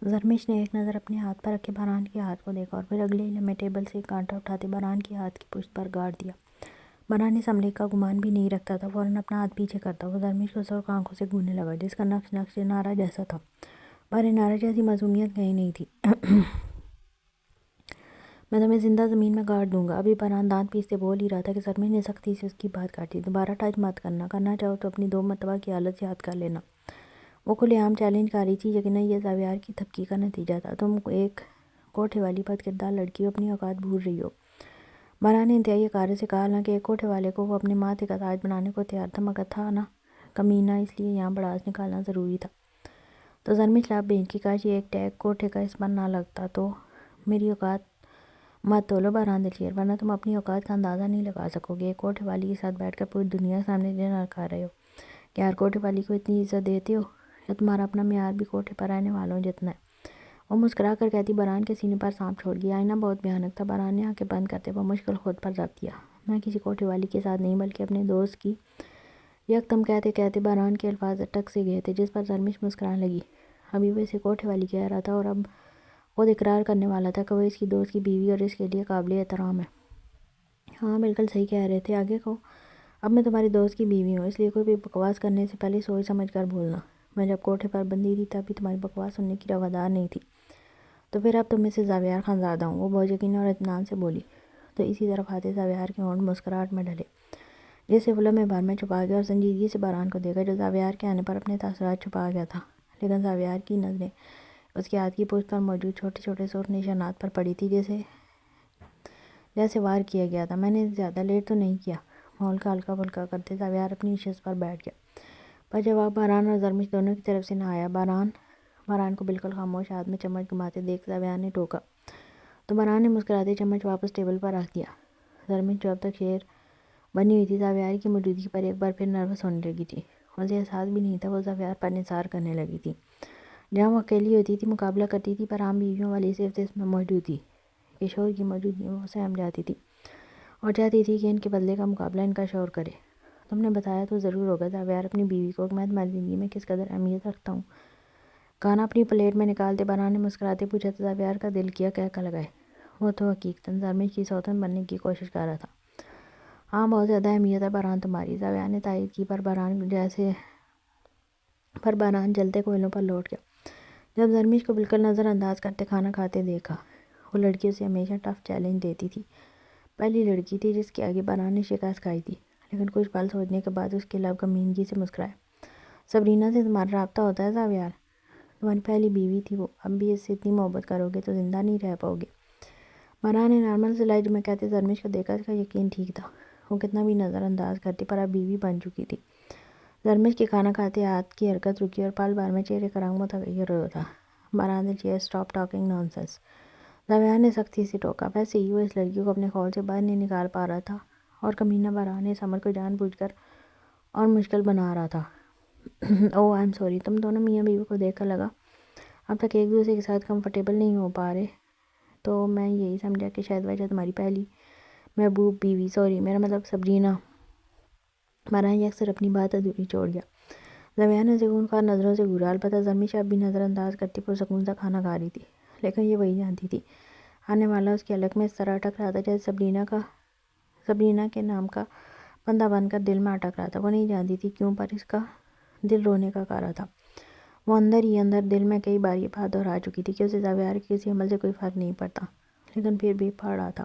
زرمش نے ایک نظر اپنے ہاتھ پر رکھے باران کے ہاتھ کو دیکھا اور پھر اگلے ہی لمحے ٹیبل سے ایک کانٹا اٹھاتے باران کے ہاتھ کی پشت پر گاڑ دیا۔ باران اس حملے کا گمان بھی نہیں رکھتا تھا، فوراً اپنا ہاتھ پیچھے کرتا وہ زرمش کو سرخ آنکھوں سے گھورنے لگا، جس کا نقش نعرہ جیسا تھا، پر نعرے جیسی معصومیت کہیں نہیں تھی۔ میں تمہیں زندہ زمین میں گاڑ دوں گا۔ ابھی باران دانت پیستے بول ہی رہا تھا کہ زرمش نے سختی سے اس کی بات کاٹ دی۔ دوبارہ ٹچ مت کرنا چاہو تو اپنی 2 مرتبہ کی حالت یاد کر لینا۔ وہ کھلے عام چیلنج کر رہی تھی، یقیناً یہ زاویار کی تھپکی کا نتیجہ تھا۔ تم ایک کوٹھے والی بد کردار لڑکی ہو، اپنی اوقات بھول رہی ہو۔ باران نے انتہائی حقارت سے کہا، حالانکہ ایک کوٹھے والے کو وہ اپنے ماتھے کا تاج بنانے کو تیار تھا، مگر تھا نا کمینہ، اس لیے یہاں بڑاس نکالنا ضروری تھا۔ تو زرمش لب بھینچی، کاش یہ ایک ٹیگ کوٹھے کا اس پر نہ لگتا تو۔ میری اوقات مت تولو باران دلچیر، ورنہ تم اپنی اوقات کا اندازہ نہیں لگا سکو گے۔ ایک کوٹھے والی کے ساتھ بیٹھ کر پوری دنیا کے سامنے ڈنر کھا رہے ہو۔ کیا ہر کوٹھے والی کو اتنی عزت دیتے ہو، یا تمہارا اپنا معیار بھی کوٹھے پر رہنے والوں جتنا ہے؟ وہ مسکرا کر کہتی، باران کے سینے پر سانپ چھوڑ گیا۔ آئینہ بہت بھیانک تھا۔ باران نے آنکھیں بند کرتے بمشکل خود پر ضبط کیا۔ میں کسی کوٹھے والی کے ساتھ نہیں، بلکہ اپنے دوست کی۔ یکدم کہتے کہتے باران کے الفاظ اٹک سے گئے تھے، جس پر زرمش مسکرانے لگی۔ ابھی وہ اسے کوٹھے والی کہہ رہا تھا اور اب خود اقرار کرنے والا تھا کہ وہ اس کی دوست کی بیوی اور اس کے لیے قابل احترام ہے۔ ہاں بالکل صحیح کہہ رہے تھے، آگے کہو۔ اب میں تمہاری دوست کی بیوی ہوں، اس لیے کوئی بھی بکواس کرنے سے پہلے سوچ سمجھ کر بولنا۔ میں جب کوٹھے پر بندی تھی تب بھی تمہاری بکواس سننے کی روادار نہیں تھی، تو پھر اب تم میں سے زاویار خانزادہ ہوں۔ وہ بہت یقین اور اطمینان سے بولی۔ تو اسی طرف آتے زاویار کے ہونٹ مسکراہٹ میں ڈھلے، جسے وہ لمحے بھر میں چھپا گیا اور سنجیدگی سے باران کو دیکھا، جو زاویار کے آنے پر اپنے تاثرات چھپا گیا تھا۔ لیکن زاویار کی نظریں اس کے ہاتھ کی پشت پر موجود چھوٹے چھوٹے سرخ نشانات پر پڑی تھی، جیسے وار کیا گیا تھا۔ میں نے زیادہ لیٹ تو نہیں کیا؟ ماحول کا ہلکا پھلکا کرتے زاویار اپنی نشست پر بیٹھ گیا، پر جواب باران اور زرمش دونوں کی طرف سے نہ آیا۔ باران کو بالکل خاموش ہاتھ میں چمچ گھماتے دیکھ زاویار نے ٹوکا، تو باران نے مسکراتے چمچ واپس ٹیبل پر رکھ دیا۔ زرمش جو اب تک شیر بنی ہوئی تھی، زاویار کی موجودگی پر ایک بار پھر نروس ہونے لگی تھی۔ اسے احساس بھی نہیں تھا، وہ زاویار پر انحصار کرنے لگی تھی۔ جہاں وہ اکیلی ہوتی تھی مقابلہ کرتی تھی، پر عام بیویوں والی صفت اس میں موجود تھی کہ شوہر کی موجودگی میں وہ سہم جاتی تھی اور چاہتی تھی کہ ان کے بدلے کا مقابلہ ان کا شوہر کرے۔ تم نے بتایا تو ضرور ہوگا زاویار اپنی بیوی کو کہ میں تمہاری زندگی میں کس قدر اہمیت رکھتا ہوں۔ کھانا اپنی پلیٹ میں نکالتے باران نے مسکراتے پوچھا، تو زاویار کا دل کیا کہہ لگائے۔ وہ تو حقیقتاً زرمش کی سوتن بننے کی کوشش کر رہا تھا۔ ہاں بہت زیادہ اہمیت ہے باران تمہاری، زاویار نے تائید کی، پر باران جلتے کوئلوں پر لوٹ گیا۔ جب زرمش کو بالکل نظر انداز کرتے کھانا کھاتے دیکھا، وہ لڑکی اسے ہمیشہ ٹف چیلنج دیتی تھی، پہلی لڑکی تھی جس کے آگے باران نے شکست کھائی تھی۔ لیکن کچھ پل سوچنے کے بعد اس کے لب غمگینی سے مسکرائے۔ سبرینا سے تمہارا رابطہ ہوتا ہے زاویار؟ تمہاری پہلی بیوی تھی وہ، اب بھی اس سے اتنی محبت کرو گے تو زندہ نہیں رہ پاؤ گے۔ باران نے نارمل سے لہجے میں کہتے زرمش کو دیکھا، اس کا یقین ٹھیک تھا، وہ کتنا بھی نظر انداز کرتی پر اب بیوی بن چکی تھی۔ زرمش کے کھانا کھاتے ہاتھ کی حرکت رکی اور پل بھر میں چہرے کا رنگ متغیر ہوتا۔ باران نے چیئر stop talking nonsense, Zaviyar نے سختی سے ٹوکا۔ ویسے ہی وہ اس لڑکی کو اپنے خول سے باہر نہیں نکال پا رہا تھا، اور کمینہ باران نے اس عمل کو جان بوجھ کر اور مشکل بنا رہا تھا۔ اوہ آئی ایم سوری، تم دونوں میاں بیوی کو دیکھ کر لگا اب تک ایک دوسرے کے ساتھ کمفرٹیبل نہیں ہو پا رہے، تو میں یہی سمجھا کہ شاید وجہ تمہاری پہلی محبوب بیوی، سوری میرا مطلب سبرینا۔ باران اکثر اپنی بات ادھوری چھوڑ گیا۔ زاویار نے سکون خوار نظروں سے گھورا، البتہ زرمش اب بھی نظر انداز کرتی پرسکون سا کھانا کھا رہی تھی، لیکن یہ وہی جانتی تھی آنے والا اس کے حلق میں اس طرح اٹک رہا تھا جیسے سبرینا کے نام کا بندہ بن کر دل میں اٹک رہا تھا۔ وہ نہیں جانتی تھی کیوں، پر اس کا دل رونے کا کر رہا تھا۔ وہ اندر ہی اندر دل میں کئی بار یہ بات دہرا چکی تھی کہ اسے زاویار کے کسی عمل سے کوئی فرق نہیں پڑتا، لیکن پھر بھی پڑ رہا تھا۔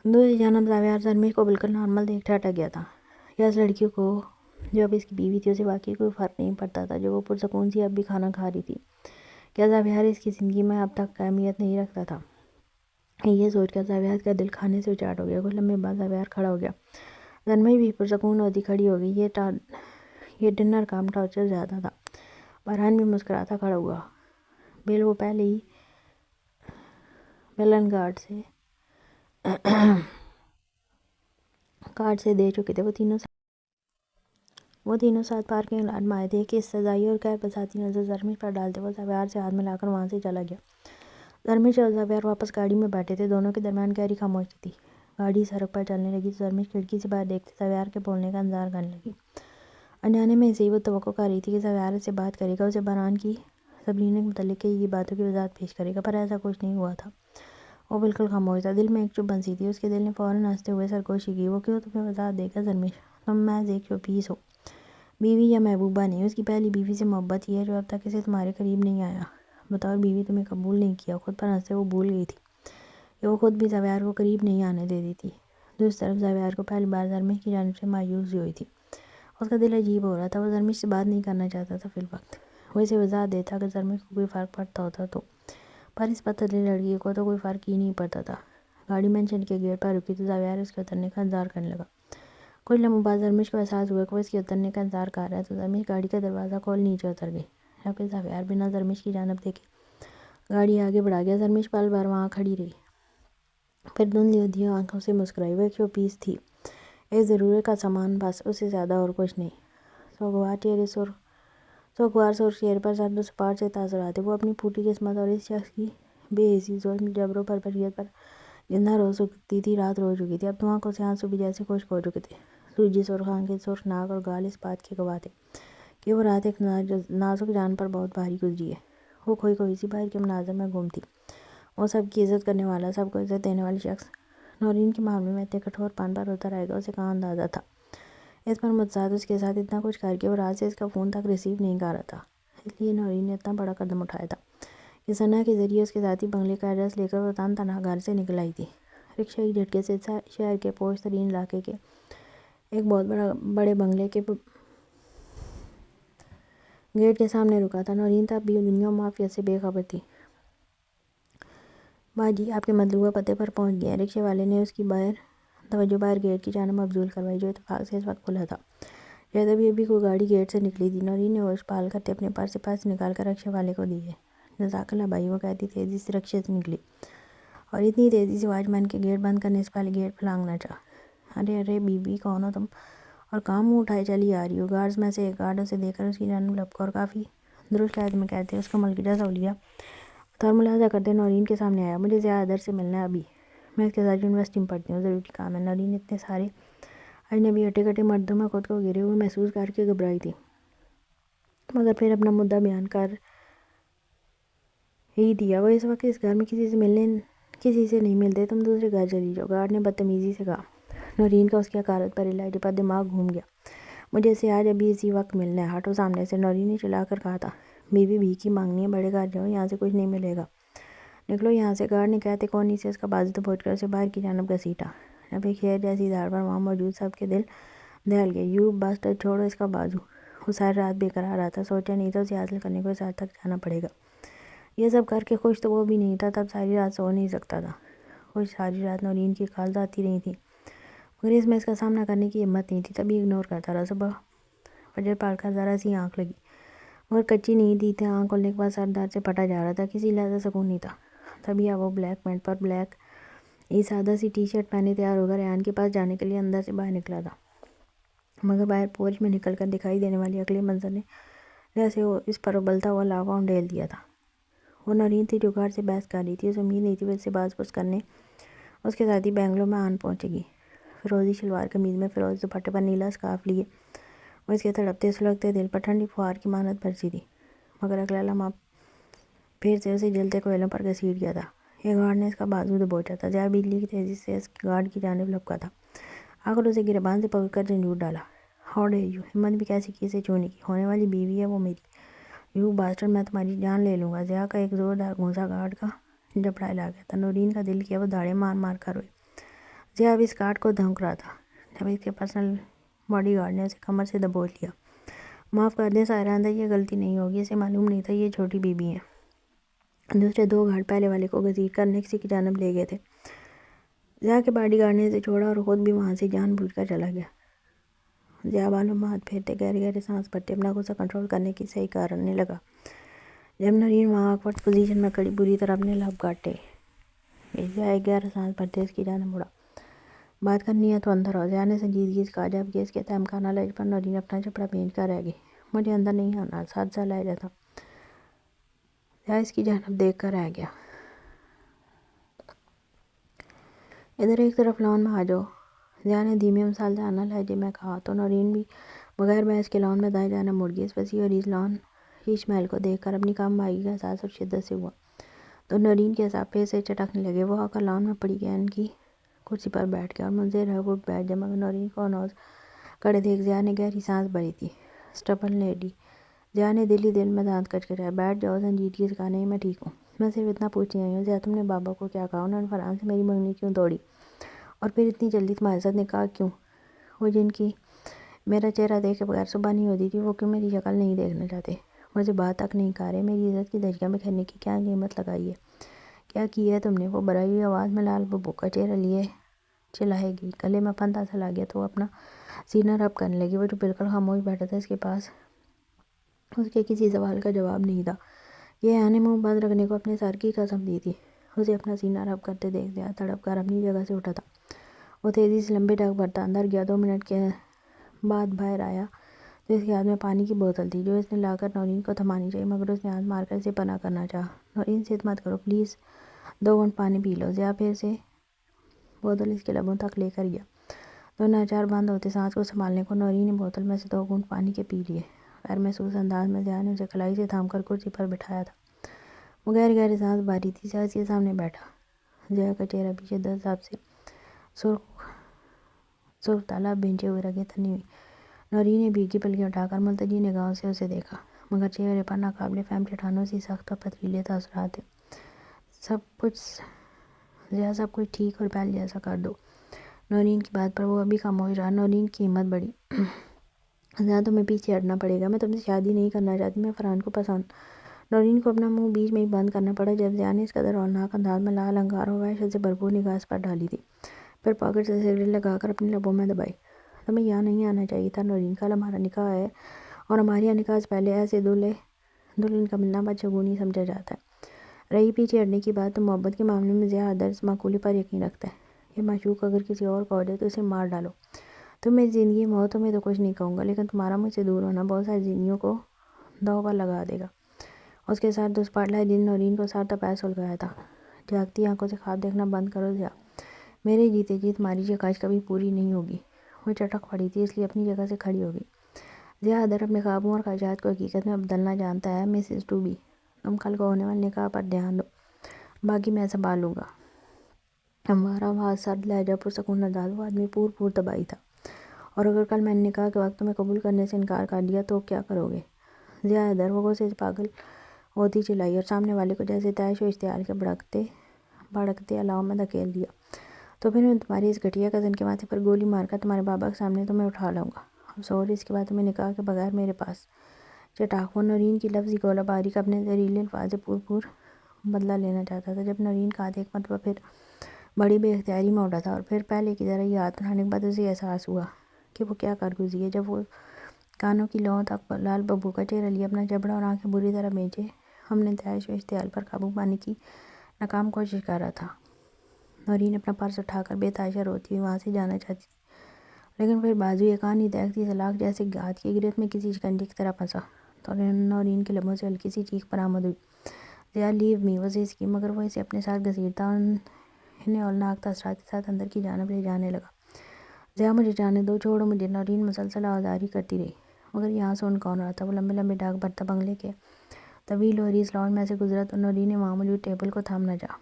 دوسری جانب زاویار زرمش کو بالکل نارمل دیکھ اٹک گیا تھا۔ کیا اس لڑکی کو جو اب اس کی بیوی تھی اسے واقعی کوئی فرق نہیں پڑتا تھا، جو وہ پرسکون سی اب بھی کھانا کھا رہی تھی؟ کیا زاویار اس کی زندگی میں اب تک اہمیت نہیں رکھتا تھا؟ یہ سوچ کر زاویار کا دل کھانے سے اچاٹ ہو گیا۔ کچھ لمحے بعد زاویار کھڑا ہو گیا، زرمش بھی پرسکون ہوتی کھڑی ہو گئی۔ یہ ڈنر کم ٹارچر زیادہ تھا۔ باران بھی مسکراتا کھڑا ہوا۔ بل وہ پہلے ہی بیلن کارڈ سے دے چکے تھے۔ وہ تینوں ساتھ پارکنگ لاٹ میں آئے تھے۔ ایک استحضائی اور خیر بساتی نظر زرمش پر ڈالتے وہ زاویار سے ہاتھ ملا کر وہاں سے چلا گیا۔ زرمش اور زاویار واپس گاڑی میں بیٹھے تھے، دونوں کے درمیان گہری خاموشی تھی۔ گاڑی سڑک پر چلنے لگی تو زرمش کھڑکی سے باہر دیکھتے زاویار کے بولنے کا انتظار کرنے لگی۔ انجانے میں اسے وہ توقع کر رہی تھی کہ زاویار اس سے بات کرے گا، اسے باران کی سبرینا کے متعلق کئی باتوں کی وضاحت پیش کرے گا، پر ایسا کچھ نہیں ہوا تھا۔ وہ بالکل خاموش تھا، دل میں ایک چپ بنسی تھی۔ اس کے دل نے فوراً ہنستے ہوئے سرگوشی کی۔ وہ کیوں تمہیں وضاحت دے گا زرمیش؟ تم محض ایک شو پیس ہو، بیوی یا محبوبہ نہیں۔ اس کی پہلی بیوی سے محبت ہی ہے جو اب تک اسے تمہارے قریب نہیں آیا۔ بطور بیوی تمہیں قبول نہیں کیا۔ خود پر ہنستے وہ بھول گئی تھی کہ وہ خود بھی زویار کو قریب نہیں آنے دیتی تھی۔ دوسری طرف زویار کو پہلی بار زرمیش کی جانب سے مایوسی ہوئی تھی۔ اس کا دل عجیب ہو رہا تھا۔ وہ زرمیش سے بات نہیں کرنا چاہتا تھا فی الوقت۔ وہ اسے وضاحت دیتا اگر زرمیش کو کوئی فرق پڑتا ہوتا تو، پر اس پتلی لڑکی کو تو کوئی فرق ہی نہیں پڑتا تھا۔ گاڑی مینشن کے گیٹ پر رکی تو زویار اس کے اترنے کا انتظار کرنے لگا۔ کچھ لمحوں بعد زرمیش کو احساس ہوا کہ وہ اس کے اترنے کا انتظار کر رہا ہے، تو زرمیش گاڑی کا دروازہ کھول نیچے اتر گئی، جبکہ زویار بنا زرمیش کی جانب دیکھے گاڑی آگے بڑھا گیا۔ زرمیش پل بھر وہاں کھڑی رہی، پھر دھندلی ہوتی آنکھوں سے مسکرائی۔ وہ ایک شو پیس تھی، ایک ضرورت کا سامان، بس، اس سے زیادہ اور کچھ نہیں۔ سوگوار سرخ چہرے پر سرد و سپاٹ سے تاثرات تھے۔ وہ اپنی پھوٹی قسمت اور اس شخص کی بے حسی ظلم، جبر و بربریت پر زندہ رو سکتی تھی۔ رات رو چکی تھی، اب تو آنکھوں سے آنسو بھی جیسے خشک ہو چکے تھے۔ سوجی سرخ آنکھیں، سرخ ناک اور گال اس بات کے گواہ تھے کہ وہ رات ایک نازک جان پر بہت بھاری گزری ہے۔ وہ کھوئی کھوئی سی باہر کے مناظر میں گم تھی۔ وہ سب کی عزت کرنے والا، سب کو عزت دینے والی شخص نورین کے معاملے میں اتنے کٹھور پن پر اتر آئے گا، اسے کہاں اندازہ تھا؟ اس پر متضاد اس کے ساتھ اتنا کچھ کر کے وہ رات سے اس کا فون تک ریسیو نہیں کر رہا تھا۔ اس لیے نورین نے اتنا بڑا قدم اٹھایا تھا کہ ثنا کے ذریعے اس کے ذاتی بنگلے کا ایڈریس لے کر وہ تن تنہا گھر سے نکل آئی تھی۔ رکشہ ایک جھٹکے سے شہر کے پوش ترین علاقے کے ایک بہت بڑے بنگلے کے گیٹ کے سامنے رکا تھا۔ نورین تب بھی دنیا و مافیہ سے بے خبر تھی۔ باجی، آپ کے مطلوبہ پتے پر پہنچ گئے ہیں۔ رکشے والے نے اس کی توجہ باہر گیٹ کی جانب مبذول کروائی، جو اتفاق سے اس وقت کھلا تھا۔ شاید ابھی کوئی گاڑی گیٹ سے نکلی تھی۔ نورین نے ہوش بحال کرتے اپنے پرس سے پیسے نکال کر رکشے والے کو دیے۔ جزاک اللہ بھائی، وہ کہتی تیزی سے رکشے سے نکلی، اور اتنی تیزی سے واچ مین کے گیٹ بند کرنے سے پہلے گیٹ پھلانگنا چاہا۔ ارے ارے بیوی، کون ہو تم اور کہاں منہ اٹھائے چلی آ رہی ہو؟ گارڈز میں سے ایک گارڈ اسے دیکھ کر اس کی جانب لپکا اور کافی درست لہجے میں کہتے اس کا ملکہ جیسا حلیہ بطور ملاحظہ کرتے نورین کے سامنے آیا۔ مجھے ضیاء ادر سے ملنا ہے ابھی، میں اس کے ساتھ یونیورسٹی میں پڑھتی ہوں، ضروری کام ہے۔ نورین اتنے سارے اجنبی ہٹے کٹے مردوں میں خود کو گھرے ہوئے محسوس کر کے گھبرائی تھی، مگر پھر اپنا مدعا بیان کر ہی دیا۔ وہ اس وقت اس گھر میں کسی سے نہیں ملتے، تم دوسرے گھر چلی جاؤ، گارڈ نے بدتمیزی سے کہا۔ نورین کا اس کی حقارت بھرے لہجے پر دماغ گھوم گیا۔ مجھے اس سے آج ابھی اسی وقت ملنا ہے، ہٹو سامنے سے، نورین نے چلا کر کہا تھا۔ بیوی بھیک ہی مانگنی ہے، بڑے گھر جاؤ، یہاں سے کچھ نہیں ملے گا، نکلو یہاں سے، گارڈ نے کہتے کونی سے اس کا بازو دبوچ کر اسے باہر کی جانب گھسیٹا۔ جب ایک شیر جیسی دھاڑ پر وہاں موجود سب کے دل دہل گئے۔ یو باسٹرڈ، چھوڑو اس کا بازو۔ وہ ساری رات بے قرار رہا تھا، سوچا نہیں تھا اسے حاصل کرنے کو اس حد تک جانا پڑے گا۔ یہ سب کر کے خوش تو وہ بھی نہیں تھا، تب ساری رات سو نہیں سکتا تھا۔ خوش ساری رات نورین کی کالز آتی رہی تھیں، مگر اس میں اس کا سامنا کرنے کی ہمت نہیں تھی، تبھی اگنور کرتا رہا۔ صبح فجر پڑھ کر ذرا سی آنکھ لگی، مگر کچی نیند ہی تھی۔ آنکھ کھولنے کے بعد سر درد سے پھٹا جا رہا تھا، کسی لحظہ سکون نہیں تھا۔ تبھی وہ بلیک پینٹ پر بلیک ہی سادہ سی ٹی شرٹ پہنے تیار ہو کر ریحان کے پاس جانے کے لیے اندر سے باہر نکلا تھا، مگر باہر پورچ میں نکل کر دکھائی دینے والی اگلے منظر نے جیسے اس پر ابلتا ہوا لاوا انڈیل دیا تھا۔ وہ نورین تھی جو گارڈ سے بحث کر رہی تھی۔ اسے امید نہیں تھی وہ اس سے باز پرس کرنے اس کے ساتھی بینگلو میں آن پہنچے گی۔ فیروزی شلوار قمیض میں فیروزی دوپٹے پر نیلا اسکارف لیے وہ اس کے تڑپتے سلگتے دل پر ٹھنڈی فوار کی مانند برسی تھی، مگر اگلا لمحہ پھر سے اسے جلتے کوئلوں پر گھسیٹ گیا تھا۔ ایک گارڈ نے اس کا بازو دبوچا تھا، ضیاء بجلی کی تیزی سے اس گارڈ کی جانب لپکا تھا، آ کر اسے گریبان سے پکڑ کر جھنجھوڑ ڈالا۔ ہاؤ ڈیئر یو، ہمت بھی کیسی کی اسے چھونے کی، ہونے والی بیوی ہے وہ میری، یو باسٹرڈ، میں تمہاری جان لے لوں گا۔ ضیاء کا ایک زوردار گھونسا گارڈ کا جبڑا ہلا گیا تھا۔ نورین کا دل کیا وہ دھاڑیں مار مار کر روئے۔ ضیاء اب اس گارڈ کو دھونک رہا تھا جب اس کے پرسنل باڈی گارڈ نے اسے کمر سے دبوچ لیا۔ معاف کر دیں سائرہ اندر، یہ غلطی نہیں ہوگی، اسے معلوم نہیں تھا یہ چھوٹی بیوی ہے۔ دوسرے دو گارڈ پہلے والے کو گھسیٹ کر نیکسی کی جانب لے گئے تھے۔ ضیاء کے باڈی گارڈ نے اسے چھوڑا اور خود بھی وہاں سے جان بوجھ کر چلا گیا۔ ضیاء بالوں میں ہاتھ پھیرتے گہرے گہرے سانس بھرتے اپنا غصہ کنٹرول کرنے کی صحیح کرنے لگا۔ جب نورین وہاں آکورڈ پوزیشن میں کھڑی بری طرح اپنے لب کاٹے گئی، ضیاء ایک گہرا سانس بھرتے اس کی جانب مڑا۔ بات کرنی ہے تو اندر آؤ، ضیاء نے سنجیدگی سے کہا، جبکہ اس کے تہمکانہ لہجے پر نورین اپنا چپڑا بھینچ کر رہ گئی۔ مجھے اندر نہیں آنا، سادہ سا لہجہ تھا۔ ضیاء اس کی جانب دیکھ کر رہ گیا۔ ادھر ایک طرف لان میں آ جاؤ، ضیاء نے دھیمے مسالدارانہ لہجے میں کہا، تو نورین بھی بغیر بحث کے لان میں دائیں جانب مڑ گئی۔ اس وسیع عریض لان اشمائل کو دیکھ کر اپنی کم آئی کا احساس اور شدت سے ہوا تو نورین کے اعصاب پھر سے چٹکنے لگے۔ وہ آ کر لان میں پڑی گین کی کرسی پر بیٹھ گیا اور منظر رہ وہ بیٹھ گیا، مگر نورین کو نوز کڑے دیکھ ضیاء نے گہری سانس بھری تھی۔ اسٹبل لیڈی، ضیاء نے دل ہی دل میں دانت کچکچائے۔ بیٹھ جاؤ، سنجیدگی سے کہا۔ نہیں میں ٹھیک ہوں، میں صرف اتنا پوچھنے آئی ہوں۔ ضیاء تم نے بابا کو کیا کہا؟ انہوں نے فرحان سے میری منگنی کیوں توڑی اور پھر اتنی جلدی تمہارے ساتھ نکاح کیوں؟ وہ جن کی میرا چہرہ دیکھ کے بغیر صبح نہیں ہوتی تھی، وہ کیوں میری شکل نہیں دیکھنا چاہتے؟ مجھے بات تک نہیں کر رہے؟ میری عزت کی دھجیاں بکھیرنے کی کیا قیمت لگائی ہے؟ کیا کی ہے تم نے؟ وہ برائی ہوئی آواز میں لال ببو کا چہرہ لیے چلائے گی۔ گلے میں پھندا سا لگ گیا تو وہ اپنا سینہ رب کرنے لگی۔ وہ جو بالکل خاموش بیٹھا تھا، اس کے پاس اس کے کسی سوال کا جواب نہیں تھا۔ یہ نے منہ بند رکھنے کو اپنے سر کی قسم دی تھی۔ اسے اپنا سینہ رب کرتے دیکھ ضیاء تڑپ کر اپنی جگہ سے اٹھا تھا۔ وہ تیزی سے لمبے ڈگ بھرتا اندر گیا۔ 2 منٹ کے بعد باہر آیا تو اس کے ہاتھ میں پانی کی بوتل تھی جو اس نے لا کر نورین کو تھمانی چاہی، مگر اس نے ہاتھ مار کر اسے پناہ کرنا چاہا۔ نورین ضد مت کرو پلیز، 2 گھونٹ پانی پی لو۔ ضیاء پھر سے بوتل اس کے لبوں تک لے کر گیا تو ناچار بند ہوتے سانس کو سنبھالنے کو نورین نے بوتل میں سے 2 گھونٹ پانی کے پی لیے۔ غیر محسوس انداز میں ضیاء نے اسے کلائی سے تھام کر کرسی پر بٹھایا تھا۔ وہ گہری گہری سانس بھری تھی۔ ضیاء اس کے سامنے بیٹھا۔ ضیاء کا چہرہ بھی شدت صاحب سے سرخ طلب بھینچے ہوئے رگیں تنی ہوئی۔ نورین نے بھیگی پلکیں اٹھا کر ملتجی نگاہوں سے اسے دیکھا، مگر چہرے پر ناقابل فہم چٹانوں سی سخت اور پتھریلے تاثرات تھے۔ ضیاء سب کچھ ٹھیک اور پہلے جیسا کر دو۔ نورین کی بات پر وہ ابھی خاموش رہا۔ نورین کی ہمت بڑھی۔ ضیاء تمہیں پیچھے ہٹنا پڑے گا، میں تم سے شادی نہیں کرنا چاہتی، میں فرحان کو پسند۔ نورین کو اپنا منہ بیچ میں ہی بند کرنا پڑا جب ضیاء نے اس قدر ہولناک انداز میں لال انگار اور وحشت سے بھرپور نگاہ اس پر ڈالی تھی، پھر پاکٹ سے سگریٹ لگا کر اپنے لبوں میں دبائی۔ تمہیں یہاں نہیں آنا چاہیے تھا نورین، کل ہمارا نکاح ہے اور ہمارے یہاں نکاح سے پہلے ایسے دلہن کا ملنا بدشگونی سمجھا جاتا ہے۔ رہی پیچھے ہٹنے کی بات تو محبت کے معاملے میں ضیاء آدرش معقولی پر یقین رکھتا ہے۔ یہ معشوق اگر کسی اور کا ہو جائے تو اسے مار ڈالو۔ تم میری زندگی میں ہو تو میں تو کچھ نہیں کہوں گا، لیکن تمہارا مجھ سے دور ہونا بہت ساری زندگیوں کو داؤ پر لگا دے گا۔ اس کے ساتھ اس پاٹلا جن نورین کو سر تک پیر سلگایا تھا۔ جاگتی آنکھوں سے خواب دیکھنا بند کرو ضیاء، میرے جیتے جی تمہاری یہ خواہش کبھی پوری نہیں ہوگی۔ وہ چٹک پڑی تھی، اس لیے اپنی جگہ سے کھڑی ہو گئی۔ ضیاء ادر اپنے خوابوں اور خواہشات کو حقیقت میں بدلنا جانتا ہے۔ مسز ٹوبی، تم کل کو ہونے والے نکاح پر دھیان دو، باقی میں سنبھال لوں گا۔ ہموار آواز، سرد لہجہ، پرسکون انداز، وہ آدمی پور تباہی تھا۔ اور اگر کل میں نے نکاح کے وقت تمہیں قبول کرنے سے انکار کر دیا تو کیا کرو گے؟ ضیاء ادر وہ غصے سے پاگل ہوتی چلائی اور سامنے والے کو جیسے طیش و اشتعال کے بھڑکتے الاؤ میں دھکیل دیا۔ تو پھر میں تمہاری اس گھٹیا کزن کے ماتھے پر گولی مار کر تمہارے بابا کے سامنے تمہیں اٹھا لاؤں گا۔ اب سوری، اس کے بعد تمہیں نکاح کے بغیر میرے پاس چٹاک۔ وہ نورین کی لفظی گولہ باری کا اپنے زہریلے الفاظ سے پور بدلہ لینا چاہتا تھا۔ جب نورین کا ہاتھ ایک مرتبہ پھر بڑی بے اختیاری میں اٹھا تھا اور پھر پہلے کی طرح یہ ہاتھ اٹھانے کے بعد اسے احساس ہوا کہ وہ کیا کر گزری ہے۔ جب وہ کانوں کی لوؤں تک لال ببو کا چہرہ لیے اپنا جبڑا اور آنکھیں بری طرح بھیجے ہم نے طیش و اشتعال پر قابو پانے کی ناکام کوشش کر رہا تھا، نورین اپنا پرس اٹھا کر بے تحاشا روتی ہوئی وہاں سے جانا چاہتی تھی، لیکن پھر بازو ایک آنی دیکھتی سلاخ جیسے ہاتھ کی گرفت میں کسی شکنجے کی طرح پھنسا تو نورین کے لبوں سے ہلکی سی چیخ برآمد ہوئی۔ ضیاء لیو می، وہ زیز کی، مگر وہ اسے اپنے ساتھ گھسیٹتا اور انہیں ہولناک تاثرات کے ساتھ اندر کی جانب لے جانے لگا۔ ضیاء مجھے جانے دو، چھوڑو مجھے۔ نورین مسلسل آوازاری کرتی رہی، مگر یہاں سن کون رہا تھا؟ وہ لمبے لمبے ڈاک بھرتا بنگلے کے طویل و عریض لاؤنج میں سے گزرا تو نورین نے وہاں موجود ٹیبل کو تھامنا چاہا،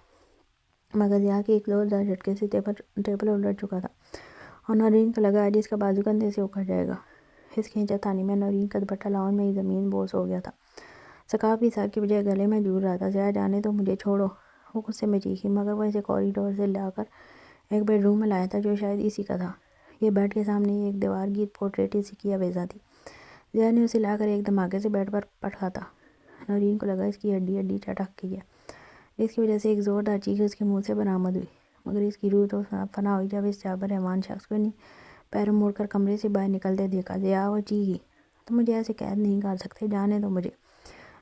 مگر ضیاء کے ایک زوردار جھٹکے سے ٹیبل الٹ چکا تھا اور نورین کو لگا آج اس کا بازو کندھے سے اکھڑ جائے گا۔ اس کھینچا تانی میں نورین کا دوپٹہ لاؤنج میں ہی زمین بوس ہو گیا تھا۔ سکاف بھی سر کی بجائے گلے میں جھول رہا تھا۔ ضیاء جانے دو مجھے، چھوڑو، وہ غصے میں چیخی، مگر وہ اسے کوریڈور سے لا کر ایک بیڈ روم میں لایا تھا جو شاید اسی کا تھا۔ یہ بیڈ کے سامنے ہی ایک دیوار گیر پورٹریٹ اسی کی آویزاں تھی۔ ضیاء نے اسے لا کر ایک دھماکے سے بیڈ پر پٹکا۔ نورین کو لگا اس کی ہڈی چٹک گئی ہے، جس کی وجہ سے ایک زوردار چیخ اس کے منہ سے برآمد ہوئی، مگر اس کی روح تو فنا ہوئی جب اس جابر رحمان شخص کو انہیں پیروں موڑ کر کمرے سے باہر نکلتے دیکھا۔ ضیاء، وہ چیخی، تم مجھے ایسے قید نہیں کر سکتے، جانے دو مجھے۔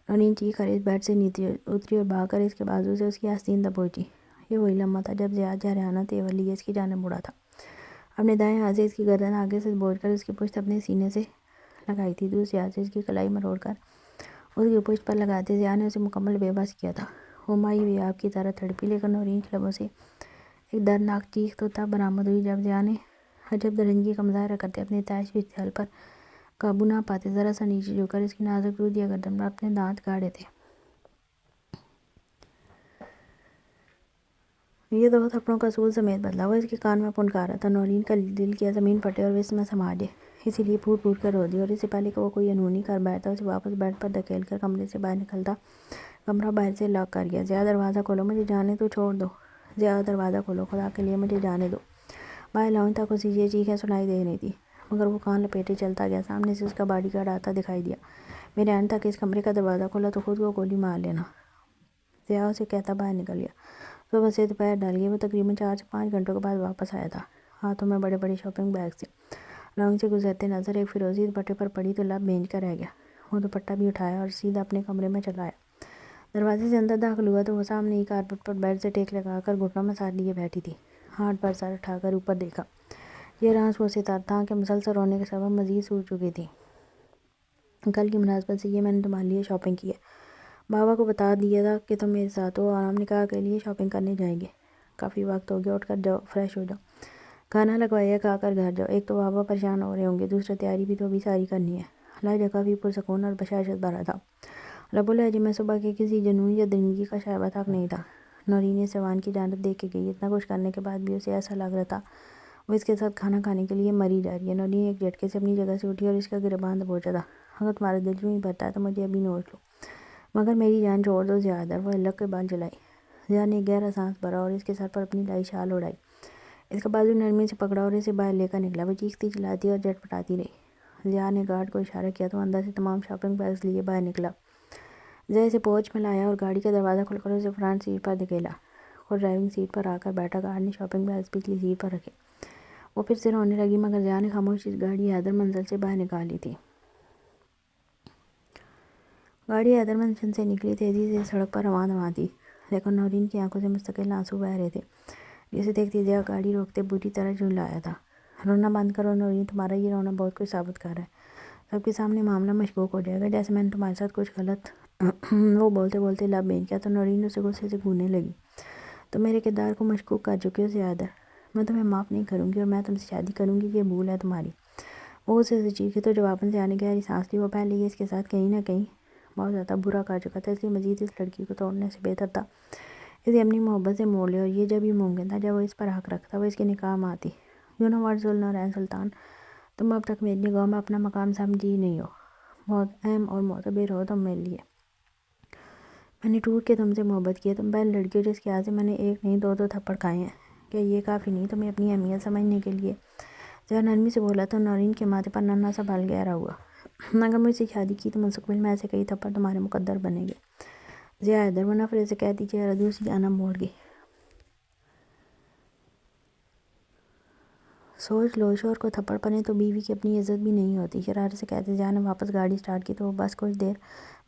نورین چیخ کر اس بیڈ سے نیچے اتری اور بھاگ کر اس کے بازو سے اس کی آستین تک پہنچی۔ یہ وہی لمحہ تھا جب ضیاء جارحانہ تیور لیے اس کی جانب مڑا تھا، اپنے دائیں ہاتھ سے اس کی گردن آگے سے بوجھ کر اس کی پشت اپنے سینے سے لگائی تھی، دوسرے ہاتھ سے اس کی کلائی مروڑ کر اس کی پشت پر لگاتے ضیاء نے اسے مکمل بے بس کیا تھا۔ وہ مائی ہوئی آپ کی طرح تڑپی، لیکن نورین کے لبوں سے ایک دردناک چیخ تو تب برآمد ہوئی جب ضیاء نے عجب درنگی کا مظاہرہ کرتے اپنے طیش و اشتعال پر قابو نہ پاتے ذرا سا نیچے جھک کر اس کی نازک روح یا گردن پر اپنے دانت گاڑے تھے۔ یہ دو تھپڑوں کا سول سمیت بدلا، وہ اس کے کان میں پھنکارا تھا۔ نورین کا دل کیا زمین پھٹے اور وہ اس میں سما جائے، اسی لیے پھوٹ پھوٹ کر رو دی، اور اس سے پہلے کہ وہ کوئی انہونی کر بیٹھتا اسے واپس بیڈ پر دھکیل کر کمرے سے باہر نکلتا۔ کمرہ باہر سے لاک کر گیا۔ ضیا دروازہ کھولو، مجھے جانے تو چھوڑ دو۔ ضیا دروازہ کھولو، خدا کے لیے مجھے جانے دو۔ باہر لاؤنج تک اسے یہ چیخیں سنائی دے رہی تھی، مگر وہ کان لپیٹے چلتا گیا۔ سامنے سے اس کا باڈی گارڈ آتا دکھائی دیا۔ میرے آنے تک اس کمرے کا دروازہ کھولا تو خود کو گولی مار لینا۔ ضیا اسے کہتا باہر نکل گیا۔ صبح سے دوپہر ڈل گئی۔ وہ تقریباً 4 سے 5 گھنٹوں کے بعد واپس آیا تھا، ہاتھوں میں بڑے بڑے شاپنگ بیگ سے۔ لاؤنج سے گزرتے نظر ایک فیروزی دوپٹے پر پڑی تو لب بھینج کر رہ گیا۔ وہ دوپٹہ بھی اٹھایا اور سیدھا اپنے کمرے میں چلا آیا۔ دروازے سے اندر داخل ہوا تو وہ سامنے ہی کارپٹ پر بیڈ سے ٹیک لگا کر گھٹنوں میں ساتھ لیے بیٹھی تھی۔ ہاتھ پر سر اٹھا کر اوپر دیکھا۔ یہ آنسوؤں سے تر تھا کہ مسلسل رونے کے سبب مزید سوج چکی تھی۔ کل کی مناسبت سے یہ میں نے تمہارے لیے شاپنگ کی ہے۔ بابا کو بتا دیا تھا کہ تم میرے ساتھ ہو اور ہم نکاح کے لیے شاپنگ کرنے جائیں گے۔ کافی وقت ہو گیا، اٹھ کر جاؤ، فریش ہو جاؤ، کھانا لگوایا، کھا کر گھر جاؤ۔ ایک تو بابا پریشان ہو رہے ہوں گے، دوسرا تیاری بھی تو ابھی ساری کرنی ہے۔ لہجہ کافی پرسکون اور بشاشت بھرا تھا۔ لب و لہجے میں صبح کے کسی جنون یا درندگی کا شائبہ تک نہیں تھا۔ نورین اس ایوان کی جانب دیکھ کے گئی۔ اتنا کچھ کرنے کے بعد بھی اسے ایسا لگ رہا تھا وہ اس کے ساتھ کھانا کھانے کے لیے مری جا رہی ہے۔ نورین ایک جھٹکے سے اپنی جگہ سے اٹھی اور اس کا گریباں دبوچا تھا۔ اگر تمہارا دل یوں ہی بھرتا ہے تو مجھے ابھی نوچ لو، مگر میری جان چھوڑ دو ضیا در۔ وہ حلق کے بال جلائی۔ ضیا نے ایک گہرا سانس بھرا اور اس کے سر پر اپنی لائی شال اڑائی۔ اس کا بازو نرمی سے پکڑا اور اسے باہر لے کر نکلا۔ وہ چیختی چلاتی اور جٹ پٹاتی رہی۔ ضیا نے گارڈ کو اشارہ کیا تو اندر سے تمام شاپنگ بیگز لیے باہر نکلا۔ ضیا اسے پوچھ میں لایا اور گاڑی کا دروازہ کھول کر اسے فرنٹ سیٹ پر دھکیلا۔ خود ڈرائیونگ سیٹ پر آ کر بیٹھا۔ گارڈ نے شاپنگ بیگز پچھلی سیٹ پر رکھے۔ وہ پھر سے رونے لگی، مگر ضیا نے خاموشی سے گاڑی حیدر منزل سے باہر نکال لی تھی۔ گاڑی حیدر منزل سے نکلی، تیزی سے سڑک پر رواں دواں تھی، لیکن نورین کی آنکھوں سے مستقل آنسو بہہ رہے تھے۔ جسے دیکھتی ضیا گاڑی روکتے بری طرح جھنجلایا تھا۔ رونا بند کرو نورین، تمہارا یہ رونا بہت کچھ ثابت کر رہا ہے۔ سب کے سامنے معاملہ مشکوک ہو جائے گا، جیسے میں نے تمہارے ساتھ کچھ غلط وہ بولتے بولتے لب بھینچ گیا تو نورین اسے غصے سے گھورنے لگی۔ تم میرے کردار کو مشکوک کر چکے ہو ضیا در، میں تمہیں معاف نہیں کروں گی اور میں تم سے شادی کروں گی، یہ بھول ہے تمہاری۔ وہ غصے سے چیخی تو جواباً ضیا نے گہری سانس لی۔ وہ پہلے ہی اس کے ساتھ کہیں نہ کہیں بہت زیادہ برا کر چکا تھا، اس لیے مزید اس لڑکی کو توڑنے سے بہتر تھا اسے اپنی محبت سے موڑ لے، اور یہ جب ہی ممکن تھا جب وہ اس پر حق رکھتا وہ اس کے نکاح میں آتی۔ یو نو واٹ ذو النورین سلطان، تم اب تک میری نگاہوں میں اپنا مقام سمجھی ہی نہیں ہو، بہت اہم اور معتبر ہو تم میرے لیے۔ میں نے ٹوٹ کے تم سے محبت کی ہے، تم پہلی لڑکی ہو جس کے ہاتھ سے میں نے ایک نہیں دو تھپڑ کھائے ہیں، کیا یہ کافی نہیں تمہیں اپنی اہمیت سمجھنے کے لیے؟ ضیا نرمی سے بولا تو نورین کے ماتھے پر ننھا سا بال گہرا ہوا۔ اگر مجھ سے شادی کی تو مستقبل میں ایسے کئی تھپڑ تمہارے مقدر بنیں گے ضیا حیدر، وہ نفرت سے کہتی چہرہ دوسری جانب موڑ گئی۔ سوچ لو، شوہر کو تھپڑ پڑے تو بیوی کی اپنی عزت بھی نہیں ہوتی، شرارت سے کہتے ضیا نے واپس گاڑی سٹارٹ کی تو وہ بس کچھ دیر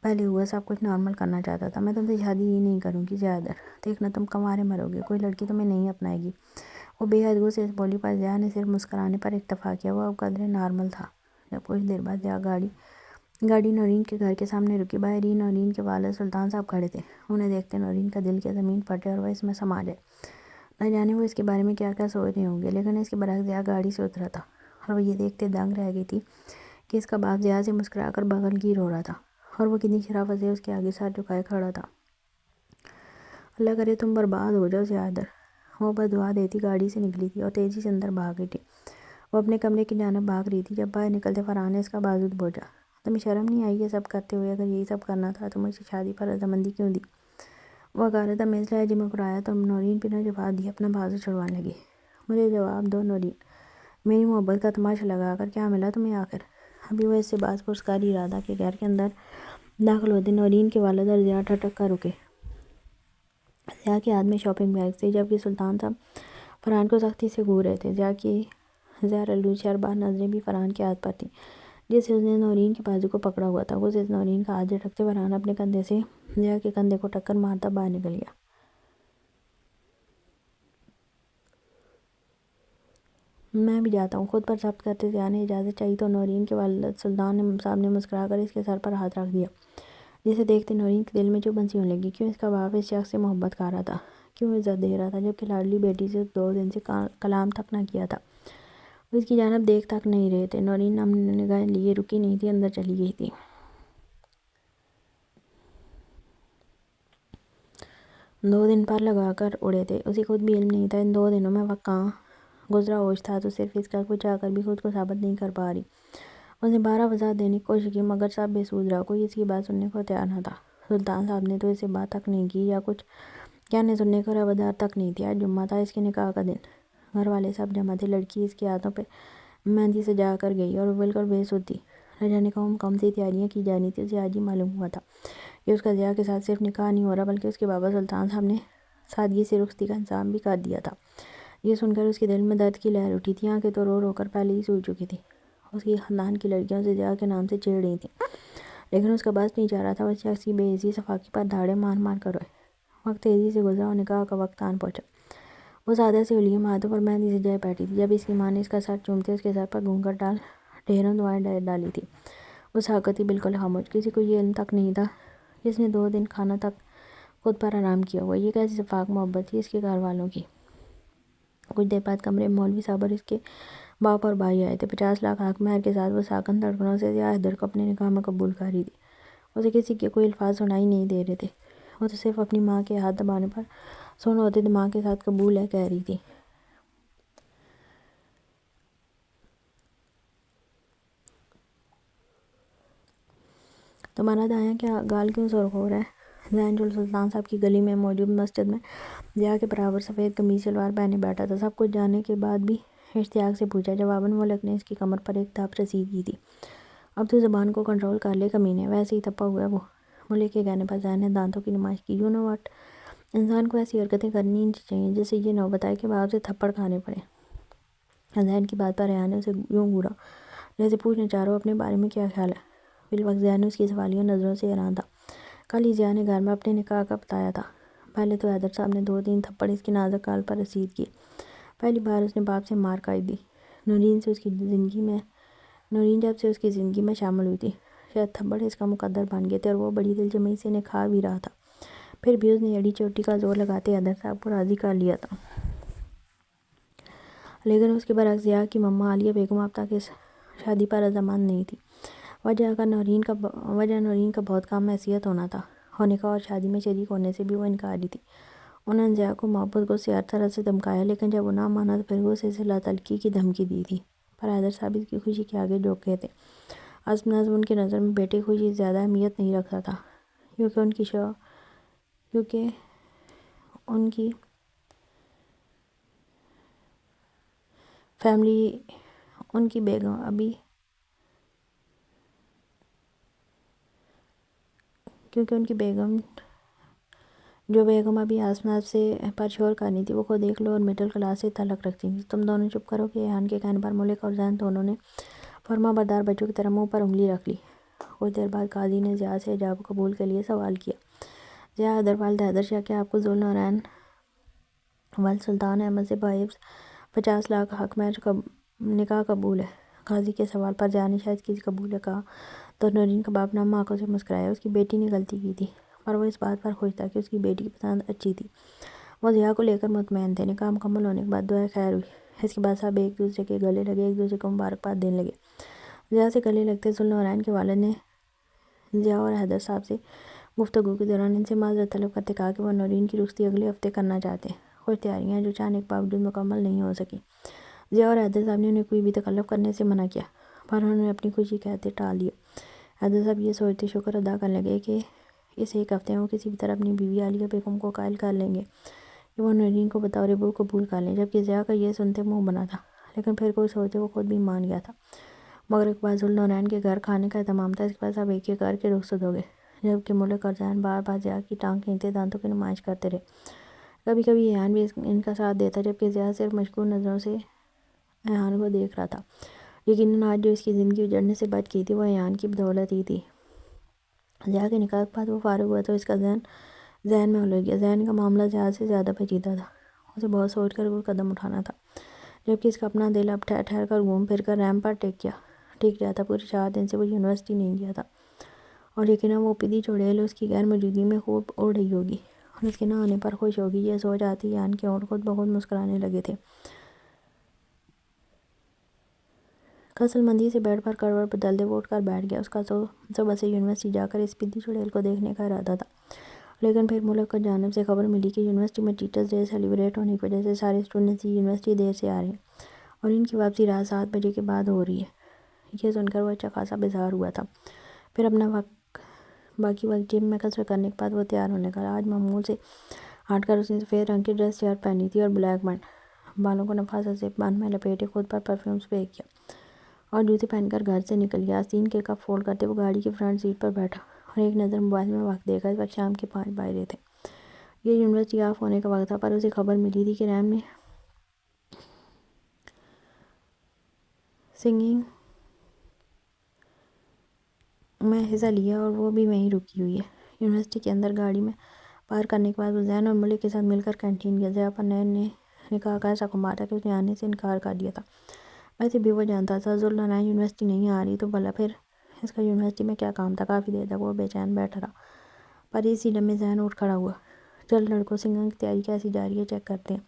پہلے ہوا سب کچھ نارمل کرنا چاہتا تھا۔ میں تم سے شادی ہی نہیں کروں گی ضیا در، دیکھنا تم کنوارے مرو گے، کوئی لڑکی تمہیں نہیں اپنائے گی۔ وہ بے حد غصے سے بولی، پر ضیا نے صرف مسکرانے پر اکتفا کیا۔ وہ اب قدرے نارمل تھا۔ جب کچھ دیر بعد ضیا گاڑی نورین کے گھر کے سامنے رکی، باہر ہی نورین کے والد سلطان صاحب کھڑے تھے۔ انہیں دیکھتے نورین کا دل کیا زمین پھٹے اور وہ اس میں سما جائے۔ نہ جانے وہ اس کے بارے میں کیا کیا سوچ رہے ہوں گے، لیکن اس کے برعکس ضیا گاڑی سے اترا تھا اور وہ یہ دیکھتے دنگ رہ گئی تھی کہ اس کا باپ ضیا سے مسکرا کر بغل گیر ہو رہا تھا اور وہ کتنی شرافت سے اس کے آگے سر جھکائے کھڑا تھا۔ اللہ کرے تم برباد ہو جاؤ ضیا در، وہ بد دعا دیتی گاڑی سے نکلی تھی اور تیزی سے اندر بھاگ گئی تھی۔ وہ اپنے کمرے کی جانب بھاگ رہی تھی جب باہر نکلتے فرحان نے اس کا بازو دبوچا۔ تمہیں شرم نہیں آئی یہ سب کرتے ہوئے؟ اگر یہی سب کرنا تھا تو مجھ سے شادی پر رضامندی کیوں دی؟ وہ غارت آمیز لہجے میں برایا تو نورین بنا جواب دیے اپنا بازو چھڑوانے لگی۔ مجھے جواب دو نورین، میری محبت کا تماشا لگا کر کیا ملا تمہیں آخر؟ ابھی وہ اس سے باز پرسکار ارادہ کے گھر کے اندر داخل ہوتے نورین کے والد اور ضیا ٹھٹک کر رکے۔ ضیا کے ہاتھ میں شاپنگ بیگ تھے جبکہ سلطان صاحب فرحان کو سختی سے گھور رہے تھے۔ ضیا کی زہر آلود شربار نظریں بھی فرحان کے ہاتھ پر تھیں جس سے اس نے نورین کے بازو کو پکڑا ہوا تھا۔ غصے سے نورین کا ہاتھ جھٹکتے فرحان اپنے کندھے سے ضیا کے کندھے کو ٹکر مارتا باہر نکل گیا۔ میں بھی جاتا ہوں، خود پر ضبط کرتے ضیا نے اجازت چاہی تو نورین کے والد سلطان صاحب نے مسکرا کر اس کے سر پر ہاتھ رکھ دیا، جسے دیکھتے نورین کے دل میں چبھن سی ہونے لگی۔ کیوں اس کا باپ اس شخص سے محبت کر رہا تھا، کیوں عزت دے رہا تھا، جبکہ لاڈلی بیٹی سے 2 دن سے کلام تک نہ کیا تھا۔ وہ اس کی جانب دیکھ تک نہیں رہے تھے۔ نورین نے نگاہیں لیے رکی نہیں تھی، اندر چلی گئی تھی۔ 2 دن پر لگا کر اڑے تھے، اسے خود بھی علم نہیں تھا ان 2 دنوں میں وقت کہاں گزرا۔ ہوش تھا تو صرف اس کا کوئی چاہ کر بھی خود کو ثابت نہیں کر پا رہی۔ اس نے 12 وضاحت دینے کی کوشش کی مگر سب بے سود رہا، کوئی اس کی بات سننے کو تیار نہ تھا۔ سلطان صاحب نے تو اس سے بات تک نہیں کی یا کچھ کہنے سننے کو روادار تک نہیں تھی۔ آج جمعہ تھا، اس کے نکاح کا دن، گھر والے سب جمع تھے۔ لڑکی اس کے ہاتھوں پہ مہندی سجا کر گئی اور وہ بالکل بے سود تھی۔ نہ جانے کون سی تیاریاں کی جانی تھی، اسے آج ہی معلوم ہوا تھا کہ اس کا ضیاء کے ساتھ صرف نکاح نہیں ہو رہا بلکہ اس کے بابا سلطان صاحب نے سادگی سے رخصتی کا انتظام بھی کر دیا تھا۔ یہ سن کر اس کے دل میں درد کی لہر اٹھی تھی، آنکھیں تو رو رو کر پہلے ہی سوج چکی تھی۔ اس کی خاندان کی لڑکیاں اسے ضیاء کے نام سے چھیڑ رہی تھیں لیکن اس کا بس نہیں چاہ رہا تھا۔ وہ اس شخص کی بے عزتی صفاقی پر دھاڑے مار مار کر روئے۔ وقت تیزی سے گزرا اور نکاح کا وقت آن پہنچا۔ وہ سادہ سے حلیمہ ہاتھوں پر مہندی سجائے بیٹھی تھی۔ جب اس کی ماں نے اس کا سر چومتے اس کے سر پر گھونگھٹ ڈال ڈھیروں دعائیں ڈالی تھی، وہ ساکت تھی، بالکل خاموش۔ کسی کو یہ علم تک نہیں تھا کہ اس نے 2 دن کھانا تک خود پر آرام کیا ہوا۔ یہ کیسی شفاق محبت تھی اس کے گھر والوں کی۔ کچھ دیر بعد کمرے میں مولوی صاحب اور اس کے باپ اور بھائی آئے تھے۔ 50 لاکھ حق مہر کے ساتھ وہ ساکن دھڑکنوں سے ضیاء حیدر کو اپنے نکاح میں قبول کر رہی تھی۔ اسے کسی کے کوئی الفاظ سنائی نہیں دے رہے تھے، وہ تو صرف اپنی ماں کے ہاتھ دبانے پر سن ہوتے دماغ کے ساتھ قبول ہے کہہ رہی تھی۔ تمہارا دایاں کیا گال کیوں سرخ ہو رہا ہے؟ زین جو سلطان صاحب کی گلی میں موجود مسجد میں ضیاء کے برابر سفید قمیض شلوار پہنے بیٹھا تھا، سب کچھ جاننے کے بعد بھی اشتیاق سے پوچھا۔ جواباً ملک نے اس کی کمر پر ایک تھاپ رسید کی تھی۔ اب تو زبان کو کنٹرول کر لے کمینے، ویسے ہی تپا ہوا ہے وہ۔ ملک کے کہنے پر زین نے دانتوں کی نمائش کی۔ یو نو واٹ، انسان کو ایسی حرکتیں کرنی چاہیے جس سے یہ نوبت آئے کہ باپ سے تھپڑ کھانے پڑے۔ زین کی بات پر ریحان نے اسے یوں گھورا جیسے پوچھنا چاہ رہا ہو اپنے بارے میں کیا خیال ہے۔ فی الوقت زین اس کی سوالیہ نظروں سے حیران تھا۔ کل ہی ضیاء نے گھر میں اپنے نکاح کا بتایا تھا۔ پہلے تو حیدر صاحب نے 2-3 تھپڑ اس کی نازک گال پر رسید کیے۔ پہلی بار اس نے باپ سے مار کھائی تھی۔ نورین جب سے اس کی زندگی میں شامل ہوئی تھی، شاید تھپڑ اس کا مقدر بن گئے تھے اور وہ بڑی دلجمعی سے انہیں کھا بھی رہا تھا۔ پھر بھی اس نے ایڑی چوٹی کا زور لگاتے حیدر صاحب کو راضی کر لیا تھا۔ لیکن اس کے برعکس ضیاء کی مما عالیہ بیگم اب تک اس شادی پر رضامند نہیں تھی۔ وجہ نورین کا بہت کم حیثیت ہونا تھا اور نکاح اور شادی میں شریک ہونے سے بھی وہ انکاری تھی۔ انہوں نے ضیاء کو محبت غصے ہر طرح سے دھمکایا لیکن جب وہ نہ مانا تو پھر وہ اسے صلہ تلقی کی دھمکی دی تھی۔ پر حیدر صاحب اس کی خوشی کے آگے جھک گئے تھے۔ حسب نظم ان کی نظر میں بیٹے کی خوشی زیادہ اہمیت نہیں رکھتا تھا کیونکہ ان کی فیملی ان کی بیگم جو بیگم ابھی حسب نظم سے پرشور کرنی تھی، وہ خود ایک لوور مڈل کلاس سے تعلق رکھتی تھی۔ تم دونوں چپ کرو کہ ریحان کے کہنے پر ملک اور زین دونوں نے فرما بردار بچوں کی طرح منہ پر انگلی رکھ لی۔ کچھ دیر بعد قاضی نے ضیاء سے حجاب قبول کے لیے سوال کیا۔ ضیاء حیدر والد حیدر شاہ، کیا آپ کو ذو النورین والد سلطان احمد سے بہیوز 50 لاکھ حق مہر نکاح قبول ہے؟ قاضی کے سوال پر ضیاء نے شاید کسی قبول ہے کہا تو نورین کا باپ نم آنکھوں سے مسکرایا۔ اس کی بیٹی نے غلطی کی تھی پر وہ اس بات پر خوش تھا کہ اس کی بیٹی کی پسند اچھی تھی۔ وہ ضیاء کو لے کر مطمئن تھے۔ نکاح مکمل ہونے کے بعد دعائے خیر ہوئی۔ اس کے بعد سب ایک دوسرے کے گلے لگے، ایک دوسرے کو مبارکباد دینے لگے۔ ضیاء سے گلے لگتے ذو النورین کے والد نے ضیاء اور حیدر صاحب سے گفتگو کے دوران ان سے معذرت طلب کرتے کہا کہ وہ نورین کی رخصتی اگلے ہفتے کرنا چاہتے ہیں۔ کچھ تیاریاں جو چاہنے کے باوجود مکمل نہیں ہو سکیں۔ ضیاء اور حیدر صاحب نے انہیں کوئی بھی تکلف کرنے سے منع کیا پر انہوں نے اپنی خوشی کہتے ٹال دیا۔ حیدر صاحب یہ سوچتے شکر ادا کرنے لگے کہ اس ایک ہفتے میں وہ کسی بھی طرح اپنی بیوی عالیہ بیگم کو قائل کر لیں گے کہ وہ نورین کو بطور بہو قبول کر لیں، جبکہ ضیاء کا یہ سنتے منہ بنا تھا لیکن پھر کوئی سوچتے وہ خود بھی مان گیا تھا۔ مغرب کے بعد ذو النورین کے گھر کھانے کا اہتمام تھا۔ اس کے بعد سب ایک ایک کر کے رخصت ہو گئے جبکہ ملک اور زین بار بار ضیاء کی ٹانگ کھینچتے دانتوں کی نمائش کرتے رہے۔ کبھی کبھی ریحان بھی ان کا ساتھ دیتا جبکہ ضیاء صرف مشکوک نظروں سے ریحان کو دیکھ رہا تھا۔ یقیناً آج جو اس کی زندگی اجڑنے سے بچ گئی تھی وہ ریحان کی بدولت ہی تھی۔ ضیاء کے نکاح کے بعد وہ فارغ ہوا تو اس کا ذہن میں الجھ گیا۔ ذہن کا معاملہ ضیاء سے زیادہ پیچیدہ تھا، اسے بہت سوچ کر کوئی قدم اٹھانا تھا جبکہ اس کا اپنا دل اب ٹھہر ٹھہر کر گھوم پھر کر رحم پر ٹیک گیا تھا۔ پورے 4 دن سے وہ یونیورسٹی نہیں گیا تھا اور یقیناً وہ پدی چڑیل اس کی غیر موجودگی میں خوب اڑ رہی ہوگی اور اس کے نہ آنے پر خوش ہوگی۔ یہ سوچ آتی ریحان کے ہونٹ خود بخود مسکرانے لگے تھے۔ کسل مندی سے بیڈ پر کروٹ بدل دے وہ اٹھ کر بیٹھ گیا۔ اس کا صبح سے یونیورسٹی جا کر اس پدی چڑیل کو دیکھنے کا ارادہ تھا، لیکن پھر ملک کی جانب سے خبر ملی کہ یونیورسٹی میں ٹیچرز ڈے سیلیبریٹ ہونے کی وجہ سے سارے اسٹوڈنٹس یونیورسٹی دیر سے آ رہے ہیں اور ان کی واپسی رات 7 بجے کے بعد ہو رہی ہے۔ یہ سن کر وہ اچھا خاصا بیزار ہوا تھا۔ پھر اپنا باقی وقت جم میں کسرت کرنے کے بعد وہ تیار ہونے لگا۔ آج معمول سے ہٹ کر اس نے سفید رنگ کی ڈریس شرٹ پہنی تھی اور بلیک بینڈ، بالوں کو نفاست سے بن میں لپیٹے خود پر پرفیوم اسپرے کیا اور جوتے پہن کر گھر سے نکل گیا۔ آستین کے کپ فولڈ کرتے وہ گاڑی کی فرنٹ سیٹ پر بیٹھا اور ایک نظر موبائل میں وقت دیکھا۔ اس وقت شام کے 5 بج رہے تھے۔ یہ یونیورسٹی آف ہونے کا وقت تھا، پر اسے خبر ملی تھی کہ ریم نے سنگنگ میں حصہ لیا اور وہ بھی وہیں رکی ہوئی ہے۔ یونیورسٹی کے اندر گاڑی میں پارک کرنے کے بعد وہ زین اور ملک کے ساتھ مل کر کینٹین گیا۔ ضیاء پر نکاح کا ایسا خمار تھا کہ اس نے آنے سے انکار کر دیا تھا۔ ویسے بھی وہ جانتا تھا ذوالنورین یونیورسٹی نہیں آ رہی تو بھلا پھر اس کا یونیورسٹی میں کیا کام تھا۔ کافی دیر تک وہ بے چین بیٹھا رہا، پر اسی لمحے زین اٹھ کھڑا ہوا۔ چل لڑکوں، سنگنگ کی تیاری کیسی جا رہی ہے، چیک کرتے ہیں۔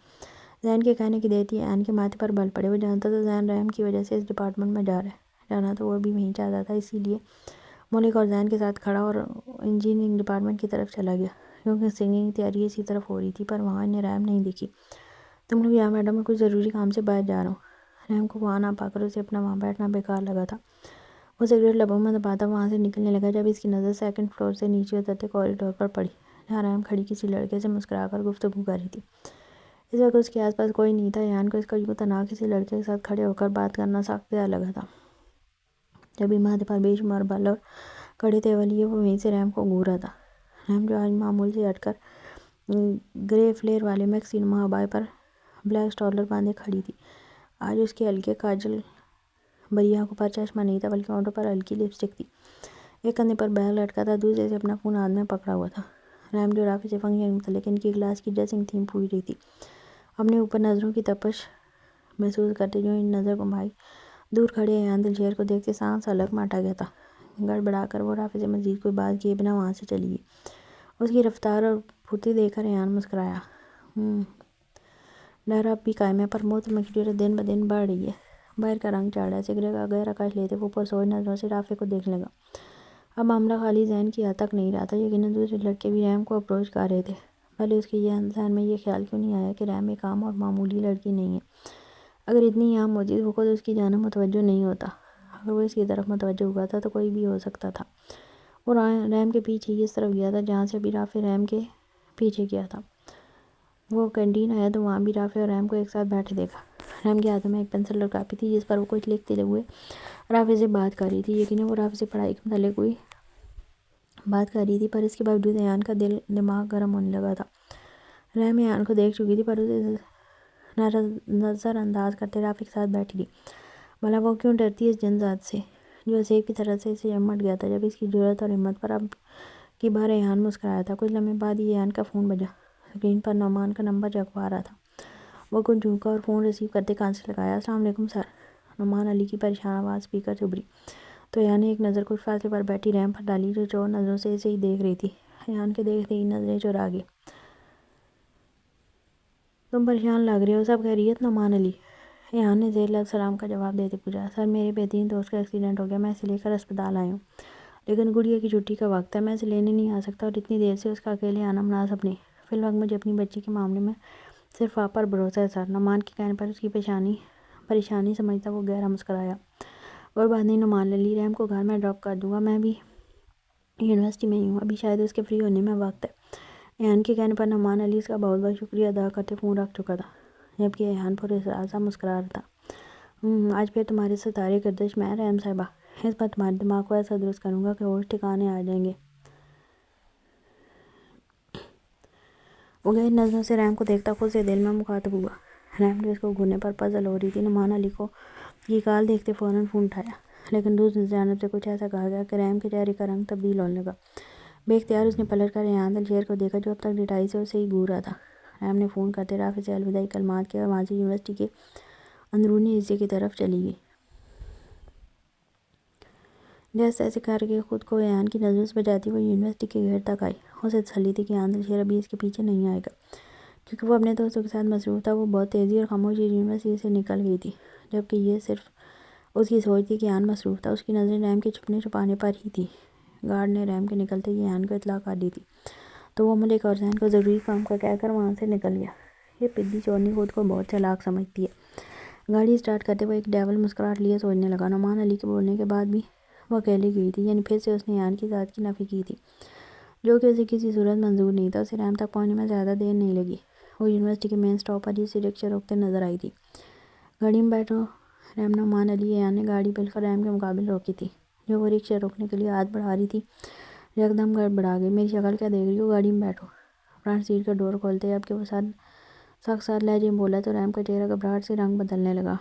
زین کے کہنے کی دیتی عین کے ماتھے پر بل پڑے۔ وہ جانتا تھا زین رحم کی وجہ سے اس ڈپارٹمنٹ میں جا رہا ہے، جانا تو وہ بھی وہیں چاہتا تھا، اسی لیے ملک اور زین کے ساتھ کھڑا اور انجینئرنگ ڈپارٹمنٹ کی طرف چلا گیا، کیونکہ سنگنگ کی تیاری اسی طرف ہو رہی تھی۔ پر وہاں انہیں رحم نہیں دکھی۔ تم لوگ یہاں بیٹھو، میں کچھ ضروری کام سے باہر جا رہا ہوں۔ رحم کو وہاں نہ پا کر اسے اپنا وہاں بیٹھنا بیکار لگا تھا۔ وہ سگریٹ لبوں میں دباتا وہاں سے نکلنے لگا جب اس کی نظر سیکنڈ فلور سے نیچے اترتے کوریڈور پر پڑی، جہاں رحم کھڑی کسی لڑکے سے مسکرا کر گفتگو کر رہی تھی۔ اس وقت اس کے آس پاس کوئی نہیں تھا۔ عین کو اس کا یوں تنہا کسی لڑکے کے ساتھ کھڑے ہو کر بات کرنا سخت بیار لگا تھا۔ جب بھی ماتھے پر بے شمار بال اور کڑے تیول لیے وہ وہیں سے رحم کو گھور رہا تھا۔ رحم جو آج معمول سے ہٹ کر گرے فلیر والے میکسی نما عبائے پر بلیک سٹولر باندھے کھڑی تھی، آج اس کے ہلکے کاجل بھری آنکھوں پر چشمہ نہیں تھا بلکہ ہونٹوں پر ہلکی لپسٹک تھی۔ ایک کندھے پر بیگ لٹکا تھا، دوسرے سے اپنا فون ہاتھ میں پکڑا ہوا تھا۔ رحم جو رافع سے فنکشن کے متعلق ان کی کلاس کی ڈریسنگ تھیم پوچھ رہی تھی، اپنے اوپر نظروں کی تپش محسوس کرتے جو ان نظر گھمائی، دور کھڑے ایان دلشیر کو دیکھتے سانس حلق میں اٹک گیا تھا۔ گڑبڑا کر وہ رافع سے مزید کوئی بات کیے بنا وہاں سے چلی گئی۔ اس کی رفتار اور پھرتی دیکھ کر ایان مسکرایا۔ ڈر اب بھی قائم ہے، پر محترمہ کی جرأت دن بدن بڑھ رہی ہے۔ باہر کا رنگ چڑھ رہا ہے۔ سگریٹ کا گہرا کش لیتے وہ پرسوچ نظروں سے رافع کو دیکھنے لگا۔ اب معاملہ خالی زین کی حد تک نہیں رہا تھا، یقیناً دوسرے لڑکے بھی رحم کو اپروچ کر رہے تھے۔ پہلے اس کے ذہن میں یہ خیال کیوں نہیں آیا کہ رحم ایک عام اور معمولی لڑکی نہیں ہے؟ اگر اتنی عام ہوتی تو وہ خود اس کی جانب متوجہ نہیں ہوتا، اگر وہ اس کی طرف متوجہ ہوا تھا تو کوئی بھی ہو سکتا تھا۔ وہ رحم کے پیچھے ہی اس طرف گیا تھا جہاں سے ابھی رافع رحم کے پیچھے گیا تھا۔ وہ کینٹین آیا تو وہاں بھی رافع اور رحم کو ایک ساتھ بیٹھے دیکھا۔ رحم کے ہاتھوں میں ایک پنسل اور کاپی تھی جس پر وہ کچھ لکھتے ہوئے رافع سے بات کر رہی تھی۔ یقیناً وہ رافع سے پڑھائی کے متعلق کوئی بات کر رہی تھی، پر اس کے باوجود ایان کا دماغ گرم ہونے لگا تھا۔ رحم ایان کو دیکھ چکی تھی پر اسے نظر انداز کرتے رافع کے ساتھ بیٹھی رہی۔ بھلا وہ کیوں ڈرتی اس جن ذات سے جو اسیب کی طرح سے اسے چمٹ گیا تھا جب اس کی جرأت اور ہمت پر اب کی بار ایان مسکرایا تھا۔ کچھ لمحے بعد ہی ایان کا فون بجا۔ اسکرین پر نعمان کا نمبر جھلکا رہا تھا۔ وہ کچھ جھونکا اور فون ریسیو کرتے کان سے لگایا۔ السلام علیکم سر۔ نعمان علی کی پریشان آواز اسپیکر سے ابھری تو ایان نے ایک نظر کچھ فاصلے پر بیٹھی رحم پر ڈالی جو چور نظروں سے اسے ہی دیکھ رہی تھی۔ ایان کے دیکھتے ہی نظریں چرا گئی۔ تم پریشان لگ رہے ہو، سب خیریت؟ نعمان علی، ایان نے زیر لب سلام کا جواب دیتے پوچھا۔ سر میرے بہترین دوست کا ایکسیڈنٹ ہو گیا، میں اسے لے کر اسپتال آیا ہوں، لیکن گڑیا کی چھٹی کا وقت ہے، میں اسے لینے نہیں آ سکتا اور اتنی دیر سے اس کا اکیلے آنا مناسب نہیں۔ فی الوقت مجھے اپنی بچی کے معاملے میں صرف آپ پر بھروسہ ہے سر۔ نعمان کے کہنے پر اس کی پریشانی سمجھتا وہ گہرا مسکرایا۔ کوئی بات نہیں نعمان علی، رحم کو گھر میں ڈراپ کر دوں گا، میں بھی یونیورسٹی میں ہی ہوں، ابھی شاید اس کے فری ہونے میں وقت ہے۔ ایان کے کہنے پر نعمان علی اس کا بہت بہت شکریہ ادا کرتے فون رکھ چکا تھا، جبکہ ایان پر احساسا مسکرا رہا تھا۔ آج پھر تمہارے ستارے گردش میں رحم صاحبہ، اس بار تمہارے دماغ کو ایسا درست کروں گا کہ ہوش ٹھکانے آ جائیں گے۔ وہ گہری نظروں سے رحم کو دیکھتا خود سے دل میں مخاطب ہوا۔ رحم جو اس کو گھورنے پر پزل ہو رہی تھی، نعمان علی کو کی کال دیکھتے فوراً فون اٹھایا، لیکن دوسری جانب سے کچھ ایسا کہا گیا کہ رحم کے چہرے کا رنگ تبدیل ہونے لگا۔ بے اختیار اس نے پلٹ کر ایان دلشیر کو دیکھا جو اب تک ڈٹائی سے اسے ہی گھور رہا تھا۔ رحم نے فون کرتے رافع سے الوداعی کلمات کیے اور وہاں سے یونیورسٹی کے اندرونی حصے کی طرف چلی گئی۔ جیسے تیسے کر کے خود کو ایان کی نظروں سے بچاتی وہ یونیورسٹی کے گیٹ تک آئی۔ اسے تسلی تھی کہ ایان دلشیر ابھی اس کے پیچھے نہیں آئے گا، کیونکہ وہ اپنے دوستوں کے ساتھ مصروف تھا۔ وہ بہت تیزی اور خاموشی یونیورسٹی سے نکل گئی تھی، جبکہ یہ صرف اس کی سوچ تھی کہ ایان مصروف تھا، اس کی نظریں رحم کے چھپنے چھپانے پر ہی تھی۔ گارڈ نے رحم کے نکلتے ہی ایان کو اطلاع کر دی تھی، تو وہ ملک اور ذہن کو ضروری کام کا کہہ کر وہاں سے نکل گیا۔ یہ پدی چورنی خود کو بہت چالاک سمجھتی ہے۔ گاڑی اسٹارٹ کرتے ہوئے ایک ڈیول مسکراہٹ لیے سوچنے لگا، نعمان علی کے بولنے کے بعد بھی وہ اکیلے گئی تھی، یعنی پھر سے اس نے ایان کی ذات کی نفی کی تھی، جو کہ اسے کسی صورت منظور نہیں تھا۔ اسے رحم تک پہنچنے میں زیادہ دیر نہیں لگی، وہ یونیورسٹی کے مین اسٹاپ پر ہی سے رکشہ روکتے نظر آئی تھی۔ گاڑی میں بیٹھو رحم، نعمان علی۔ ایان نے گاڑی بالکل رحم کے مقابل روکی تھی، جو وہ رکشہ روکنے کے لیے ہاتھ بڑھا رہی تھی۔ یکدم گڑبڑا گئی۔ میری شکل کیا دیکھ رہی ہو، گاڑی میں بیٹھو۔ فرنٹ سیٹ کا ڈور کھولتے جبکہ وہ سخت ساتھ لہجے میں بولا تو رحم کا چہرہ گھبراہٹ سے رنگ بدلنے لگا۔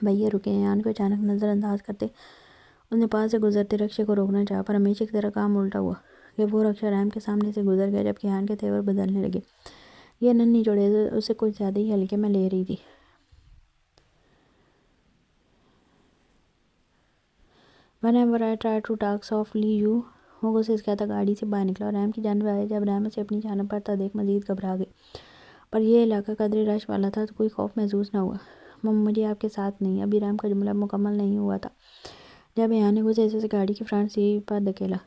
بھیا رکے۔ ایان کو اچانک نظر انداز کرتے اس نے پاس سے گزرتے رکشے کو روکنا چاہا، پر ہمیشہ کی طرح کام الٹا ہوا کہ وہ رکشہ رحم کے سامنے سے گزر گیا، جبکہ ایان کے تیور بدلنے لگے۔ یہ ننھی چڑیل اسے کچھ زیادہ ہی ہلکے میں لے رہی تھی۔ Whenever I try to talk softly you، وہ غصے سے کہتا گاڑی سے باہر نکلا اور رحم کی جانب آیا۔ جب رحم اسے اپنی جانب بڑھتا دیکھ مزید گھبرا گئی، پر یہ علاقہ قدرے رش والا تھا تو کوئی خوف محسوس نہ ہوا۔ مجھے آپ کے ساتھ نہیں۔ ابھی رحم کا جملہ مکمل نہیں ہوا تھا جب ایان نے غصے سے گاڑی کی فرنٹ سیٹ پر دھکیلا۔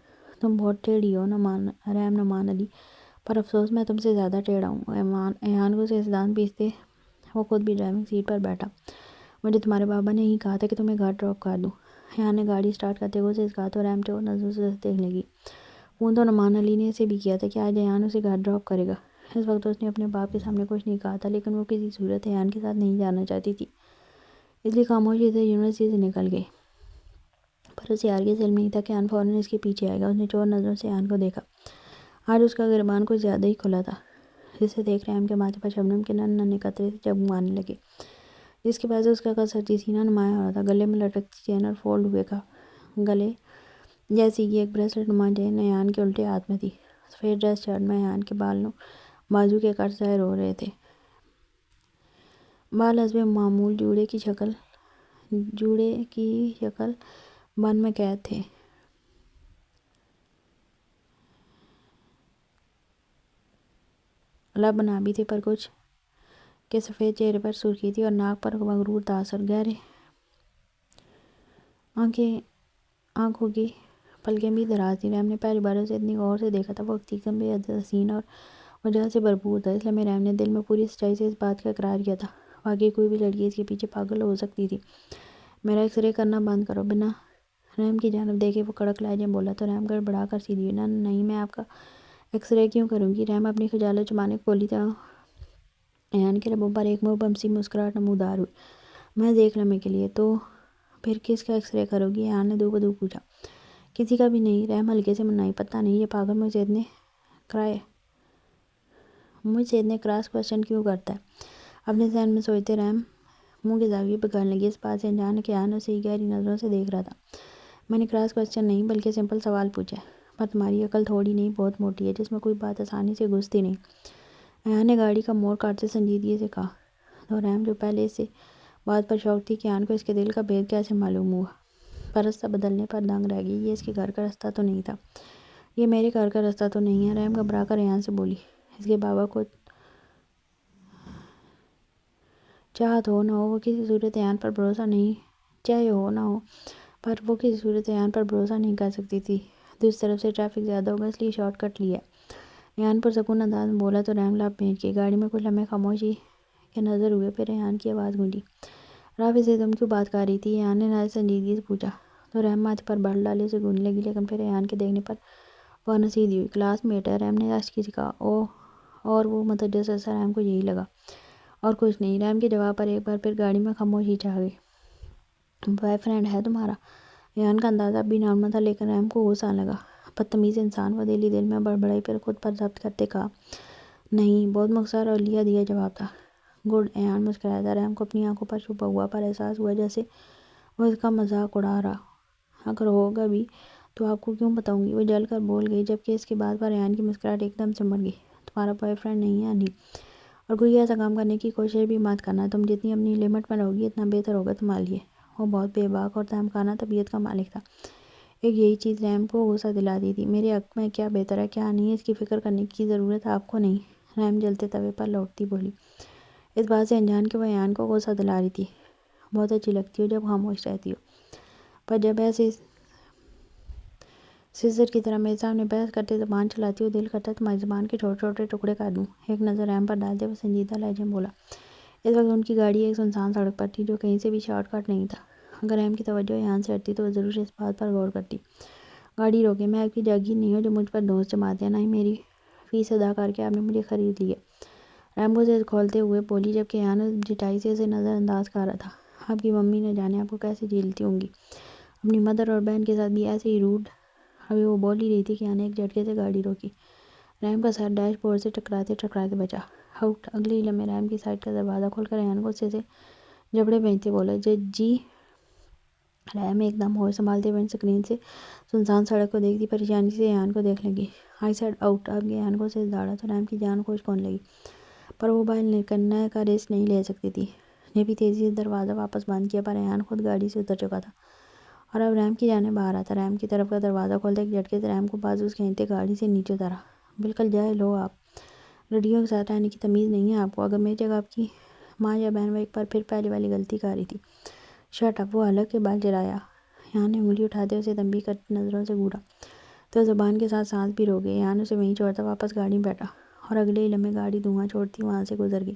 تم بہت ٹیڑھی ہو رحم، نعمان علی، پر افسوس میں تم سے زیادہ ٹیڑھا ہوں۔ ایان کو سے دانت پیستے وہ خود بھی ڈرائیونگ سیٹ پر بیٹھا۔ مجھے تمہارے بابا نے ہی کہا تھا کہ تمہیں گھر ڈراپ کر دوں۔ ایان نے گاڑی اسٹارٹ کرتے ہوئے اسے کہا تو رحم چور نظروں سے دیکھنے لگی۔ فون تو نعمان علی نے اسے بھی کیا تھا کہ آج ایان اسے گھر ڈراپ کرے گا۔ اس وقت اس نے اپنے باپ کے سامنے کچھ نہیں کہا تھا، لیکن وہ کسی صورت ایان کے ساتھ نہیں جانا چاہتی تھی، اس لیے خاموشی سے یونیورسٹی سے نکل گئی۔ پر اسے ہرگز علم نہیں تھا کہ ایان فوراً اس کے پیچھے آئے گا۔ اس نے چور نظروں سے ایان کو دیکھا۔ آج اس کا گریبان کچھ زیادہ ہی کھلا تھا، جسے دیکھ رحم کے ماتھے پر شبنم کے ننھے ننھے قطرے سے جگمگانے لگے، جس کی وجہ سے اس کا کثرتی سینہ نمایاں ہو رہا تھا۔ گلے میں لٹکتی چین اور فولڈ ہوئے گلے جیسی کہ ایک بریسلٹ نما چین ایان کے الٹے ہاتھ میں تھی۔ سفید ڈریس شرٹ میں ایان کے بالوں بازو کے کٹ ظاہر ہو رہے تھے۔ بال حسب معمول جوڑے کی شکل بن میں قید تھے۔ لب گلابی تھے، پر کچھ کے سفید چہرے پر سرخی تھی اور ناک پر مغرور تاثر۔ گہرے آنکھوں کی پلکیں بھی دراز تھیں۔ رحم نے پہلی بار اسے اتنی غور سے دیکھا تھا۔ وہ حقیقتاً بے حد حسین اور وجاہت سے بھرپور تھا۔ اس لمحے رحم نے دل میں پوری سچائی سے اس بات کا اقرار کیا تھا، واقعی کوئی بھی لڑکی اس کے پیچھے پاگل ہو سکتی تھی۔ میرا ایکس رے کرنا بند کرو۔ بنا رحم کی جانب دیکھے وہ کڑک لہجے میں بولا تو رحم گڑبڑا کر سیدھی ہوئی۔ نہیں، میں آپ کا ایکس رے کیوں کروں گی؟ رحم اپنی خجالت چھپانے کو بولی تو ایان کے لبوں پر ایک مبہم سی مسکراہٹ نمودار ہوئی۔ محض ایک لمحے کے لیے۔ تو پھر کس کا ایکس رے کرو گی؟ ایان نے دو بدو پوچھا۔ کسی کا بھی نہیں، رحم ہلکے سے منائی۔ پتہ نہیں یہ پاگل مجھ سے اتنے کراس کوسچن کیوں کرتا ہے؟ اپنے ذہن میں سوچتے رحم منہ کے زاویے بگڑنے لگی، اس بات سے انجان کہ ایان اسے گہری نظروں سے دیکھ رہا تھا۔ میں نے کراس کوسچن نہیں بلکہ سمپل سوال پوچھا ہے، پر تمہاری عقل تھوڑی نہیں بہت موٹی ہے، جس میں کوئی بات آسانی سے گھستی نہیں۔ ایان نے گاڑی کا موڑ کاٹتے سنجیدگی سے کہا تو رحم جو پہلے سے بات پر شوق تھی کہ ایان کو اس کے دل کا بھید کیسے معلوم ہوا، پر راستہ بدلنے پر دنگ رہ گئی۔ یہ اس کے گھر کا راستہ تو نہیں تھا، یہ میرے گھر کا راستہ تو نہیں ہے۔ رحم گھبرا کر ایان سے بولی۔ اس کے بابا کو چاہت ہو نہ ہو وہ کسی صورت ایان پر بھروسہ نہیں چاہے ہو نہ ہو پر وہ کسی صورت ایان پر بھروسہ نہیں کر سکتی تھی۔ دوسری طرف سے ٹریفک زیادہ ہوگا، اس لیے شارٹ کٹ لیا۔ ایان پرسکون انداز میں بولا تو رحم لب بھینچ گئی۔ گاڑی میں کچھ لمحے خاموشی کے نظر ہوئے، پھر ایان کی آواز گونجی۔ رافع سے تم کیوں بات کر رہی تھی؟ ایان نے نہایت سنجیدگی سے پوچھا تو رحم ماتھے پر بل ڈالے اسے گونجنے لگی، لیکن پھر ایان کے دیکھنے پر فوراً سیدھی ہوئی۔ کلاس میٹ ہے، رحم نے آہستگی سے کہا۔ اور وہ متجسس سا رحم کو یہی لگا، اور کچھ نہیں۔ رحم کے جواب پر ایک بار پھر گاڑی میں خاموشی چھا گئی۔ بوائے فرینڈ ہے تمہارا؟ ایان کا انداز اب بھی نارمل تھا، لیکن رحم کو غصہ آنے لگا۔ بدتمیز انسان، وہ دل میں بڑبڑائی، پھر خود پر ضبط کرتے کہا نہیں۔ بہت مختصر اور لیا دیا جواب تھا۔ گڈ۔ ایان مسکرایا تھا۔ رحم کو اپنی آنکھوں پر چھپا ہوا پر احساس ہوا جیسے وہ اس کا مذاق اڑا رہا۔ اگر ہوگا بھی تو آپ کو کیوں بتاؤں گی؟ وہ جل کر بول گئی، جبکہ اس کی بات پر ایان کی مسکراہٹ ایک دم سمٹ گئی۔ تمہارا بوائے فرینڈ نہیں ہے انیل، اور کوئی ایسا کام کرنے کی کوشش بھی مت کرنا۔ تم جتنی اپنی لمٹ میں رہو گی اتنا بہتر ہوگا تمہارے لیے۔ وہ بہت بے باک اور تہمکانہ طبیعت کا مالک تھا۔ ایک یہی چیز رحم کو غصہ دلاتی تھی۔ میرے حق میں کیا بہتر ہے کیا نہیں، اس کی فکر کرنے کی ضرورت آپ کو نہیں، رحم جلتے توے پر لوٹتی بولی، اس بات سے انجان کہ وہ ایان کو غصہ دلا رہی تھی۔ بہت اچھی لگتی ہو جب خاموش رہتی ہو، پر جب ایسے سیزر کی طرح میرے سامنے بحث کرتے زبان چلاتی ہو، دل کرتا تمہاری زبان کے چھوٹے چھوٹے ٹکڑے کر دوں۔ ایک نظر رحم پر ڈالتے وہ سنجیدہ لہجے میں بولا۔ اس وقت ان کی گاڑی ایک سنسان سڑک پر تھی جو کہیں سے بھی شارٹ کٹ نہیں تھا۔ اگر رحم کی توجہ یہاں سے ہٹتی تو وہ ضرور اس بات پر غور کرتی۔ گاڑی روکے، میں آپ کی جاگیر نہیں ہوں جو مجھ پر دوست جماتے ہیں، نہ ہی میری فیس ادا کر کے آپ نے مجھے خرید لی ہے۔ رحم کو سے کھولتے ہوئے بولی جبکہ ایان جٹائی سے اسے نظر انداز کر رہا تھا۔ آپ کی ممی نہ جانے آپ کو کیسے جھیلتی ہوں گی، اپنی مدر اور بہن کے ساتھ بھی ایسے ہی روڈ۔ ابھی وہ بول ہی رہی تھی کہ ایان نے ایک جھٹکے سے گاڑی روکی۔ رحم کا سر ڈیش بورڈ سے ٹکراتے ٹکراتے بچا۔ آؤٹ۔ اگلے ہی لمحے رحم کی سائڈ کا دروازہ کھول کر ایان کو اسے سے جبڑے بھیجتے بولا جی۔ رحم ایک دم ہوش سنبھالتے ہوئے اسکرین سے سنسان سڑک کو دیکھتی پریشانی سے ایان کو دیکھ لگی۔ I said out. اب ایان کو اسے داڑا تو رحم کی جان کھوج ہونے لگی، پر وہ باہر نکلنے کا رسک نہیں لے سکتی تھی۔ نے بھی تیزی سے دروازہ واپس بند کیا، پر ایان خود گاڑی سے اتر چکا تھا اور اب رحم کی جانب آ رہا تھا۔ رحم کی طرف کا دروازہ کھولتے ایک جھٹکے سے رحم کو بازو سے کھینچتے گاڑی سے نیچے اتارا۔ بالکل جاہل ہو آپ، لڑکیوں کے ساتھ رہنے کی تمیز نہیں ہے آپ کو۔ اگر میری جگہ آپ کی ماں یا بہن وہ ایک بار پھر پہلے والی غلطی کر رہی تھی۔ Shut up. وہ حلق کے بال چلایا۔ ایان نے انگلی اٹھاتے اسے تنبیہ کرتی نظروں سے گھورا تو زبان کے ساتھ سانس بھی روک گئی۔ ایان اسے وہیں چھوڑتا واپس گاڑی میں بیٹھا اور اگلے ہی لمحے گاڑی دھواں چھوڑتی وہاں سے گزر گئی،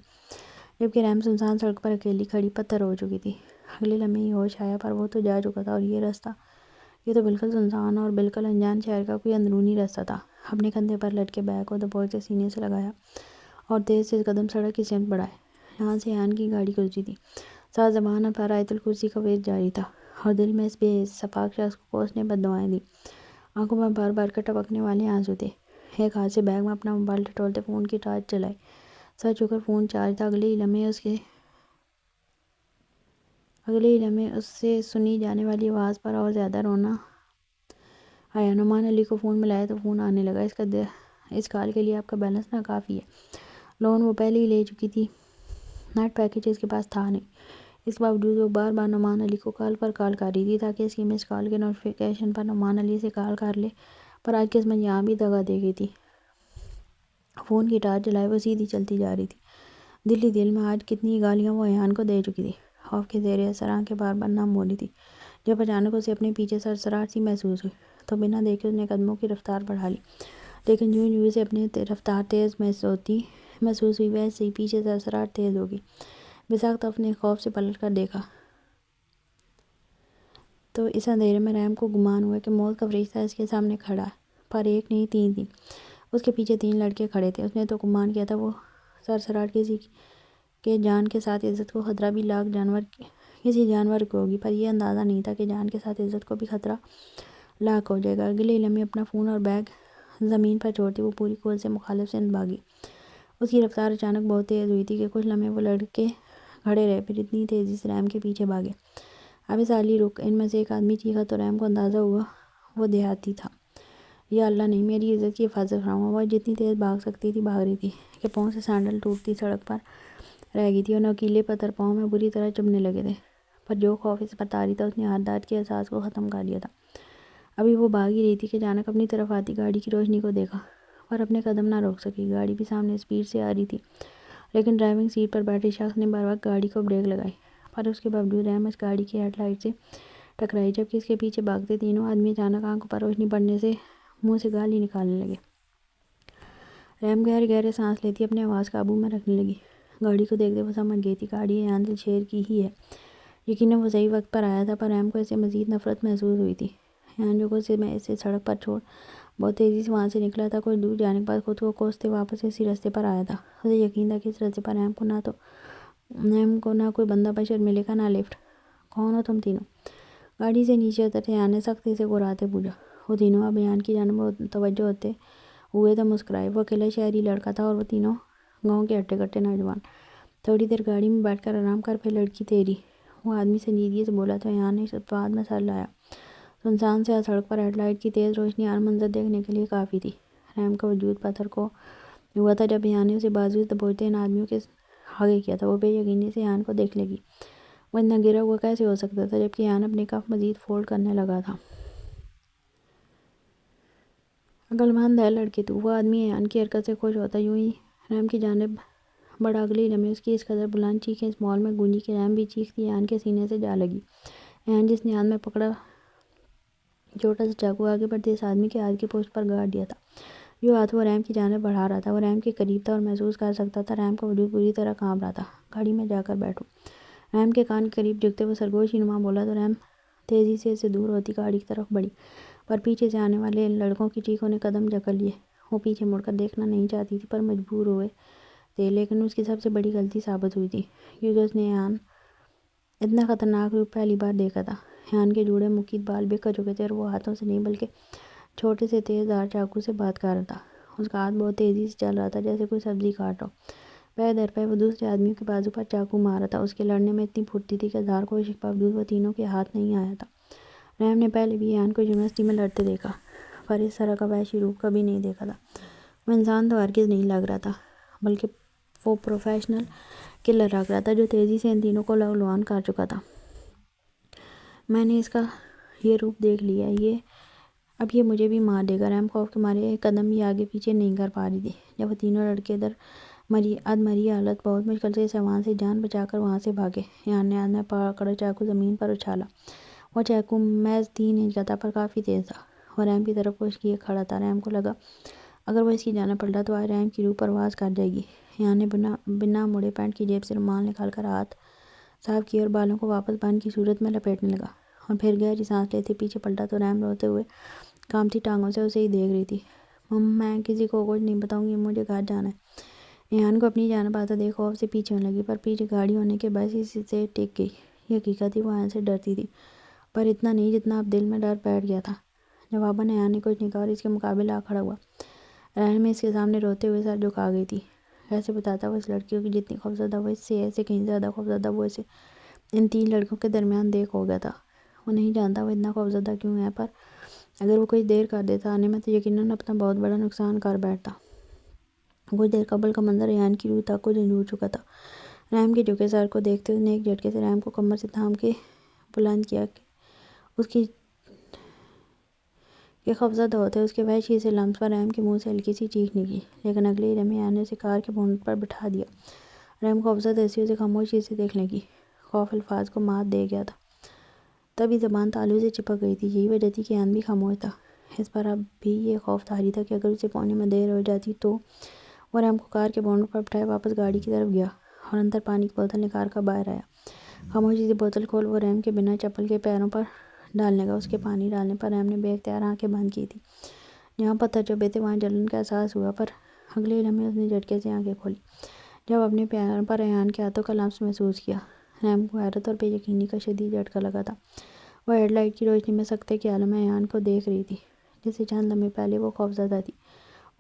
جبکہ رحم سنسان سڑک پر اکیلی کھڑی پتھر ہو چکی تھی۔ اگلے لمحے ہی ہوش آیا، پر وہ تو جا چکا تھا اور یہ رستہ، یہ تو بالکل سنسان اور بالکل انجان شہر کا کوئی اندرونی رستہ تھا۔ اپنے کندھے پر لٹکے بیگ کو دبوچ سے سینے سے لگایا اور تیز سے قدم سڑک کی سمت بڑھائے جہاں سے ایان کی گاڑی گزری تھی۔ ساتھ زبان پر آیت الکرسی کا ورد جاری تھا اور دل میں اس بے صفاک شخص کو اس نے بد دعائیں دی۔ آنکھوں میں بھر بھر کر ٹپکنے والے آنسو تھے۔ ایک ہاتھ سے بیگ میں اپنا موبائل ٹٹولتے فون کی ٹارچ جلائی۔ سر جھک فون چارج تھا۔ اگلے ہی لمحے اس سے سنی جانے والی آواز پر اور زیادہ رونا آیا۔ نعمان علی کو فون ملایا تو فون آنے لگا۔ اس کال کے لیے آپ کا بیلنس ناکافی ہے۔ لون وہ پہلے ہی لے چکی تھی، نیٹ پیکیج اس کے پاس تھا نہیں۔ اس باوجود وہ بار بار نعمان علی کو کال پر کال کر رہی تھی تاکہ اس کی مس کال کے نوٹیفیکیشن پر نعمان علی سے کال کر لے، پر آج قسمت یہاں بھی دغا دے گئی تھی۔ فون کی ٹارچ جلائے وہ سیدھی چلتی جا رہی تھی، دل ہی دل میں آج کتنی گالیاں وہ ایان کو دے چکی تھی۔ خوف کے زیر اثر آنکھیں بار بار نم ہو رہی تھی جب اچانک اسے اپنے پیچھے سرسراہٹ سی محسوس ہوئی تو بنا دیکھے اس نے قدموں کی رفتار بڑھا لی، لیکن جوں جوں اسے اپنی رفتار تیز محسوس ہوئی ویسے ہی پیچھے سرسراہٹ تیز ہو گئی۔ بساختہ اپنے خوف سے پلٹ کر دیکھا تو اس اندھیرے میں رحم کو گمان ہوا کہ موت کا فرشتہ اس کے سامنے کھڑا ہے، پر ایک نہیں تین تھی۔ اس کے پیچھے 3 لڑکے کھڑے تھے۔ اس نے تو گمان کیا تھا وہ سرسراہٹ کسی کے جان کے ساتھ عزت کو خطرہ بھی کسی جانور کو ہوگی، پر یہ اندازہ نہیں تھا کہ جان کے ساتھ عزت کو بھی خطرہ لاحق ہو جائے گا۔ اگلے لمحے اپنا فون اور بیگ زمین پر چھوڑتی وہ پوری قوت سے مخالف سمت بھاگی۔ اس کی رفتار اچانک بہت تیز ہوئی تھی کہ کچھ لمحے وہ لڑکے کھڑے رہے، پھر اتنی تیزی سے رحم کے پیچھے بھاگے۔ اب اس عالی رخ۔ ان میں سے ایک آدمی چیخا تو رحم کو اندازہ ہوا وہ دیہاتی تھا۔ یا اللہ نہیں، میری عزت کی حفاظت فرما۔ وہ جتنی تیز بھاگ سکتی تھی بھاگ رہی تھی کہ پاؤں سے سینڈل ٹوٹتی سڑک پر رہ گئی تھی اور نوکیلے پتھر پاؤں میں بری طرح چبھنے لگے تھے، پر جو خوف اس پر طاری تھا اس نے ہر درد کے احساس کو ختم کر دیا تھا۔ ابھی وہ بھاگ ہی رہی تھی کہ اچانک اپنی طرف آتی گاڑی کی روشنی کو دیکھا، پر اپنے قدم نہ روک سکی۔ گاڑی بھی سامنے سپیڈ سے آ رہی تھی، لیکن ڈرائیونگ سیٹ پر بیٹھے شخص نے بر وقت گاڑی کو بریک لگائی، پر اس کے باوجود رحم اس گاڑی کی ہیڈ لائٹ سے ٹکرائی، جبکہ اس کے پیچھے بھاگتے تینوں آدمی اچانک آنکھوں پر روشنی پڑنے سے منہ سے گالی نکالنے لگے۔ رحم گہرے گہرے سانس لیتی اپنی آواز قابو میں رکھنے لگی۔ گاڑی کو دیکھتے وہ سمجھ گئی تھی گاڑی ایان دلشیر کی ہی ہے۔ یقیناً وہ صحیح وقت پر آیا تھا، پر رحم کو اس سے مزید نفرت محسوس ہوئی تھی۔ ایان جو اسے سڑک پر چھوڑ بہت تیزی سے وہاں سے نکلا تھا، کچھ دور جانے کے بعد خود کو کوستے واپس اسی رستے پر آیا تھا۔ اسے یقین تھا کہ اس رستے پر رحم کو نہ کوئی بندہ بشر ملے گا نہ لفٹ۔ کون ہو تم تینوں؟ گاڑی سے نیچے اترتے ایان نے سختی سے گھراتے پوچھا۔ وہ تینوں اب ایان کی جانب متوجہ ہوتے ہوئے تو مسکرائے۔ وہ اکیلا شہری لڑکا تھا اور وہ تینوں گاؤں کے ہٹے کٹے نوجوان۔ تھوڑی دیر گاڑی میں بیٹھ کر آرام کر پھر لڑکی تیری، وہ آدمی سنجیدگی سے بولا تو ایان نے بعد میں سر لایا۔ سنسان سے سڑک پر ہیڈ لائٹ کی تیز روشنی ہر منظر دیکھنے کے لیے کافی تھی۔ رحم کا وجود پتھر کو ہوا تھا جب ایان نے اسے بازو سے دبوچتے ان آدمیوں کے آگے کیا تھا۔ وہ بے یقینی سے ایان کو دیکھ لگی۔ وہ اتنا گرا ہوا کیسے ہو سکتا تھا، جبکہ ایان اپنے کف مزید فولڈ کرنے لگا تھا۔ عقل مند ہے لڑکے تو، وہ آدمی ایان کی حرکت سے خوش ہوتا یوں ہی رحم کی جانب بڑا اگلی لمحے اس کی اس قدر بلند چیخیں اس مال میں گونجی کہ ریحان بھی چیخ تھی ایان کے سینے سے جا لگی۔ ایان جس نے ہاتھ میں پکڑا چھوٹا سا چاقو آگے بڑھتے اس آدمی کے ہاتھ کی پشت پر گاڑ دیا تھا۔ جو ہاتھ وہ ریحان کی جانب بڑھا رہا تھا وہ ریحان کے قریب تھا اور محسوس کر سکتا تھا ریحان کا وجود پوری طرح کانپ رہا تھا۔ گاڑی میں جا کر بیٹھو، ریحان کے کان کے قریب جھکتے وہ سرگوشی نما بولا تو ریحان تیزی سے اس سے دور ہوتی گاڑی کی طرف بڑھی، پر پیچھے سے آنے والے ان لڑکوں کی چیخوں نے قدم جکڑ لیے۔ وہ پیچھے مڑ کر دیکھنا نہیں چاہتی تھی پر مجبور ہوئے تھے، لیکن اس کی سب سے بڑی غلطی ثابت ہوئی تھی کیونکہ اس نے ایان اتنا خطرناک روپ پہلی بار دیکھا تھا۔ ایان کے جوڑے مکید بال بکھر چکے تھے اور وہ ہاتھوں سے نہیں بلکہ چھوٹے سے تیز دھار چاقو سے بات کر رہا تھا۔ اس کا ہاتھ بہت تیزی سے چل رہا تھا جیسے کوئی سبزی کاٹ رہا ہو۔ پے در پے وہ دوسرے آدمیوں کے بازو پر چاقو مار رہا تھا۔ اس کے لڑنے میں اتنی پھرتی تھی کہ ہزار کوشش کے باوجود وہ تینوں کے ہاتھ نہیں آیا تھا۔ ریحان نے پہلے بھی ایان کو یونیورسٹی میں لڑتے دیکھا پر اس طرح کا وحشی روپ کبھی نہیں دیکھا تھا۔ وہ انسان تو ہرگز نہیں لگ رہا تھا بلکہ وہ پروفیشنل کلر لگ رہا تھا جو تیزی سے ان تینوں کو لہولہان کر چکا تھا۔ میں نے اس کا یہ روپ دیکھ لیا ہے، اب یہ مجھے بھی مار دے گا۔ ریحان خوف کے مارے ایک قدم بھی آگے پیچھے نہیں کر پا رہی تھی جب وہ تینوں لڑکے ادمری حالت بہت مشکل سے اس ایوان سے جان بچا کر وہاں سے بھاگے۔ ایان نے ہاتھ میں پکڑا چاقو زمین پر اچھالا۔ وہ چاقو محض 3 انچ کا تھا پر کافی تیز تھا۔ وہ ریحان کی طرف کوشش کیے کھڑا تھا۔ ریحان کو لگا اگر وہ اس کی جانب پلٹا تو آج ریحان کی روح پرواز کر جائے گی۔ ایان نے بنا مڑے پینٹ کی جیب سے رومال نکال کر ہاتھ صاف کیے اور بالوں کو واپس بن کی صورت میں لپیٹنے لگا اور پھر گہری سانس لیتے پیچھے پلٹا تو ریحان روتے ہوئے کانپتی ٹانگوں سے اسے ہی دیکھ رہی تھی۔ میں کسی کو کچھ نہیں بتاؤں گی، مجھے گھر جانا ہے۔ ایان کو اپنی جانب آتا دیکھ خوف سے پیچھے ہونے لگی پر پیچھے گاڑی ہونے کے باعث اسی سے ٹک گئی۔ یہ حقیقت تھی وہ ایان سے ڈرتی تھی پر اتنا نہیں جتنا اب دل میں ڈر بیٹھ گیا تھا۔ جواباً ایان نے کچھ نہیں کہا اور اس کے مقابل آ کھڑا ہوا۔ ریحان میں اس کے سامنے روتے ہوئے سر جھکا گئی تھی۔ کیسے بتاتا وہ اس لڑکی کو جتنی خوفزدہ وہ اس سے ایسے کہیں زیادہ خوفزدہ وہ اسے ان 3 لڑکوں کے درمیان دیکھ ہو گیا تھا۔ وہ نہیں جانتا وہ اتنا خوفزدہ کیوں ہے پر اگر وہ کچھ دیر کر دیتا آنے میں تو یقیناً اپنا بہت بڑا نقصان کر بیٹھتا۔ کچھ دیر قبل کا منظر ایان کی روح تک کو جھنجھوڑ چکا تھا۔ ریحان کے جھکے سر کو دیکھتے اس نے ایک جھٹکے سے ریحان کو کمر سے تھام کے بلند کیا کہ اس کی خوفزدہ ہوتے اس کے وحشی سے لمس پر ریحان کے منہ سے ہلکی سی چیخ نکلی، لیکن اگلے ہی لمحے ایان نے اسے کار کے بونٹ پر بٹھا دیا۔ ریحان خوفزدہ ایسی اسے خاموشی سے دیکھنے لگی۔ خوف الفاظ کو مات دے گیا تھا، تبھی زبان تالو سے چپک گئی تھی۔ یہی وجہ تھی کہ ایان بھی خاموش تھا۔ اس پر اب بھی یہ خوف طاری تھا کہ اگر اسے پہنچنے میں دیر ہو جاتی تو وہ ریحان کو کار کے بونٹ پر بٹھائے واپس گاڑی کی طرف گیا اور اندر پانی کی بوتل نکال کر باہر آیا۔ خاموشی سے بوتل کھول وہ ریحان کے بنا چپل کے پیروں پر ڈالنے لگا۔ اس کے پانی ڈالنے پر ریحان نے بے اختیار آنکھیں بند کی تھی۔ جہاں پتھر چبھے تھے وہاں جلن کا احساس ہوا پر اگلے ہی لمحے اس نے جھٹکے سے آنکھیں کھولی جب اپنے پیروں پر ایان کے ہاتھوں کا لمس محسوس کیا۔ ریحان کو حیرت اور بے یقینی کا شدید جھٹکا لگا تھا۔ وہ ہیڈ لائٹ کی روشنی میں سکتے کے عالم میں ایان کو دیکھ رہی تھی جس سے چند لمحے پہلے وہ خوفزدہ تھی۔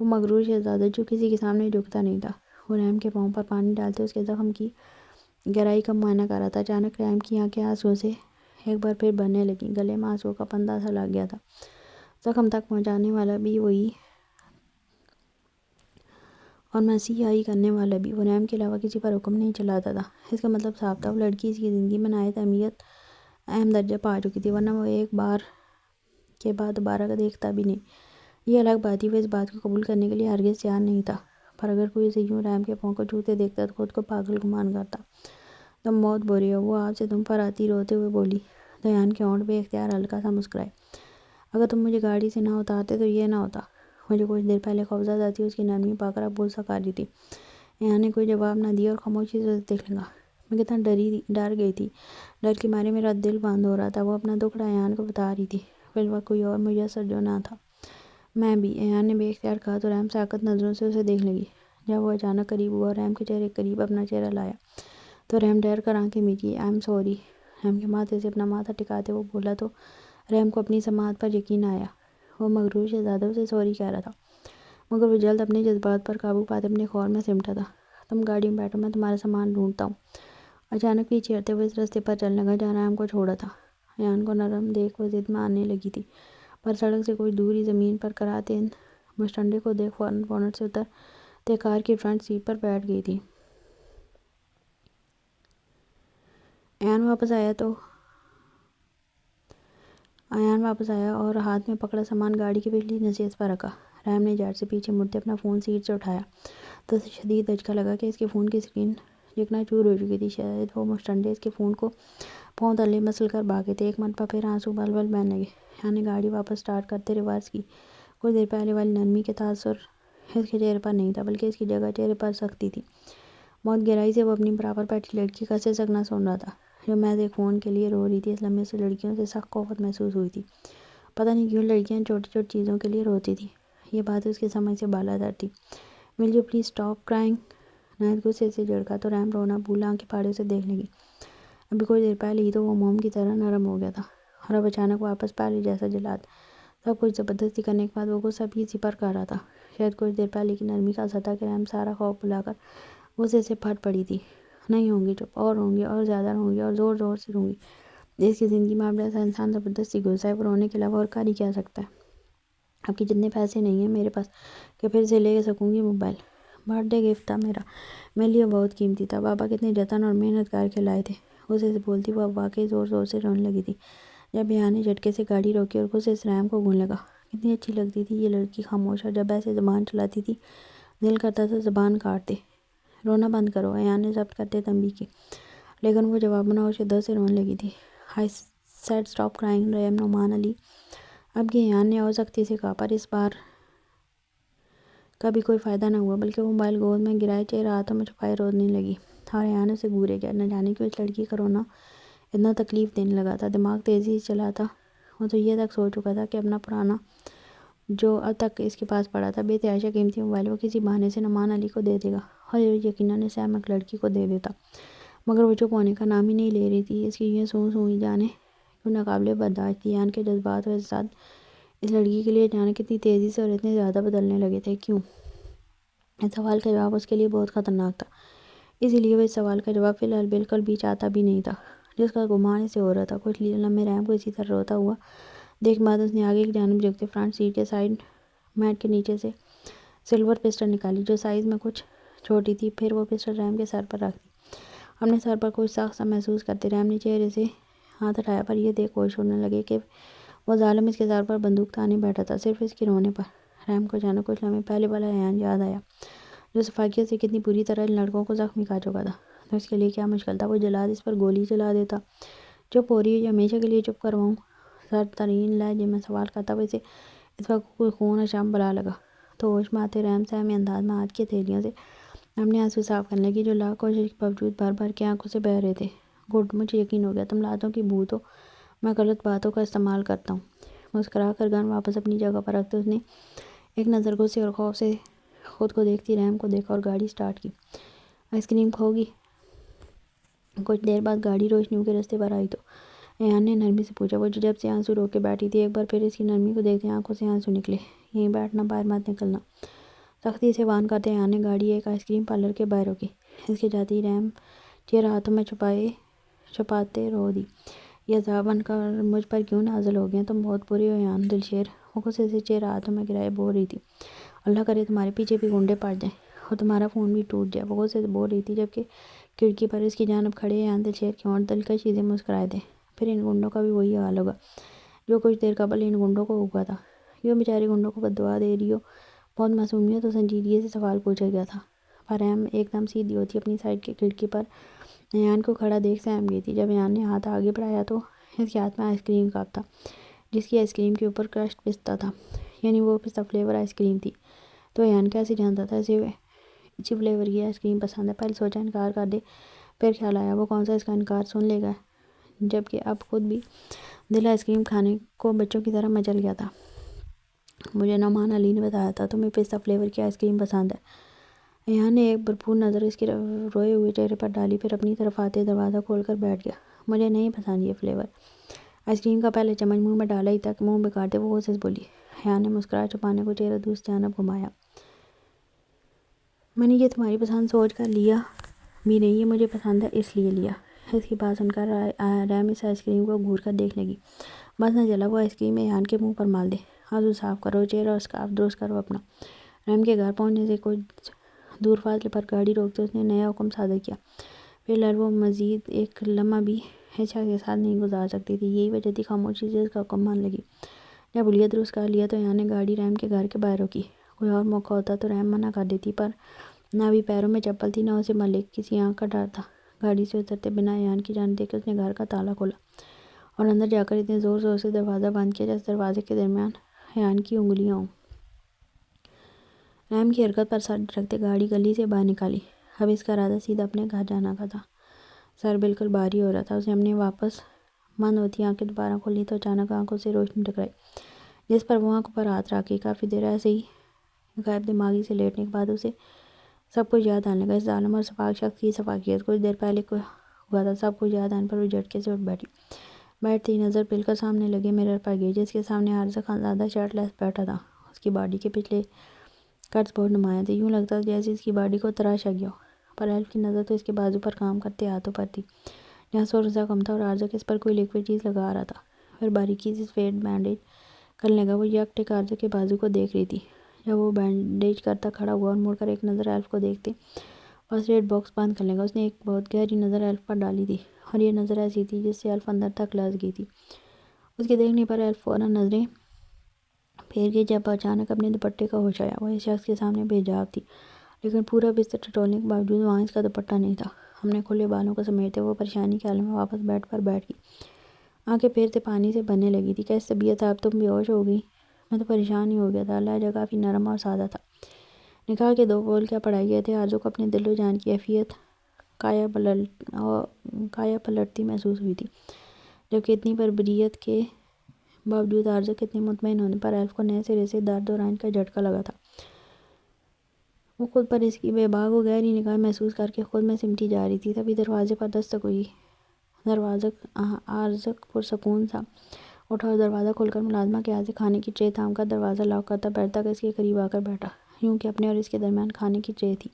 وہ مغرور شہزادہ جو کسی کے سامنے جھکتا نہیں تھا، وہ ریحان کے پاؤں پر پانی ڈالتے اس کے زخم کی گہرائی کا معائنہ کر رہا تھا۔ اچانک ریحان کی آنکھیں آنسوؤں سے ایک بار پھر بھرنے لگیں، گلے میں آنسوؤں کا پندہ سا لگ گیا تھا۔ زخم تک پہنچانے والا بھی وہی اور مسیحائی کرنے والا بھی، وہ ریحان کے علاوہ کسی پر حکم نہیں چلاتا تھا۔ اس کا مطلب صاف تھا، وہ لڑکی اس کی زندگی میں نہایت اہم درجہ پا چکی تھی، ورنہ وہ ایک بار کے بعد دوبارہ دیکھتا بھی نہیں۔ یہ الگ بات تھی وہ اس بات کو قبول کرنے کے لیے ہرگز تیار نہیں تھا، پر اگر کوئی اسے یوں ریحان کے پاؤں کو چھوتے دیکھتا تو خود کو پاگل گمان کرتا۔ تم بہت بری ہو، وہ آپ سے تم پر آتی روتے ہوئے بولی تو ایان کے ہونٹ بے اختیار ہلکا سا مسکرائے۔ اگر تم مجھے گاڑی سے نہ اتارتے تو یہ نہ ہوتا۔ وہ جو کچھ دیر پہلے خوفزدہ تھی اس کی نرمی پا کر اب بول سا کر رہی تھی۔ ایان نے کوئی جواب نہ دیا اور خاموشی سے اسے دیکھنے لگا۔ میں کتنا ڈر گئی تھی، ڈر کے مارے میرا دل بند ہو رہا تھا۔ وہ اپنا دکھ ایان کو بتا رہی تھی، فی الوقت کوئی اور میسر جو نہ تھا۔ میں بھی، ایان نے بے اختیار کہا تو ریحان ساکت نظروں سے اسے دیکھنے لگی۔ جب وہ اچانک قریب ہوا اور ریحان کے چہرے کے قریب اپنا چہرہ لایا تو ریحان ڈر کر آنکھیں میچی۔ آئی ایم سوری، ریحان کے ماتھے سے اپنا ماتھا ٹکاتے وہ بولا تو ریحان کو اپنی سماعت پر یقین آیا۔ وہ مغرور شہزادہ اسے سوری کہہ رہا تھا مگر وہ جلد اپنے جذبات پر قابو پاتے اپنے خور میں سمٹا تھا۔ تم گاڑی میں بیٹھو، میں تمہارا سامان ڈھونڈتا ہوں۔ اچانک پیچھے ہٹتے ہوئے اس راستے پر چلنے لگا جہاں ریحان کو چھوڑا تھا۔ ایان کو نرم دیکھ وہ ضد میں آنے لگی تھی پر سڑک سے کچھ دور ہی زمین پر کراہتے ان مشٹنڈے کو دیکھ فوراً بونٹ سے اترتے کار کی فرنٹ سیٹ پر بیٹھ گئی تھی۔ ایان واپس آیا اور ہاتھ میں پکڑا سامان گاڑی کی پچھلی نشست پر رکھا۔ ریم نے جھٹ سے پیچھے مڑتے اپنا فون سیٹ سے اٹھایا تو اسے شدید دھچکا لگا کہ اس کے فون کی اسکرین چکنا چور ہو چکی تھی. شاید وہ مشٹنڈے اس کے فون کو پاؤں تلے مسل کر بھاگے تھے. ایک مرتبہ پھر آنسو بل بل بہنے لگے. ایان نے گاڑی واپس سٹارٹ کرتے ریورس کی. کچھ دیر پہلے والی نرمی کے تاثر اس کے چہرے پر نہیں تھا، بلکہ اس کی جگہ چہرے پر سختی تھی. بہت گہرائی سے وہ اپنی برابر بیٹھی لڑکی کا سگنا سن رہا تھا، جو محض ایک فون کے لیے رو رہی تھی. اس لمحے سے لڑکیوں سے سخت قوت محسوس ہوئی تھی. پتہ نہیں کیوں لڑکیاں چھوٹی چھوٹی چیزوں کے لیے روتی تھی. یہ بات اس کی سمجھ سے بالاتر تھی. Will you please stop crying? نہایت غصے سے جھڑکا تو ریم رونا بھولا آنکھیں پھاڑے اسے دیکھنے لگی. ابھی کچھ دیر پہلے ہی تو وہ موم کی طرح نرم ہو گیا تھا، اور اب اچانک واپس پہلے جیسا جلاد. سب کچھ زبردستی کرنے کے بعد وہ غصہ بھی اسی پر کر رہا تھا. شاید کچھ دیر پہلے کی نرمی کا اثر تھا کہ ریم سارا خوف بھلا کر غصے سے پھٹ پڑی تھی. نہیں ہوں گی چپ، اور ہوں گی، اور زیادہ رہوں گی، اور زور زور سے رہوں گی. اس کی زندگی میں اب ایسا انسان زبردستی گھسا ہے، وہ رونے کے علاوہ اور کر ہی کیا سکتا ہے. اب کی جتنے پیسے نہیں ہیں میرے پاس کہ پھر سے لے سکوں گی موبائل. برتھ ڈے گفٹ تھا میرے لیے بہت قیمتی تھا. بابا کتنے جتن اور محنت کر کے لائے تھے. غصے سے بولتی وہ اب واقعی زور زور سے رونے لگی تھی. جب ایان نے جھٹکے سے گاڑی روکی اور غصے سے ریم کو گھون لگا. کتنی اچھی لگتی تھی یہ لڑکی خاموش، اور جب ایسے زبان چلاتی تھی دل کرتا تھا زبان کاٹ دے. رونا بند کرو، ایان نے ضبط کرتے تنبیہ کی، لیکن وہ جواب نہ ہو شدت سے رونے لگی تھی. I said stop crying Reem Noman Ali. اب کی ایان نے اور سختی سے کہا، پر اس بار کا بھی کوئی فائدہ نہ ہوا، بلکہ وہ موبائل گود میں گرائے چہرہ ہاتھوں میں چھپائے رونے لگی. اور ایان اسے گھورے گیا. نہ جانے کیوں اس لڑکی کا رونا اتنا تکلیف دینے لگا تھا. دماغ تیزی سے چلا تھا. وہ تو یہ تک سوچ چکا تھا کہ اپنا پرانا جو اب تک اس کے پاس پڑا تھا بے تحاشا قیمتی موبائل وہ کسی بہانے سے نعمان علی کو دے دے گا، اور یقیناً اسے احمق لڑکی کو دے دیتا. مگر وہ چپ ہونے کا نام ہی نہیں لے رہی تھی. اس کی یہ سوں سوئی جانے کیوں ناقابل برداشت تھی. ایان کے جذبات و احساسات اس لڑکی کے لیے جانے کتنی تیزی سے اور اتنے زیادہ بدلنے لگے تھے. کیوں؟ اس سوال کا جواب اس کے لیے بہت خطرناک تھا. اسی لیے وہ اس سوال کا جواب فی الحال بالکل بھی چاہتا بھی نہیں تھا، جس کا گمان اسے ہو رہا تھا. کچھ لمحے ریم کو اسی طرح روتا ہوا دیکھ بعد اس نے آگے کی جانب جھکتے فرنٹ سیٹ کے سائیڈ میٹ کے نیچے سے سلور پسٹل نکالی، جو سائز میں کچھ چھوٹی تھی. پھر وہ پسٹل ریم کے سر پر رکھ دی. اپنے سر پر کچھ سخت سا محسوس کرتے ریم نے چہرے سے ہاتھ ہٹایا، پر یہ دیکھ ہوش اڑنے لگے کہ وہ ظالم اس کے سر پر بندوق تانے بیٹھا تھا، صرف اس کے رونے پر. ریم کو اچانک کچھ لمحے پہلے والا ایان یاد آیا، جو صفاقیت سے کتنی بری طرح ان لڑکوں کو زخمی کر چکا تھا. تو اس کے لیے کیا مشکل تھا، وہ جلاد اس پر گولی چلا دیتا. چپ ہو رہی ہے یا ہمیشہ کے لیے چپ کرواؤں؟ سرد ترین لہجے میں سوال کرتا وہ اسے اس وقت کوئی خون اور شم بلا لگا. تو ہوش میں آتے ریم سہمی انداز میں ہاتھ کی ہتھیلیوں سے اپنے آنسو صاف کرنے لگی، جو لاکھ کوشش کے باوجود بھر بھر کے آنکھوں سے بہہ رہے تھے. گڈ، مجھے یقین ہو گیا تم لاتوں کی بھوت ہو. میں غلط باتوں کا استعمال کرتا ہوں. مسکرا کر گن واپس اپنی جگہ پر رکھتے اس نے ایک نظر غصے اور خوف سے خود کو دیکھتی ریم کو دیکھا اور گاڑی سٹارٹ کی. آئس کریم کھوگی؟ کچھ دیر بعد گاڑی روشنیوں کے رستے پر آئی تو ایان نے نرمی سے پوچھا. وہ جو جب سے آنسو رو کے بیٹھی تھی، ایک بار پھر اس کی نرمی کو دیکھتے آنکھوں سے آنسو نکلے. یہیں بیٹھنا، باہر مت نکلنا. سختی سے وان کرتے ایان نے گاڑی ایک آئس کریم پارلر کے باہر روکی. اس کے جاتے ہی ریم چہرہ ہاتھوں میں چھپاتے رو دی. یہ عذاب بن کر مجھ پر کیوں نازل ہو گئے؟ تم بہت بری ہو ایان دلشیر. وہ غصے سے چہرہ ہاتھوں میں گرائے بول رہی تھی. اللہ کرے تمہارے پیچھے بھی گنڈے پڑ جائیں اور تمہارا فون بھی ٹوٹ جائے. وہ غصے سے بول رہی تھی جبکہ کھڑکی پر اس کی جانب کھڑے ایان دلشیر کی ہونٹ دلکشی سے مسکرائے تھے. پھر ان گنڈوں کا بھی وہی حال ہوگا جو کچھ دیر قبل ان گنڈوں کو ہوا تھا. کیوں بیچارے گنڈوں کو بد دعا دے رہی ہو؟ بہت معصومیت اور سنجیدگی سے سوال پوچھا گیا تھا. پر ریم ایک دم سیدھی ہوتی اپنی سائڈ کی کھڑکی پر ایان کو کھڑا دیکھ سہم گئی تھی. جب ایان نے ہاتھ آگے بڑھایا تو اس کے ہاتھ میں آئس کریم کپ تھا، جس کی آئس کریم کے اوپر کرشڈ پستہ تھا، یعنی وہ پستہ فلیور آئس کریم تھی. تو ایان کیسے جانتا تھا اسے اسی فلیور کی آئس کریم پسند ہے؟ پہلے سوچا انکار کر دے، پھر خیال آیا وہ کون سا اس کا انکار سن لے گا، جبکہ اب خود بھی دل آئس کریم کھانے کو بچوں کی طرح مچل گیا تھا. مجھے نعمان علی نے بتایا تھا تمہیں پستہ فلیور کی آئس کریم پسند ہے. ایان نے ایک بھرپور نظر اس کے روئے ہوئے چہرے پر ڈالی، پھر اپنی طرف آتے دروازہ کھول کر بیٹھ گیا. مجھے نہیں پسند یہ فلیور. آئس کریم کا پہلے چمچ منہ میں ڈالا ہی تک منہ بگاڑتے وہ غصے سے بولی. ایان نے مسکراہٹ چھپانے کو چہرہ دوسری جانب گھمایا. میں نے یہ تمہاری پسند سوچ کر لیا بھی نہیں، یہ مجھے پسند ہے اس لیے لیا. اس کی بات سن کر ریم اس آئس کریم کو گھور کر دیکھ لگی. بس نہ چلا وہ آئس کریم ایان کے منہ پر مال دے. آنسو صاف کرو، چہرہ اور اسکارف درست کرو اپنا. ریم کے گھر پہنچنے سے کچھ دور فاصلے پر گاڑی روکتے اس نے نیا حکم صادر کیا. فی الحال وہ مزید ایک لمحہ بھی اس شخص کے ساتھ نہیں گزار سکتی تھی. یہی وجہ تھی خاموشی سے اس کا حکم مان لگی. جب حلیہ درست کر لیا تو ایان نے گاڑی ریم کے گھر کے باہر روکی. کوئی اور موقع ہوتا تو رحم منع کر دیتی، پر نہ ابھی پیروں میں چپل تھی، نہ اسے ملک کسی آنکھ کا ڈر تھا۔ گاڑی سے اترتے بنا ایان کی جانب دیکھ کے اس نے گھر کا تالا کھولا اور اندر جا کر اتنے زور زور سے دروازہ بند کیا جیسے دروازے کے درمیان ایان کی انگلیاں ہوں۔ رحم کی حرکت پر سر رکھتے گاڑی گلی سے باہر نکالی۔ اب اس کا ارادہ سیدھا اپنے گھر جانا کا تھا۔ سر بالکل بھاری ہو رہا تھا۔ اس نے اپنے واپس بند ہوتی آنکھیں دوبارہ کھولی تو اچانک آنکھوں سے روشنی ٹکرائی، جس پر وہ آنکھوں پر ہاتھ رکھ کے کافی دیر ایسے ہی غائب دماغی سے لیٹنے کے بعد اسے سب کچھ یاد آنے لگا۔ اس ظالم اور سفاک شخص کی سفاکیت کچھ دیر پہلے ہوا تھا۔ سب کچھ یاد آنے پر وہ جھٹکے سے اٹھ بیٹھی۔ بیٹھتے ہی نظر بالکل سامنے لگے مرر پر گئی، جس کے سامنے عارضہ خانزادہ شرٹ لیس بیٹھا تھا۔ اس کی باڈی کے پچھلے کٹس بہت نمایاں تھے، یوں لگتا تھا جیسے اس کی باڈی کو تراشا گیا ہو، پر ایلف کی نظر تو اس کے بازو پر کام کرتے ہاتھوں پر تھی، جہاں سرخ زخم تھا اور عارضہ اس پر کوئی لیکوڈ چیز لگا رہا تھا۔ پھر باریکی سے سفید بینڈیج کرنے لگا۔ وہ یک ٹک عارضہ کے بازو کو دیکھ رہی تھی۔ جب وہ بینڈیج کرتا کھڑا ہوا اور مڑ کر ایک نظر ایلف کو دیکھتے فرسٹ ایڈ باکس بند کرنے لگا، اس نے ایک بہت گہری نظر ایلف پر ڈالی تھی، اور یہ نظر ایسی تھی جس سے ایلف اندر تک لرز گئی تھی۔ اس کے دیکھنے پر ایلف فوراً نظریں پھیر گئی، جب اچانک اپنے دوپٹے کا ہوش آیا۔ وہ اس شخص کے سامنے بے حجاب تھی، لیکن پورا بستر ٹٹولنے کے باوجود وہاں اس کا دوپٹہ نہیں تھا۔ اپنے کھلے بالوں کو سمیٹتے وہ پریشانی کے عالم میں واپس بیڈ پر بیٹھ گئی۔ آنکھیں پھیرتے پانی سے بھرنے لگی تھی۔ کیسی طبیعت ہے؟ اب تم بے ہوش ہو گئی؟ میں تو پریشان ہی ہو گیا تھا۔ لہجہ کافی نرم اور سادہ تھا۔ نکاح کے 2 بول کیا پڑھائی گئے تھے؟ عارضہ کو اپنے دل و جان کی کیفیت کایا پلٹتی محسوس ہوئی تھی، جبکہ اتنی بربریت کے باوجود عارضہ کے اتنے مطمئن ہونے پر ایلف کو نئے سرے سے درد و رنج کا جھٹکا لگا تھا۔ وہ خود پر اس کی بے باک و گہری نگاہ محسوس کر کے خود میں سمٹی جا رہی تھی۔ تبھی دروازے پر دستک ہوئی۔ عارضہ پرسکون سا اٹھا اور دروازہ کھول کر ملازمہ کے ہاتھ سے کھانے کی ٹرے تھام کر دروازہ لاک کرتا بیڈ تک اس کے قریب آ کر بیٹھا، یوں کہ اپنے اور اس کے درمیان کھانے کی ٹرے تھی۔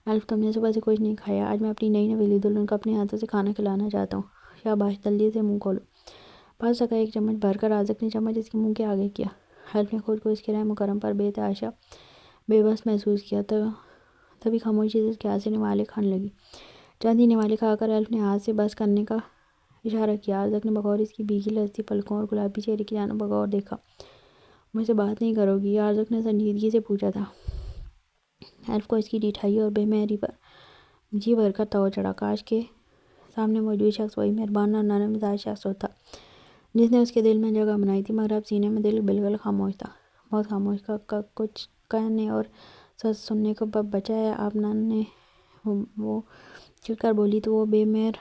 ایلف، تم نے صبح سے کچھ نہیں کھایا؟ آج میں اپنی نئی نویلی دلہن کو اپنے ہاتھوں سے کھانا کھلانا چاہتا ہوں۔ شاباش، جلدی سے منہ کھولو۔ پانچ سکا ایک چمچ بھر کر عارضہ نے چمچ اس کے منہ کے آگے کیا۔ ایلف نے خود کو اس کے رحم و کرم پر بے تحاشا بے بس محسوس کیا۔ تبھی خاموشی سے اس کے ہاتھ سے نوالے کھانے لگی۔ چند ہی نوالے کھا کر ایلف نے ہاتھ سے بس کرنے کا اشارہ کیا۔ عارضہ نے بغور اس کی بھیگی لرزتی پلکوں اور گلابی چہرے کی جانب بغور دیکھا۔ مجھ سے بات نہیں کرو گی؟ عارضہ نے سنجیدگی سے پوچھا تھا۔ ایلف کو اس کی ڈھیٹھائی اور بے مہری پر جی بھر کر تاؤ چڑھا۔ کاش کے سامنے موجود شخص وہی مہربان اور نرم مزاج شخص ہوتا جس نے اس کے دل میں جگہ بنائی تھی، مگر اب سینے میں دل بالکل خاموش تھا، بہت خاموش۔ کچھ کہنے اور سچ سننے کو بچا ہے آپ نے؟ وہ چڑھ کر بولی تو وہ بے مہر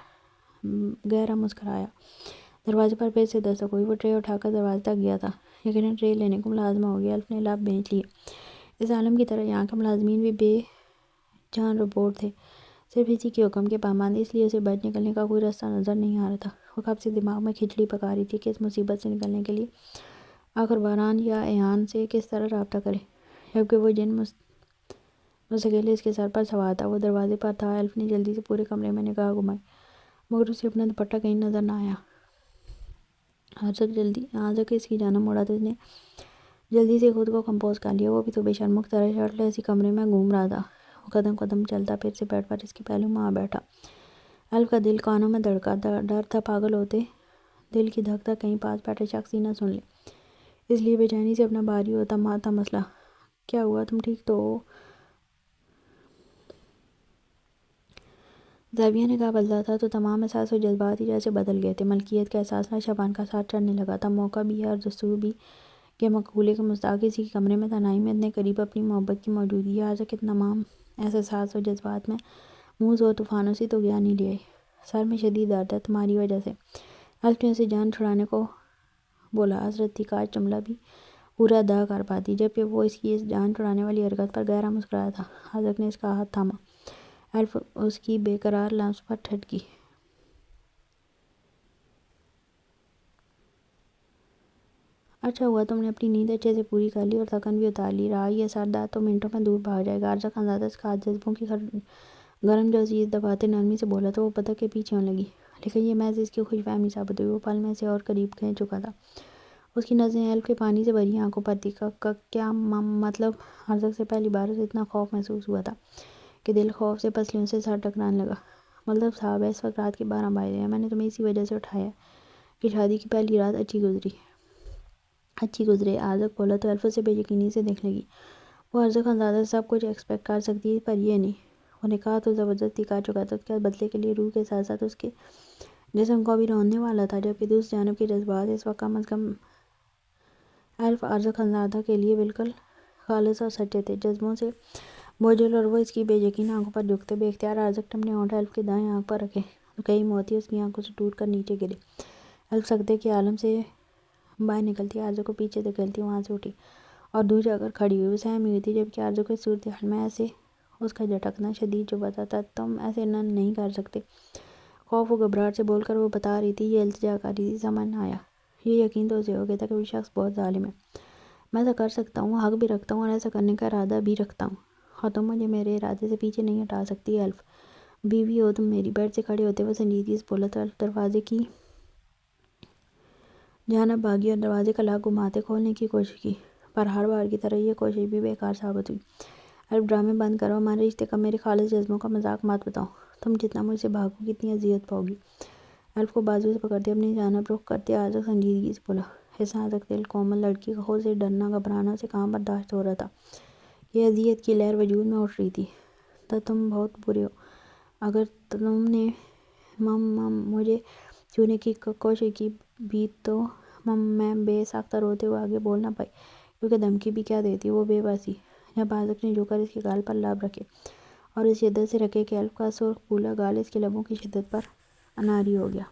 گہرا مسکرایا۔ دروازے پر پھر سے دستک ہوئی۔ وہ ٹرے اٹھا کر دروازے تک گیا تھا، یقیناً ٹرے لینے کو ملازمہ ہو گیا۔ ایلف نے لب بھینچ لیے۔ اس عالم کی طرح یہاں کے ملازمین بھی بے جان روبوٹ تھے، صرف اسی کے حکم کے پابند، اس لیے اسے بچ نکلنے کا کوئی راستہ نظر نہیں آ رہا تھا۔ وہ کب سے دماغ میں کھچڑی پکا رہی تھی کہ اس مصیبت سے نکلنے کے لیے آخر باران یا ایان سے کس طرح رابطہ کرے، جبکہ وہ جن مستقل اس کے سر پر سوار تھا وہ دروازے پر تھا۔ ایلف نے جلدی سے پورے کمرے میں نگاہ گھمائی، مگر اسے اپنا دوپٹہ کہیں نظر نہ آیا۔ عارضہ اس کی جانب مڑا تو اس نے جلدی سے خود کو کمپوز کر لیا۔ وہ بھی تو بے شرمک طرح شرٹ لیس کمرے میں گھوم رہا تھا۔ وہ قدم قدم چلتا پھر سے بیڈ پر اس کے پہلو میں آ بیٹھا۔ ایلف کا دل کانوں میں دھڑکا، ڈر تھا پاگل ہوتے دل کی دھک دھک کہیں پاس بیٹھے شخص ہی نہ سن لے، اس لیے بے چینی سے اپنا بھاری ہوتا تھا مسئلہ۔ کیا ہوا؟ تم ٹھیک تو ہو؟ زاویہ نگاہ بدلا تھا تو تمام احساس و جذبات ہی جیسے بدل گئے تھے۔ ملکیت کا احساس شبان کا ساتھ چڑھنے لگا تھا۔ موقع بھی ہے اور دستور بھی کہ مقولے کے مستحق اسی کے کمرے میں تنہائی میں اتنے قریب اپنی محبت کی موجودگی۔ عارضہ کے تمام احساسات و جذبات میں موج و طوفانوں سے تو گیا نہیں لے آئی۔ سر میں شدید درد ہے تمہاری وجہ سے، ایلف نے اسے جان چھڑانے کو بولا۔ حسرت تھی کاش جملہ بھی پورا ادا کر پاتی، جبکہ وہ اس کی اس جان چھڑانے والی حرکت پر گہرا مسکرایا تھا۔ عارضہ نے اس کا ہاتھ تھاما۔ ایلف اس کی بے قرار لمس پر ٹھٹکی۔ اچھا ہوا تم نے اپنی نیند اچھے سے پوری کر لی اور تھکن بھی اتار لی، رہا یہ سر درد تو منٹوں میں دور بھاگ جائے گا۔ عارضہ خانزادہ اس کا ہاتھ جذبوں کی گرم جوزیز دباتے نرمی سے بولا تو وہ بدک کے پیچھے ہونے لگی، لیکن یہ محض اس کی خوش فہمی ثابت ہوئی۔ وہ پل میں سے اور قریب کھینچ چکا تھا۔ اس کی نظریں ایلف کے پانی سے بھری آنکھوں پر تھی۔ کیا مطلب؟ عارضہ سے پہلی بار اسے اتنا خوف محسوس ہوا تھا کہ دل خوف سے پسلیوں سے سر ٹکرانے لگا۔ مطلب صاحب ہے اس وقت رات کے 12 بج رہے ہیں، میں نے تمہیں اسی وجہ سے اٹھایا کہ شادی کی پہلی رات اچھی گزرے۔ عارضہ بولا تو ایلف اسے بے یقینی سے دیکھنے لگی۔ وہ عرض خانزادہ سب کچھ ایکسپیکٹ کر سکتی پر یہ نہیں۔ وہ نکاح تو زبردستی کر چکا تھا، اس کے بدلے کے لیے روح کے ساتھ ساتھ اس کے جسم کو بھی رونے والا تھا، جبکہ دوسری جانب کے جذبات اس وقت کم از کم الف عرض خانزادہ کے لیے بالکل خالص اور سچے تھے، جذبوں سے بوجھل، اور وہ اس کی بے یقین آنکھوں پر جھکتے بے اختیار عرض نے ہونٹ الف کے دائیں آنکھ پر رکھے تو کئی موتی اس کی آنکھوں سے ٹوٹ کر نیچے گرے۔ الف سکتے کے عالم سے باہر نکلتی عرض کو پیچھے دھکیلتی وہاں سے اٹھی اور دور جا کر کھڑی ہوئی، وہ سہمی ہوئی تھی، جبکہ عرض کو اس صورتحال میں ایسے اس کا جھٹکنا شدید چبھتا تھا۔ تم ایسے نہیں کر سکتے، خوف و گھبراہٹ سے بول کر وہ بتا رہی تھی، یہ التجا کر رہی تھی، سمجھ نہ آیا۔ یہ یقین تو اسے ہو گیا تھا کہ وہ شخص بہت ظالم ہے۔ میں ایسا کر سکتا ہوں، حق بھی رکھتا ہوں اور ایسا کرنے کا ارادہ بھی رکھتا ہوں، اور تم مجھے میرے ارادے سے پیچھے نہیں ہٹا سکتی الف، بیوی ہو تم میری۔ بیڈ سے کھڑے ہوتے وہ سنجیدگی سے بولا تو الف دروازے کی جانب بھاگی اور دروازے کا لاک گھماتے کھولنے کی کوشش کی، پر ہر بار کی طرح یہ کوشش بھی بیکار ثابت ہوئی۔ الف ڈرامے بند کرو، ہمارے رشتے کا، میرے خالص جذبوں کا مذاق مت بتاؤ، تم جتنا مجھ سے بھاگو گی اتنی اذیت پاؤ گی۔ الف کو بازو سے پکڑتے اپنی جانب رخ کرتے عرض سنجیدگی سے بولا، اس نازک دل کومل لڑکی کا خود سے ڈرنا گھبرانا اسے کہاں برداشت ہو رہا تھا۔ یہ اذیت کی لہر وجود میں اٹھ رہی تھی۔ تو تم بہت برے ہو، اگر تم نے مجھے چھونے کی کوشش کی بھی تو میں بے ساختہ روتے ہوئے آگے بول نہ پائی، کیونکہ دھمکی بھی کیا دیتی۔ وہ بے بسی جب عرض نے جھک کر اس کے گال پر لب رکھے اور اس شدت سے رکھے کہ الف کا سرخ پھولا گال اس کے لبوں کی شدت پر اناری ہو گیا۔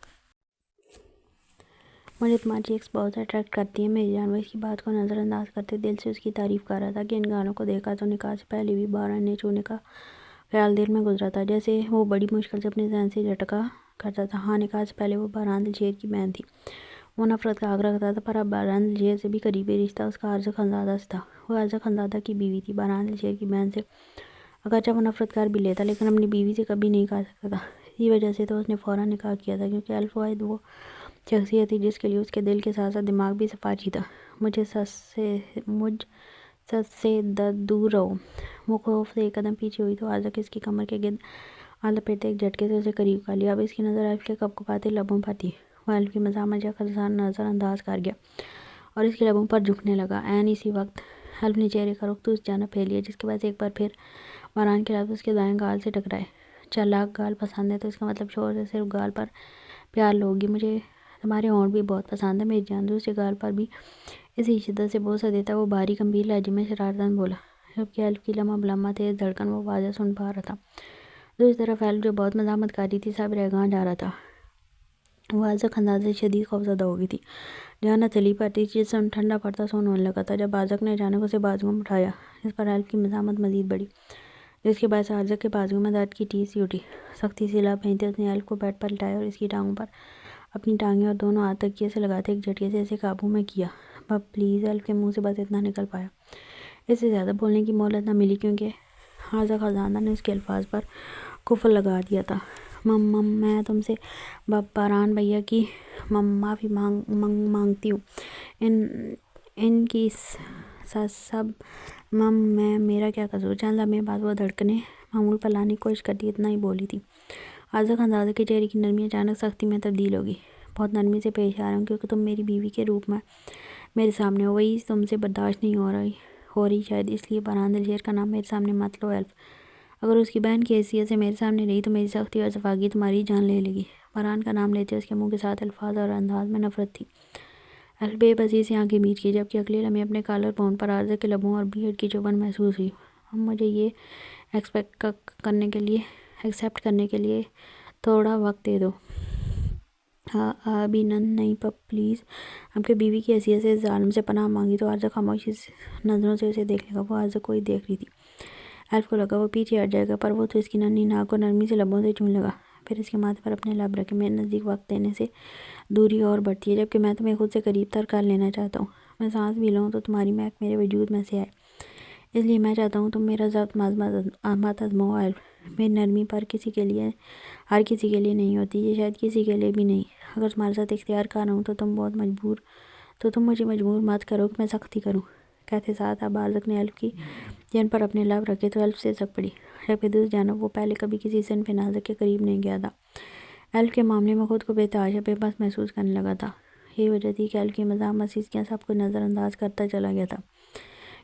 مجھے تمہاری ایکس بہت اٹریکٹ کرتی ہے میری جان، وہ اس کی بات کو نظر انداز کرتے دل سے اس کی تعریف کر رہا تھا کہ ان گالوں کو دیکھا تو نکاح سے پہلے بھی بار انہیں چھونے کا خیال دل میں گزرا تھا، جیسے وہ بڑی مشکل سے اپنے ذہن سے جھٹکا کرتا تھا۔ ہاں، نکاح سے پہلے وہ بہران دلشیر کی بہن تھی، وہ نفرت کا حق رکھتا تھا، پر اب بہران دلشیر سے بھی قریبی رشتہ اس کا عرض خانزادہ سے تھا۔ وہ عرض خانزادہ کی بیوی تھی، بہران دلشیر کی بہن سے اگرچہ وہ نفرت کر بھی لیتا لیکن اپنی بیوی سے کبھی نہیں کر سکتا تھا۔ اسی وجہ سے تو اس نے فوراً نکاح کیا تھا، کیونکہ الف واحد وہ شخصیت تھی جس کے لیے اس کے دل کے ساتھ ساتھ دماغ بھی سفارشی تھا۔ مجھ سچ سے دور رہو۔ وہ خوف سے ایک قدم پیچھے ہوئی تو عرض اس کی کمر کے گرد ہاتھ لپیٹتے ایک جھٹکے سے اسے قریب کر لیا۔ اب اس کی نظر الف کے کپکپاتے لبوں پر تھی۔ وہ الف کی مزاحمت یا خرسان نظر انداز کر گیا اور اس کے لبوں پر جھکنے لگا۔ عین اسی وقت الف نے چہرے کا رخ اس جانب پھیر لیا، جس کے بعد ایک بار پھر بہران کے لفظ اس کے دائیں گال سے ٹکرائے۔ چالاک گال پسند ہے تو اس کا مطلب شوہر سے صرف گال پر پیار لوگی۔ مجھے تمہارے ہونٹ بھی بہت پسند ہے میری جان، دوسرے گال پر بھی اسی شدت سے بوسہ دیتا وہ بھاری گمبھیر لہجے میں شرارتاً بولا، جبکہ الف کی لمحہ بلمحہ تیز دھڑکن وہ واضح سن پا رہا تھا۔ دوسری طرف الف جو بہت مزاحمت کر رہی تھی سب رہگاں جا رہا تھا۔ وہ عرض خانزادہ سے شدید خوفزدہ ہو گئی تھی، جہاں نہ چلی پڑتی تھی، جسم ٹھنڈا پڑتا سون ہونے لگا تھا۔ جب عرض نے اچانک اسے بازوؤں میں اٹھایا جس پر الف کی مزاحمت مزید بڑھی، جس کے باعث عرض کے بازوؤں میں درد کی ٹیس سی اٹھی۔ سختی سے لب بھینتے اس نے الف کو بیڈ پر لٹایا اور اس کی ٹانگوں پر اپنی ٹانگیں اور دونوں ہاتھ تکیے سے لگاتے ایک جھٹکے سے اسے قابو میں کیا۔ پلیز، الف کے منہ سے بس اتنا نکل پایا۔ اس سے زیادہ بولنے کی مہلت نہ ملی، کیونکہ عرض خانزادہ نے اس کے الفاظ پر قفل لگا دیا تھا۔ میں تم سے بہران بھیا کی معافی مانگتی ہوں، ان کی سب میں میرا کیا قصور۔ چند لمحے بعد وہ دھڑکنیں معمول پر لانے کی کوشش کرتی اتنا ہی بولی تھی۔ عرض خانزادہ کے چہرے کی نرمی اچانک سختی میں تبدیل ہو گئی۔ بہت نرمی سے پیش آ رہا ہوں کیونکہ تم میری بیوی کے روپ میں میرے سامنے ہو، وہی تم سے برداشت نہیں ہو رہی شاید اس لیے بہران دلشیر کا نام میرے سامنے مت لو الف۔ اگر اس کی بہن کی حیثیت سے میرے سامنے رہی تو میری سختی اور شفقت تمہاری جان لے لے گی۔ بہران کا نام لیتے اس کے منہ کے ساتھ الفاظ اور انداز میں نفرت تھی۔ الف بے بسی سے آنکھیں میچ گئی، جبکہ اگلے لمحے اپنے کالر بون پر عرض کے لبوں اور بیئرڈ کی چبھن محسوس ہوئی۔ مجھے یہ ایکسپٹ کرنے کے لیے تھوڑا وقت دے دو۔ ابھی نہیں پلیز۔ آپ کی بیوی کی حیثیت سے اس ظالم سے پناہ مانگی تو عرض خاموشی نظروں سے اسے دیکھ لگا۔ وہ عرض کو ہی دیکھ رہی تھی۔ الف کو لگا وہ پیچھے ہٹ جائے گا، پر وہ تو اس کی ننھی ناک کو نرمی سے لبوں سے چومنے لگا، پھر اس کے ماتھے پر اپنے لب رکھے۔ میرے نزدیک وقت دینے سے دوری اور بڑھتی ہے، جبکہ میں تمہیں خود سے قریب تر کر لینا چاہتا ہوں۔ میں سانس بھی لوں تو تمہاری مہک میرے وجود میں سے آئے، اس لیے میں چاہتا ہوں تم میرا ضبط مت آزماؤ الف۔ میری نرمی ہر کسی کے لیے نہیں ہوتی، یہ شاید کسی کے لیے بھی نہیں۔ اگر تمہارے ساتھ اختیار کر رہا ہوں تو تم مجھے مجبور مت کرو کہ میں سختی کروں۔ کہتے ساتھ اب عرض نے الف کی جن پر اپنے لب رکھے تو الف سے سک پڑی، جبکہ دوسری جانب وہ پہلے کبھی کسی صنف نازک کے قریب نہیں گیا تھا۔ الف کے معاملے میں خود کو بے تحاشا بے بس محسوس کرنے لگا تھا۔ یہی وجہ تھی کہ الف کی مزاحمت سیسکیاں سب کچھ نظر انداز کرتا چلا گیا تھا،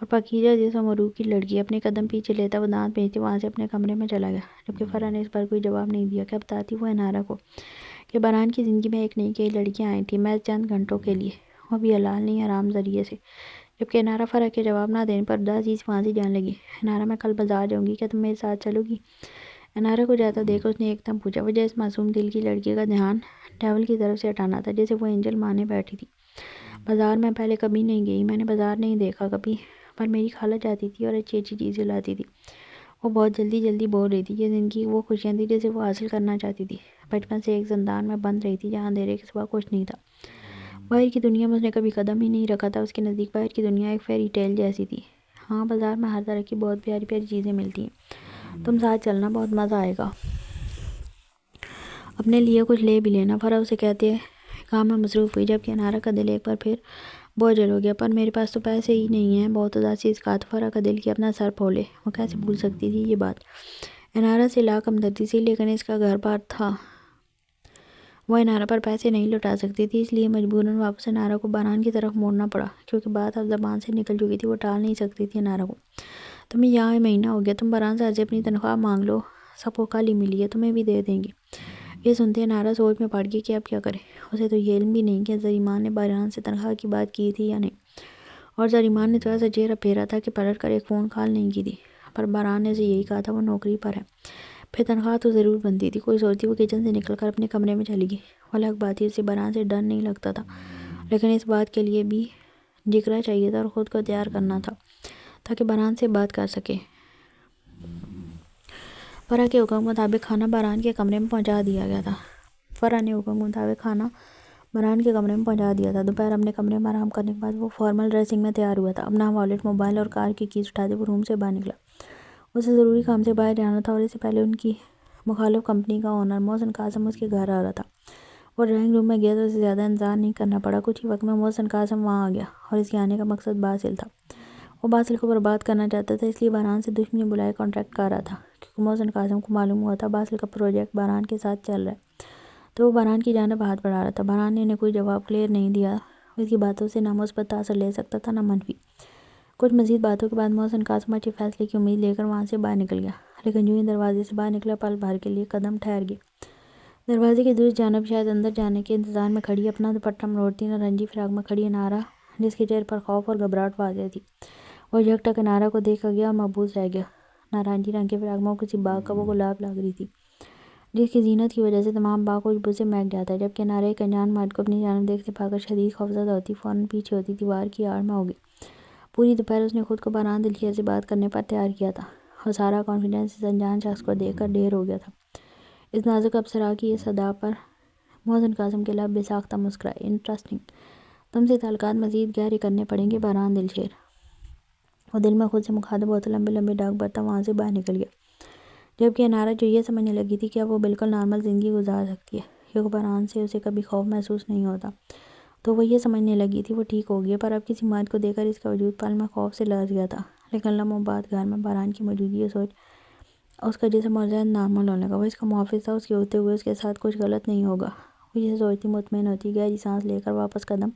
اور پاکیزہ جیسا مروب کی لڑکی اپنے قدم پیچھے لیتا وہ دانت بیچتے وہاں سے اپنے کمرے میں چلا گیا، جبکہ فرح نے اس پر کوئی جواب نہیں دیا۔ کیا بتاتی وہ انارا کو کہ باران کی زندگی میں ایک نہیں کئی لڑکیاں آئی تھیں، محض چند گھنٹوں کے لیے، وہ بھی حلال نہیں حرام ذریعے سے۔ جبکہ انارا فرح کے جواب نہ دینے پر اداسی سے وہاں سے جانے لگی۔ انارا میں کل بازار جاؤں گی، کیا تم میرے ساتھ چلو گی؟ انارا کو جاتا دیکھ اس نے ایک دم پوچھا، وجہ اس معصوم دل کی لڑکی کا دھیان ڈیول کی طرف سے ہٹانا تھا جسے وہ اینجل مانے بیٹھی تھی۔ بازار میں پہلے کبھی نہیں گئی، میں نے بازار نہیں دیکھا کبھی، پر میری خالہ جاتی تھی اور اچھی اچھی چیزیں لاتی تھی۔ وہ بہت جلدی بول رہی تھی، یہ زندگی وہ خوشیاں تھی جسے وہ حاصل کرنا چاہتی تھی۔ بچپن سے ایک زندان میں بند رہی تھی جہاں اندھیرے کے سوا کچھ نہیں تھا۔ باہر کی دنیا میں اس نے کبھی قدم ہی نہیں رکھا تھا۔ اس کے نزدیک باہر کی دنیا ایک فیری ٹیل جیسی تھی۔ ہاں، بازار میں ہر طرح کی بہت پیاری پیاری چیزیں ملتی ہیں، تم ساتھ چلنا، بہت مزہ آئے گا۔ اپنے لیے کچھ لے بھی لینا۔ فرح اسے کہتے کام میں مصروف ہوئی، جبکہ انارا کا دل ایک بار پھر بوجھل ہو گیا۔ پر میرے پاس تو پیسے ہی نہیں ہیں، بہت اداسی سے کہا تو فرح کا دل کی اپنا سر پھولے۔ وہ کیسے بھول سکتی تھی یہ بات؟ انارا سے لاکھ ہمدردی تھی، لیکن اس کا گھر بار تھا، وہ انارا پر پیسے نہیں لوٹا سکتی تھی، اس لیے مجبوراً واپس انارا کو باران کی طرف موڑنا پڑا۔ کیونکہ بات اب زبان سے نکل چکی تھی، وہ ٹال نہیں سکتی تھی انارا کو۔ تمہیں یہاں مہینہ ہو گیا، تم باران صاحب سے اپنی تنخواہ مانگ لو، سب کو کل ہی ملی ہے، تمہیں بھی دے دیں گے۔ یہ سنتے انارا سوچ میں پڑ گئی کہ اب کیا کرے۔ اسے تو یہ علم بھی نہیں کہ زریمان نے باران سے تنخواہ کی بات کی تھی یا نہیں، اور زریمان نے تھوڑا سا چہرہ پھیرا تھا کہ پلٹ کر ایک فون کال نہیں کی تھی، پر باران نے اسے یہی کہا تھا وہ نوکری پر ہے، پھر تنخواہ تو ضرور بنتی تھی۔ کوئی سوچتی وہ کچن سے نکل کر اپنے کمرے میں چلی گئی۔ وہ الگ بات تھی اسے باران سے ڈر نہیں لگتا تھا، لیکن اس بات کے لیے بھی جگرا چاہیے تھا اور خود کو تیار کرنا تھا تاکہ باران سے بات کر سکے۔ فرح کے حکم کے مطابق کھانا باران کے کمرے میں پہنچا دیا گیا تھا۔ فرح نے حکم کے مطابق کھانا باران کے کمرے میں پہنچا دیا تھا۔ دوپہر اپنے کمرے میں آرام کرنے کے بعد وہ فارمل ڈریسنگ میں تیار ہوا تھا۔ اپنا والیٹ، موبائل اور کار کی کیز اٹھاتے وہ روم سے باہر نکلا۔ اسے ضروری کام سے باہر جانا تھا اور اس سے پہلے ان کی مخالف کمپنی کا آنر محسن قاسم اس کے گھر آ رہا تھا۔ وہ ڈرائنگ روم میں گیا تو اسے زیادہ انتظار نہیں کرنا پڑا۔ کچھ ہی وقت میں محسن قاسم وہاں آ گیا اور اس کے آنے کا مقصد باسل تھا۔ وہ باسل کو برباد کرنا چاہتا تھا، اس لیے باران سے دشمنی بلائے کانٹریکٹ کر رہا تھا۔ کیونکہ محسن قاسم کو معلوم ہوا تھا باسل کا پروجیکٹ باران کے ساتھ چل رہا ہے، تو وہ باران کی جانب ہاتھ بڑھا رہا تھا۔ باران نے انہیں کوئی جواب کلیئر نہیں دیا، اس کی باتوں سے نہ مثبت تاثر لے سکتا تھا نہ منفی۔ کچھ مزید باتوں کے بعد محسن قاسم اچھے فیصلے کی امید لے کر وہاں سے باہر نکل گیا، لیکن جو ہی دروازے سے باہر نکلا پل بھر کے لیے قدم ٹھہر گئے۔ دروازے کی دوسری جانب شاید اندر جانے کے انتظار میں کھڑی، اپنا دوپٹہ مروڑتی نارنجی فراق میں کھڑی انارا، جس کے چہرے پر خوف اور گھبراہٹ واضح تھی۔ وہ یک ٹک انارا کو دیکھ گیا اور محظوظ رہ گیا۔ نارنجی رنگ کے فراق میں وہ کسی باغ کا وہ گلاب لگ رہی تھی جس کی زینت کی وجہ سے تمام باغ خوشبو سے مہک جاتا ہے۔ جبکہ انارا ایک انجان مرد کو اپنی جانب دیکھتے پا کر شدید خوفزدہ ہوتی، فوراً پیچھے ہوتی، دیوار کی آڑ میں ہو گئی۔ پوری دوپہر اس نے خود کو باران دلشیر سے بات کرنے پر تیار کیا تھا، اور سارا کانفیڈنس اس انجان شخص کو دیکھ کر ڈھیر ہو گیا تھا۔ اس نازک ابصرا کی اس صدا پر محسن قاسم کے لب بے ساختہ مسکرائے۔ انٹرسٹنگ، تم سے تعلقات مزید گہرے کرنے پڑیں گے باران دلشیر۔ وہ دل میں خود سے مخاطب ہوتا لمبے لمبے ڈاگ بھرتا وہاں سے باہر نکل گیا۔ جبکہ انارا جو یہ سمجھنے لگی تھی کہ اب وہ بالکل نارمل زندگی گزار سکتی ہے کیونکہ باران سے اسے کبھی خوف محسوس نہیں ہوتا، تو وہ یہ سمجھنے لگی تھی وہ ٹھیک ہو گئی ہے۔ پر اب کسی مرد کو دیکھ کر اس کا وجود پل میں خوف سے لرز گیا تھا۔ لیکن لمحوں بعد گھر میں باران کی موجودگی یہ سوچ اس کا جسم اور ذہن نارمل ہونے لگا۔ وہ اس کا محافظ تھا، اس کے ہوتے ہوئے اس کے ساتھ کچھ غلط نہیں ہوگا۔ وہ یہ سوچتی مطمئن ہوتی، گہری سانس لے کر واپس قدم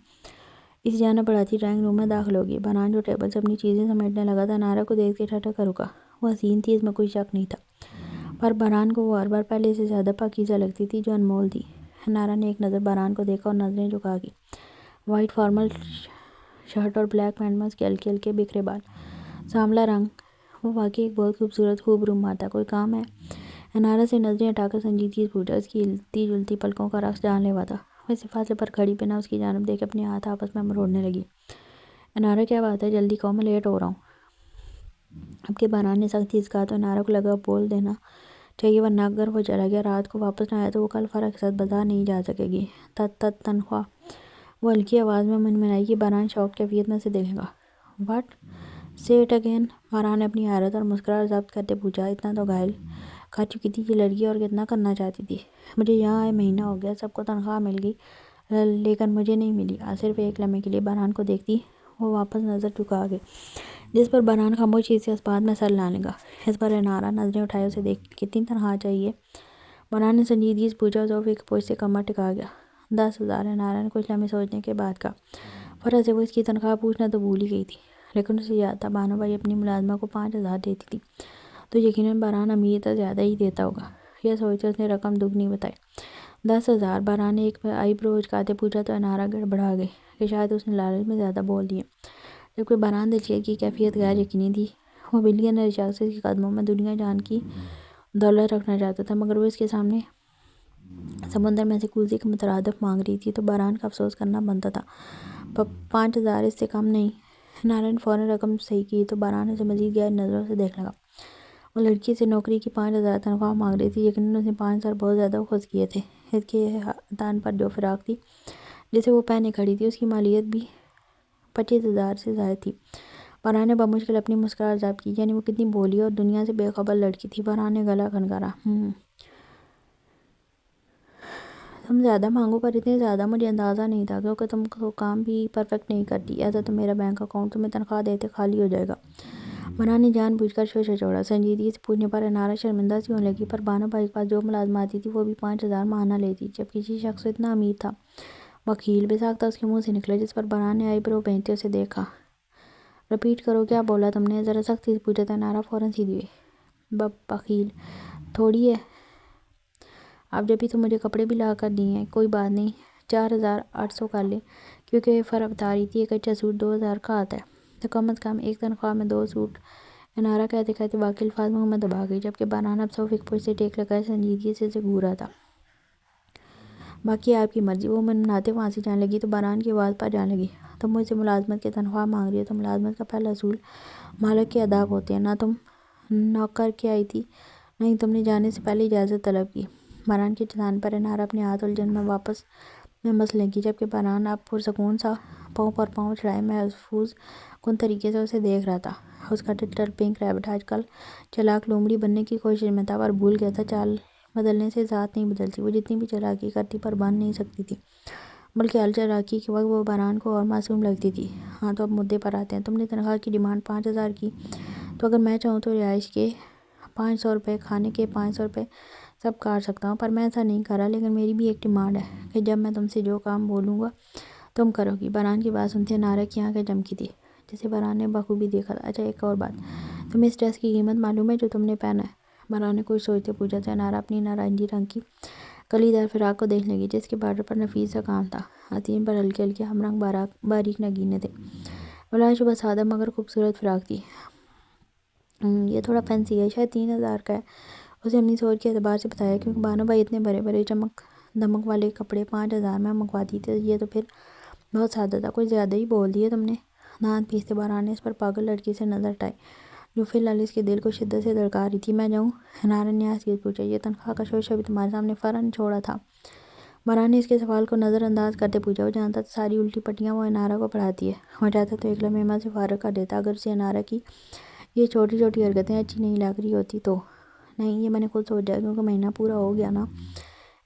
اس جانب بڑھاتی ڈرائنگ روم میں داخل ہوگی۔ باران جو ٹیبل سے اپنی چیزیں سمیٹنے لگا تھا انارا کو دیکھ کے ٹھٹک کر رکا۔ وہ حسین تھی، اس میں کوئی شک نہیں تھا، پر باران کو وہ ہر بار پہلے سے زیادہ پاکیزہ لگتی تھی، جو انمول تھی۔ انارا نے ایک نظر باران کو دیکھا اور نظریں جھکا کی۔ وائٹ فارمل شرٹ اور بلیک پینٹ میں اس کے ہلکے ہلکے بکھرے بال، سانولا رنگ، وہ واقعی ایک بہت خوبصورت خوبرو مرد تھا۔ کوئی کام ہے؟ انارا سے نظریں ہٹا کر سنجیدگی سے پوچھا۔ اس کی ہلتی جلتی پلکوں کا رقص جان لیوا تھا۔ وہ اسی فاصلے پر کھڑی بنا اس کی جانب دیکھ اپنے ہاتھ آپس میں مروڑنے لگی۔ انارا کیا بات ہے، جلدی کہو، میں لیٹ ہو رہا ہوں۔ اب کہ باران نے سختی سے کہا تو انارا کو لگا بول دینا چاہیے، ورنہ اگر وہ چلا گیا، رات کو واپس نہ آیا تو وہ کل فرح کے ساتھ بازار نہیں جا سکے گی۔ تنخواہ، وہ ہلکی آواز میں منمنائی کہ باران شوق کیفیت میں اسے دیکھے گا۔ واٹ؟ سے اٹ اگین، باران نے اپنی حیرت اور مسکراہٹ ضبط کرتے پوچھا۔ اتنا تو گھائل کر چکی تھی یہ لڑکی، اور کتنا کرنا چاہتی تھی؟ مجھے یہاں آئے مہینہ ہو گیا، سب کو تنخواہ مل گئی لیکن مجھے نہیں ملی۔ صرف ایک لمحے کے لیے باران کو دیکھتی وہ واپس نظر چکا گئی، جس پر باران خاموشی سے اس بات میں سر لانے لگا۔ اس پر انارا نظریں اٹھائے اسے دیکھ، کتنی تنخواہ چاہیے؟ باران نے سنجیدگی سے پوچھا۔ صوفے کی پوچھ سے کمر ٹکا گیا۔ 10,000، انارا نے کچھ لمحے سوچنے کے بعد کہا۔ فرح سے وہ اس کی تنخواہ پوچھنا تو بھول ہی گئی تھی، لیکن اسے یاد تھا بانو بھائی اپنی ملازمہ کو 5,000 دیتی تھی تو یقیناً باران امیر تو زیادہ ہی دیتا ہوگا۔ یہ سوچ اس نے رقم دگنی بتائی۔ 10,000۔ باران نے ایک آئی برو اچکاتے پوچھا تو انارا گڑبڑا گئی کہ شاید اس نے لالچ میں زیادہ بول دیے، جبکہ باران دلشیر کی کیفیت غیر یقینی تھی۔ وہ بلینئر شخص کے قدموں میں دنیا جان کی دولت رکھنا چاہتا تھا، مگر وہ اس کے سامنے سمندر میں سے کوزے کے مترادف مانگ رہی تھی تو باران کا افسوس کرنا بنتا تھا۔ 5,000 اس سے کم نہیں۔ انارا نے فوراً رقم صحیح کی تو باران اسے مزید گہری نظروں سے دیکھنے لگا۔ وہ لڑکی سے نوکری کی 5,000 تنخواہ مانگ رہی تھی، یقیناً اس نے 5 سال بہت زیادہ خرچ کیے تھے۔ اس کے تن پر جو فراق تھی جسے وہ پہنے کھڑی تھی اس کی مالیت بھی 25,000 سے زائد تھی۔ باران نے بمشکل اپنی مسکراہٹ ضبط کی، یعنی وہ کتنی بھولی اور دنیا سے بے خبر لڑکی تھی۔ باران نے گلا کھنکارا۔ تم زیادہ مانگو، پر اتنے زیادہ مجھے اندازہ نہیں تھا، کیونکہ تم کام بھی پرفیکٹ نہیں کرتی، ایسا تو میرا بینک اکاؤنٹ تمہیں تنخواہ دیتے خالی ہو جائے گا۔ باران نے جان بوجھ کر شوشہ چھوڑا۔ سنجیدگی سے پوچھنے پر انارا شرمندہ سی ہونے لگی، پر بانو بھائی کے پاس جو ملازمہ آتی تھی وہ بھی 5,000 ماہانہ لیتی، جب کسی شخص کو اتنا امیر تھا۔ وکیل بے ساختہ اس کے منہ سے نکلا، جس پر باران نے آئی برو بھینچتے اسے دیکھا۔ رپیٹ کرو، کیا بولا تم نے؟ ذرا سختی سے پوچھا تو انارا فوراً سیدھی ہوئی۔ وکیل: تھوڑی ہے، اب جبھی تو مجھے کپڑے بھی لا کر دیے ہیں۔ کوئی بات نہیں، 4,800 کر لیں، کیونکہ یہ فرق بتا رہی تھی ایک اچھا سوٹ 2,000 کا آتا ہے، تو کم از کم ایک تنخواہ میں 2 سوٹ۔ انارا کہتے کہتے واقعی الفاظ منہ میں دبا گئی، جبکہ باران اب صوفے کی پشت سے ٹیک لگائے سنجیدگی سے اسے گھور رہا تھا۔ باقی آپ کی مرضی۔ وہ منمناتے وہاں سے جانے لگی تو باران کی آواز پر جانے لگی۔ تم مجھ سے ملازمت کی تنخواہ مانگ رہی ہو تو ملازمت کا پہلا اصول مالک کے آداب ہوتے ہیں۔ نہ تم نوکر کے آئی تھی، نہ ہی تم نے جانے سے پہلے اجازت طلب کی۔ باران کے چتانے پر انارا اپنے ہاتھ الجھن میں واپس مس لگی، جبکہ باران اب پرسکون سا پاؤں پر پاؤں چڑھائے محفوظ کن طریقے سے اسے دیکھ رہا تھا۔ اس کا ٹٹل پنک ریبٹ آج کل چالاک لومڑی بننے کی کوشش میں تھا، پر بھول گیا تھا چال بدلنے سے ذات نہیں بدلتی۔ وہ جتنی بھی چالاکی کرتی پر بن نہیں سکتی تھی، بلکہ ہر چالاکی کے وقت وہ باران کو اور معصوم لگتی تھی۔ ہاں تو اب مدعے پر آتے ہیں۔ تم نے تنخواہ کی ڈیمانڈ 5,000 کی، تو اگر میں چاہوں تو رہائش کے 500 روپے، کھانے کے 500 روپے سب کاٹ سکتا ہوں، پر میں ایسا نہیں کر رہا۔ لیکن میری بھی ایک ڈیمانڈ ہے کہ جب میں تم سے جو کام بولوں گا تم کرو گی۔ باران کی بات سنتے انارا کی آنکھیں چمکی تھی، جسے باران نے بخوبی دیکھا تھا۔ اچھا ایک اور بات، تمہیں اس ڈریس کی قیمت معلوم ہے جو تم نے پہنا ہے؟ باران نے کچھ سوچتے پوچھا تو انارا اپنی نارنجی رنگ کی کلی دار فراق کو دیکھنے لگی، جس کے بارڈر پر نفیس سا کام تھا۔ آستین پر ہلکے ہلکے ہم رنگ باریک نگینے تھے۔ بلا شبہ سادہ مگر خوبصورت فراق تھی۔ یہ تھوڑا فینسی ہے، شاید 3,000 کا ہے، اسے اپنی سوچ کے اعتبار سے بتایا، کیونکہ بانو بھائی اتنے بڑے بڑے چمک دمک والے کپڑے 5,000 میں منگواتی تھی، یہ تو پھر بہت سادہ تھا۔ کچھ زیادہ ہی بول دیے تم نے۔ دانت پیستے باران نے اس پر پاگل لڑکی سے نظر ہٹائی، جو فی الحال اس کے دل کو شدت سے دھڑکا رہی تھی۔ میں جاؤں؟ انارا نے حیثیت پوچھا۔ یہ تنخواہ کا شوشہ بھی تمہارے سامنے فوراً چھوڑا تھا؟ باران نے اس کے سوال کو نظر انداز کرتے پوچھا۔ وہ جانتا تھا ساری الٹی پٹیاں وہ انارا کو پڑھاتی ہے۔ وہ چاہتا تو ایک لمحے میں سے فارغ کر دیتا اگر اسے انارا کی یہ چھوٹی چھوٹی حرکتیں اچھی نہیں لگ رہی ہوتی تو۔ نہیں، یہ میں نے خود سوچا، کیونکہ مہینہ پورا ہو گیا نا۔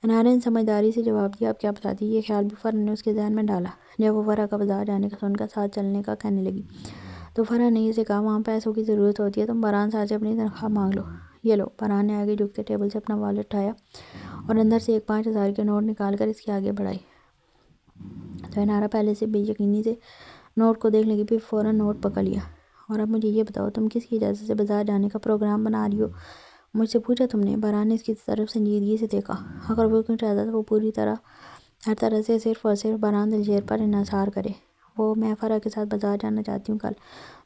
انارا نے سمجھداری سے جواب دیا۔ اب کیا بتاتی؟ یہ خیال بھی فرح نے اس کے ذہن میں ڈالا۔ جب وہ فرح کا بازار جانے کا سن کر ساتھ چلنے کا کہنے لگی تو فرح نے اسے کہا وہاں پیسوں کی ضرورت ہوتی ہے، تم باران صاحب سے اپنی تنخواہ مانگ لو۔ یہ لو۔ باران نے آگے جھکتے ٹیبل سے اپنا والیٹ اٹھایا اور اندر سے ایک 5,000 کے نوٹ نکال کر اس کے آگے بڑھائی، تو انارا پہلے سے بے یقینی سے نوٹ کو دیکھ لگی، پھر فوراً نوٹ پکڑ لیا۔ اور اب مجھے یہ بتاؤ، تم کس کی اجازت سے بازار جانے کا پروگرام بنا رہی ہو؟ مجھ سے پوچھا تم نے؟ باران نے اس کی طرف سنجیدگی سے دیکھا۔ اگر وہ کیوں چاہتا تھا وہ پوری طرح ہر طرح سے صرف اور صرف باران دلشیر پر انحصار کرے۔ میں فرح کے ساتھ بازار جانا چاہتی ہوں کل،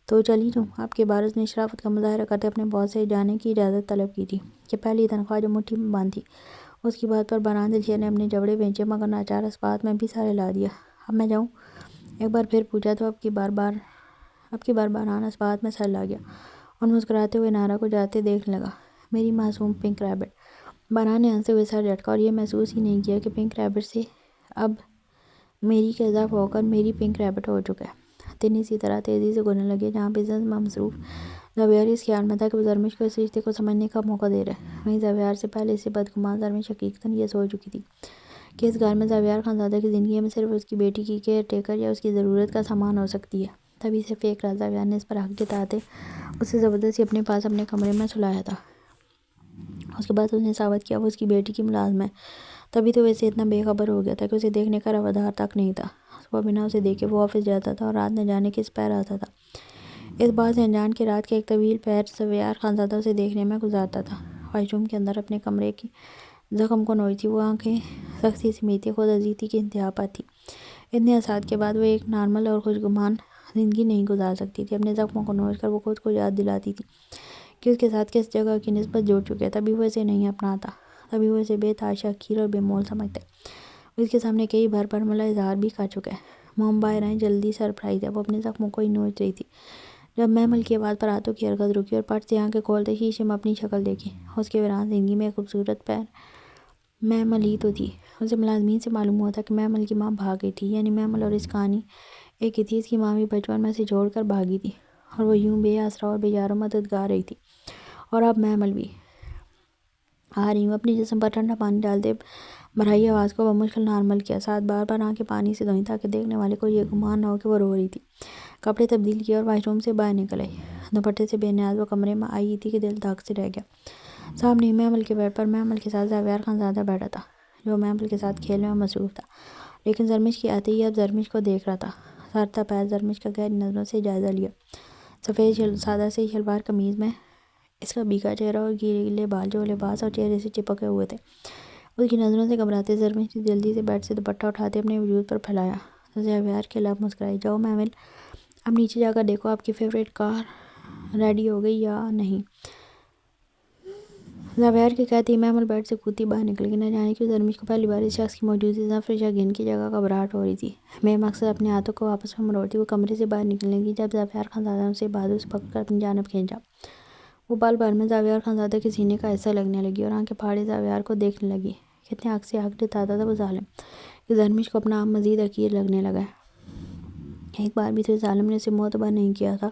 تو چلی جاؤں؟ اب کے بارز نے شرافت کا مظاہرہ کرتے اپنے باس سے جانے کی اجازت طلب کی تھی، کہ پہلی تنخواہ جو مٹھی میں بند تھی۔ اس کی بات پر باران دلشیر نے اپنے جبڑے بھینچے، مگر ناچار اس بات میں بھی سر ہلا دیا۔ اب میں جاؤں؟ ایک بار پھر پوچھا تو اب کی بار باران اس بات میں سر ہلا گیا اور مسکراتے ہوئے انارا کو جاتے دیکھنے لگا۔ میری معصوم پنک ریبٹ۔ باران نے ہنستے ہوئے سر جھٹکا اور یہ محسوس ہی نہیں کیا کہ پنک ریبٹ سے اب میری کا اضافہ ہو کر میری پنک ریبٹ ہو چکا ہے۔ دن اسی طرح تیزی سے گزرنے لگے۔ جہاں بزنس میں مصروف زاویار اس خیال میں تھا کہ وہ زرمش کو اس رشتے کو سمجھنے کا موقع دے رہا ہے، وہیں زاویار سے پہلے سے بدگمان زرمش حقیقتاً یہ سوچ چکی تھی کہ اس گھر میں زاویار خانزادہ کی زندگی میں صرف اس کی بیٹی کی کیئر ٹیکر یا اس کی ضرورت کا سامان ہو سکتی ہے۔ تبھی سے فیک رہا زاویار نے اس پر حق جتاتے اسے زبردستی اپنے پاس اپنے کمرے میں سلایا تھا۔ اس کے بعد اس نے ثابت کیا وہ اس کی بیٹی کی ملازم ہے، تبھی تو ویسے اتنا بے خبر ہو گیا تھا کہ اسے دیکھنے کا روادار تک نہیں تھا۔ صبح بنا اسے دیکھے وہ آفس جاتا تھا اور رات نہ جانے کس پیر آتا تھا۔ اس بات سے انجان کے رات کے ایک طویل پیر زاویار خانزادہ اسے دیکھنے میں گزارتا تھا۔ واش روم کے اندر اپنے کمرے کی زخم کو نوچتی وہ آنکھیں سختی سے میتی خود عزیزی کی انتہا پر تھی۔ اتنے عرصات کے بعد وہ ایک نارمل اور خوشگمان زندگی نہیں گزار سکتی تھی۔ اپنے زخموں کو نوچ کر وہ خود کو یاد دلاتی تھی کہ اس کے ساتھ کس جگہ کی نسبت جڑ چکے، تبھی وہ اسے نہیں اپناتا، تبھی وہ اسے بے تحاشا حقیر اور بے مول سمجھتا ہے۔ وہ اس کے سامنے کئی بار برملا اظہار بھی کر چکا ہے۔ موم باہر آئیں، جلدی سرپرائز ہے۔ وہ اپنے زخموں کو ہی نوچ رہی تھی جب محمل کی آواز پر ہاتھوں کی حرکت رکی اور پٹ سے آنکھیں کھولتے شیشے میں اپنی شکل دیکھی۔ اس کے ویران زندگی میں ایک خوبصورت پیر محمل ہی تو تھی۔ اسے ملازمین سے معلوم ہوا تھا کہ محمل کی ماں بھاگ گئی تھی، یعنی محمل اور اس کہانی ایک ہی تھی۔ اس کی ماں بھی بچپن میں سے چھوڑ کر بھاگی تھی اور وہ یوں بے آسرا اور بے یار و مددگار رہی تھی، اور اب محمل بھی آ رہی ہوں۔ اپنے جسم پر ٹھنڈا پانی ڈالتے بھرائی آواز کو بمشکل نارمل کیا، ساتھ بار بار آنکھیں پانی سے دھوئیں تاکہ دیکھنے والے کو یہ گمان نہ ہو کہ وہ رو رہی تھی۔ کپڑے تبدیل کیے اور واش روم سے باہر نکل آئی۔ دوپٹے سے بے نیاز وہ کمرے میں آئی تھی کہ دل دھک سے رہ گیا۔ سامنے ہی محمل کے بیڈ پر محمل کے ساتھ زاویار خانزادہ بیٹھا تھا، جو محمل کے ساتھ کھیل میں مصروف تھا، لیکن زرمش کے آتے ہی اب زرمش کو دیکھ رہا تھا۔ سر تا پیر زرمش کا گہری نظروں سے جائزہ لیا۔ سفید سادہ سی شلوار قمیض میں اس کا بھیگا چہرہ اور گیلے گیلے بال جو لباس اور چہرے سے چپکے ہوئے تھے۔ اس کی نظروں سے گھبراتے زرمش نے جلدی سے بیڈ سے دوپٹہ اٹھاتے اپنے وجود پر پھیلایا تو زاویار کے لب مسکرائے۔ جاؤ محمل، اب نیچے جا کر دیکھو آپ کی فیوریٹ کار ریڈی ہو گئی یا نہیں۔ زاویار کے کہتے ہی محمل بیڈ سے کودتی باہر نکل گئی۔ نہ جانے کیوں زرمش کو پہلی بار اس شخص کی موجودگی سے نفرت یا گھن کی جگہ گھبراہٹ ہو رہی تھی۔ بے مقصد اپنے ہاتھوں کو آپس میں مروڑتی وہ کمرے سے باہر نکلنے لگی جب زاویار خانزادہ نے اسے بازو سے پکڑ کر اپنی جانب کھینچا۔ وہ پل بھر میں زاویار خانزادہ کے سینے کا حصہ لگنے لگی اور آنکھیں پھاڑے زاویار کو دیکھنے لگی۔ کتنے حق سے حق جتاتا تھا وہ ظالم کہ زرمش کو اپنا آپ مزید حقیر لگنے لگا ہے۔ ایک بار بھی تو اس ظالم نے اسے معتبر نہیں کیا تھا،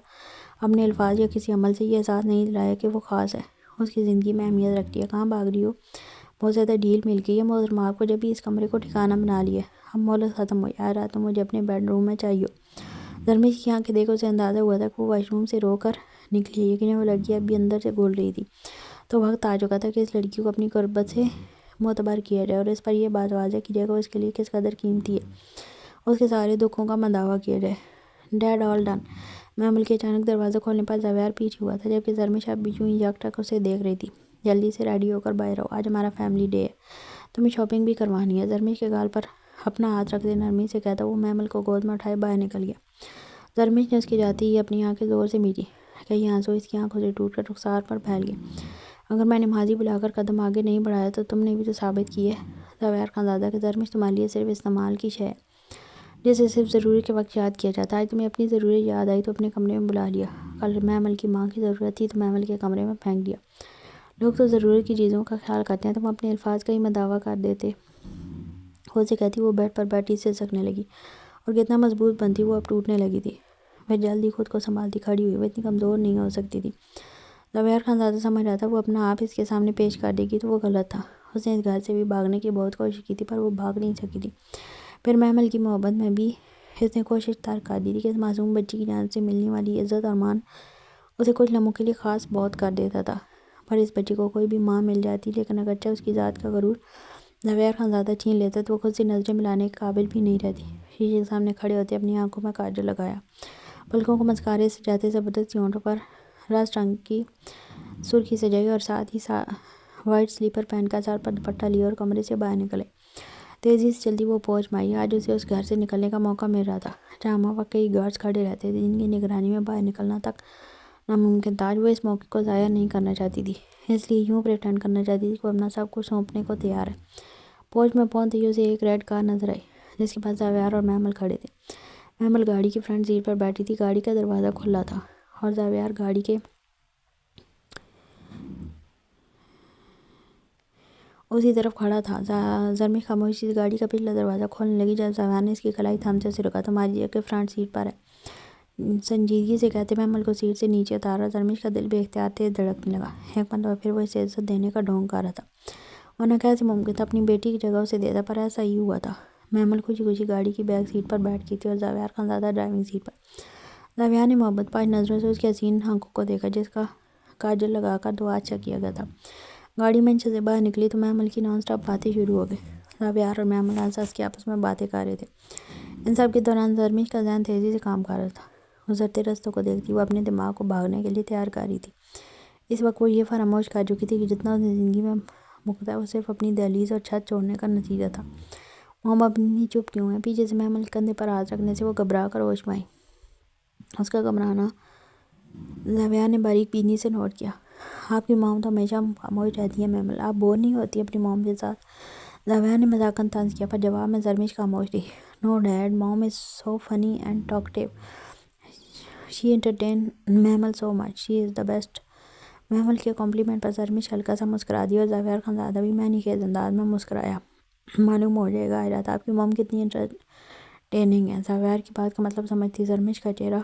اپنے الفاظ یا کسی عمل سے یہ احساس نہیں دلایا کہ وہ خاص ہے، اس کی زندگی میں اہمیت رکھتی ہے۔ کہاں بھاگ رہی ہو؟ بہت زیادہ ڈھیل مل گئی ہے محترمہ آپ کو، جب ہی اس کمرے کو ٹھکانہ بنا لیا ہے۔ اب مہلت ختم ہوئی، آج رات تم مجھے اپنے بیڈ روم میں چاہیے۔ زرمش کی آنکھیں دیکھ اسے اندازہ ہوا تھا کہ وہ واش روم سے رو کر نکلی ہے، یقیناً وہ لڑکی اب بھی اندر سے گھل رہی تھی۔ تو وقت آ چکا تھا کہ اس لڑکی کو اپنی قربت سے معتبر کیا جائے اور اس پر یہ بات واضح کی جائے کہ وہ اس کے لیے کس قدر قیمتی ہے، اس کے سارے دکھوں کا مداوع کیا جائے۔ Did all done. محمل کے اچانک دروازہ کھولنے پر زاویار پیچھے ہوا تھا جبکہ زرمش اب بھی یوں ہی یکٹک اسے دیکھ رہی تھی۔ جلدی سے ریڈی ہو کر باہر آؤ، آج ہمارا فیملی ڈے ہے، تمہیں شاپنگ بھی کروانی ہے۔ زرمش کے گال پر اپنا ہاتھ رکھتے نرمی سے کہتا وہ محمل کو گود میں اٹھائے باہر نکل گیا۔ زرمش نے اس کے جاتے ہی اپنی آنکھیں زور سے میچی، کئی آنسو اس کی آنکھوں سے ٹوٹ کر رخسار پر پھیل گئے۔ اگر میں نے ماضی بلا کر قدم آگے نہیں بڑھایا تو تم نے بھی تو ثابت کی ہے زاویار خانزادہ کہ زرمش تمہارے لیے صرف استعمال کی شے ہے جسے صرف ضرورت کے وقت یاد کیا جاتا ہے۔ آج تمہیں اپنی ضرورت یاد آئی تو اپنے کمرے میں بلا لیا، کل محمل کی ماں کی ضرورت تھی تو محمل کے کمرے میں پھینک دیا۔ لوگ تو ضرورت کی چیزوں کا خیال کرتے ہیں، تم اپنے الفاظ کا ہی مداوع کر دیتے ہو۔ اسے کہتی وہ بیڈ پر بیٹھی سسکنے لگی اور کتنا مضبوط بنتی وہ اب ٹوٹنے لگی تھی۔ وہ جلد ہی خود کو سنبھالتی کھڑی ہوئی، وہ اتنی کمزور نہیں ہو سکتی تھی۔ زاویار خانزادہ سمجھ رہا تھا وہ اپنا آپ اس کے سامنے پیش کر دے گی تو وہ غلط تھا۔ اس نے اس گھر سے بھی بھاگنے کی بہت کوشش کی تھی پر وہ بھاگ نہیں سکی تھی۔ پھر محمل کی محبت میں بھی اس نے کوشش ترک کر دی تھی کہ اس معصوم بچی کی جانب سے ملنے والی عزت اور مان اسے کچھ لمحوں کے لیے خاص بہت کر دیتا تھا، پر اس بچی کو کوئی بھی ماں مل جاتی لیکن اگرچہ اس کی ذات کا غرور زاویار خانزادہ چھین لیتا تو وہ خود سے نظریں ملانے کے قابل بھی نہیں رہتی۔ شیشے کے سامنے کھڑے ہوتے اپنی آنکھوں میں کاجل لگایا، پلکوں کو مسکارے سے جاتے زبردست ہونٹوں پر رسٹ رنگ کی سرخی سجائی اور ساتھ ہی وائٹ سلیپر پہن کر سر پر دوپٹہ لیا اور کمرے سے باہر نکلے۔ تیزی سے چلتی وہ پہنچ میں آئی۔ آج اسے اس گھر سے نکلنے کا موقع مل رہا تھا جہاں وقت کئی گارڈز کھڑے رہتے تھے جن کی نگرانی میں باہر نکلنا تک ناممکن تھا۔ آج وہ اس موقع کو ضائع نہیں کرنا چاہتی تھی، اس لیے یوں پریٹینڈ کرنا چاہتی تھی کہ وہ اپنا سب کچھ سونپنے کو تیار ہے۔ پہنچ میں پہنچتے ہی اسے ایک ریڈ کار نظر آئی جس کے پاس زاویار اور محمل کھڑے تھے۔ محمل گاڑی کی فرنٹ سیٹ پر بیٹھی تھی، گاڑی کا دروازہ کھلا تھا اور زاویار گاڑی کے اسی طرف کھڑا تھا۔ زرمش خاموشی سے گاڑی کا پچھلا دروازہ کھولنے لگی جب زاویار نے اس کی کلائی تھامتے اسے روکا۔ تمہاری جگہ فرنٹ سیٹ پر ہے، سنجیدگی سے کہتے محمل کو سیٹ سے نیچے اتارا۔ زرمش کا دل بے اختیار تیز دھڑکنے لگا، ایک مرتبہ پھر وہ اسے عزت دینے کا ڈھونگ کر رہا تھا، ورنہ کیسے ممکن تھا اپنی بیٹی کی جگہ اسے دیتا، پر ایسا ہی ہوا تھا۔ محمل خوشی خوشی گاڑی کی بیک سیٹ پر بیٹھ گئی تھی اور زاویار خانزادہ ڈرائیونگ سیٹ پر۔ زاویار نے محبت پاش نظروں سے اس کی حسین آنکھوں کو دیکھا جس کا کاجل لگا کر دو اچھا کیا گیا تھا۔ گاڑی منشے سے باہر نکلی تو محمل کی نان اسٹاپ باتیں شروع ہو گئی۔ زاویار اور محمل ہنس ہنس کے آپس میں باتیں کر رہے تھے۔ ان سب کے دوران زرمش کا ذہن تیزی سے کام کر رہا تھا۔ گزرتے رستوں کو دیکھتی وہ اپنے دماغ کو بھاگنے کے لیے تیار کر رہی تھی۔ اس وقت وہ یہ فراموش کر چکی تھی کہ جتنا اس نے زندگی میں مکتا ہے وہ صرف اپنی دہلیز اور چھت چھوڑنے کا نتیجہ تھا۔ موم اپنی چپ کیوں ہے؟ پیچھے سے محمل کے کندھے پر ہاتھ رکھنے سے وہ گھبرا کر ہوش میں آئی۔ اس کا گھبرانا زاویہ نے باریک بینی سے نوٹ کیا۔ آپ کی موم تو ہمیشہ خاموش رہتی ہے محمل، آپ بور نہیں ہوتی اپنی موم کے ساتھ؟ زاویہ نے مذاقاً طنز کیا، پر جواب میں زرمش خاموش رہی۔ نو dead, mom is so funny and talkative, she entertain Mehmal so much, she is the best. Mehmal کے کمپلیمنٹ پر زرمش ہلکا سا مسکرا دی اور زاویہ خانزادہ بھی معنی خیز انداز میں مسکرایا۔ معلوم ہو جائے گا حیرت، آپ کی موم کتنی انٹرٹیننگ ہے۔ زاویہ کی بات کا مطلب سمجھتی زرمش کا چہرہ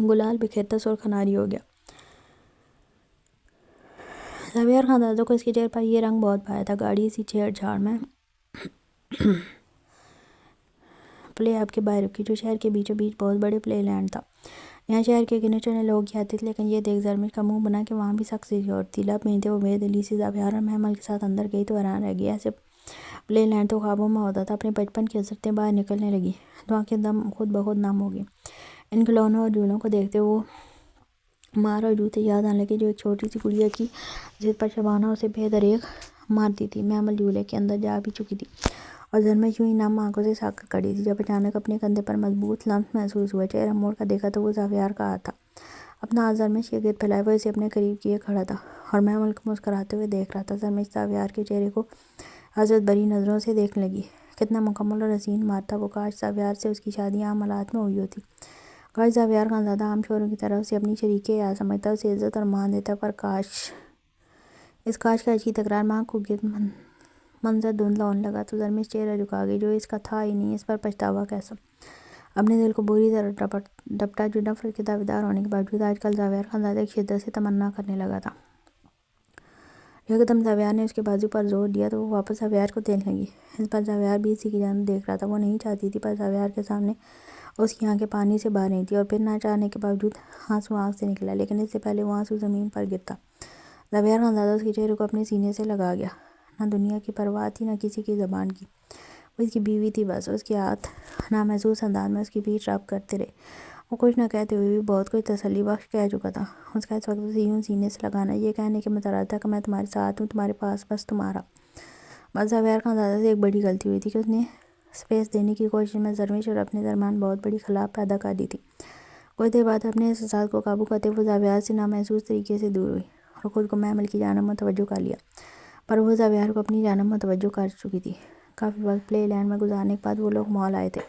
گلال بکھیرتا سرخ اناری ہو گیا۔ زاویہ خانزادہ کو اس کے چہرے پر یہ رنگ بہت بھایا تھا۔ گاڑی سی چھیڑ چھاڑ میں پلے آپ کے باہر رکی جو شہر کے بیچوں بیچ بہت بڑے پلے لینڈ تھا۔ یہاں شہر کے گنے چنے لوگ ہی آتے تھے، لیکن یہ دیکھ زرمش کا منہ بنا کہ وہاں بھی سخت سیکیورٹی تھی۔ لب میلتے وہ بے دلی سے زاویہ اور محمل کے ساتھ اندر گئی تو حیران رہ گئی، ایسے پلے لینڈ تو خوابوں میں ہوتا تھا۔ اپنے بچپن کی حسرتیں باہر نکلنے لگی تو آنکھیں دم خود بخود نم ہو گئی۔ ان کھلونوں اور جھولوں کو دیکھتے وہ مار اور جوتے یاد آنے لگے جو ایک چھوٹی سی گڑیا کی ضد پر شبانہ اسے بے دریغ مارتی تھی۔ محمل جھولے کے اندر جا بھی چکی تھی اور زرمش یوں ہی نم آنکھوں سے ساکت کھڑی تھی، جب اچانک اپنے کندھے پر مضبوط لمس محسوس ہوا۔ چہرہ موڑ کر دیکھا تو وہ زاویہ کا ہاتھ تھا۔ اپنا ہاتھ زرمش کے گرد پھیلائے وہ اسے اپنے قریب کیے کھڑا تھا اور محمل کو مسکراتے ہوئے دیکھ رہا تھا۔ زرمش زاویہ کے چہرے کو حسرت بھری نظروں سے دیکھنے لگی۔ کتنا مکمل اور حسین مرد تھا وہ، کاش زاویہ سے اس کی شادی عام حالات میں ہوئی ہوتی، کاش زاویہ خانزادہ عام شوہروں کی طرح اسے اپنی شریک حیات سمجھتا، اسے عزت اور مان دیتا، پر کاش۔ اس کاش کی تکرار میں آنکھ کو گرد منظر دھندلا ہونے لگا تو زرمش چہرہ جھکا گئی۔ جو اس کا تھا ہی نہیں، اس پر پچھتاوا کیسا؟ اپنے دل کو بری طرح ڈپٹا جو نفرت کے دعویدار ہونے کے باوجود آج کل زاویہ خانزادہ ایک شدت سے تمنا کرنے لگا تھا۔ یکدم زاویہ نے اس کے بازو پر زور دیا تو وہ واپس زاویہ کو دیکھنے لگی۔ اس پر زاویہ بھی اسی کی جانب دیکھ رہا تھا۔ وہ نہیں چاہتی تھی، پر زاویہ کے سامنے اس کی آنکھیں پانی سے بہہ رہی تھیں اور پھر نہ چاہنے کے باوجود آنسو آنکھ سے نکلا، لیکن اس سے پہلے وہ آنسو زمین پر گرتا زاویہ خانزادہ اس کے چہرے کو اپنے سینے سے لگا گیا۔ نہ دنیا کی پرواہ تھی، نہ کسی کی زبان کی، وہ اس کی بیوی تھی بس۔ اس کے ہاتھ نامحسوس انداز میں اس کی پیٹھ رب کرتے رہے۔ وہ کچھ نہ کہتے ہوئے بھی بہت کچھ تسلی بخش کہہ چکا تھا۔ اس کا اس وقت اسے یوں سینے سے لگانا یہ کہنے کے مترادف تھا کہ میں تمہارے ساتھ ہوں، تمہارے پاس، بس تمہارا۔ بس زاویہ خانزادہ سے ایک بڑی غلطی ہوئی تھی کہ اس نے سپیس دینے کی کوشش میں زرمش اور اپنے درمیان بہت بڑی خلا پیدا کر دی تھی۔ کچھ دیر بعد اپنے احساسات کو قابو کرتے وہ زاویہ سے نامحسوس طریقے سے دور ہوئی اور خود کو محمل کی جانب متوجہ کر لیا، پر وہ زاویہ کو اپنی جانب متوجہ کر چکی تھی۔ کافی وقت پلے لینڈ میں گزارنے کے بعد وہ لوگ مال آئے تھے۔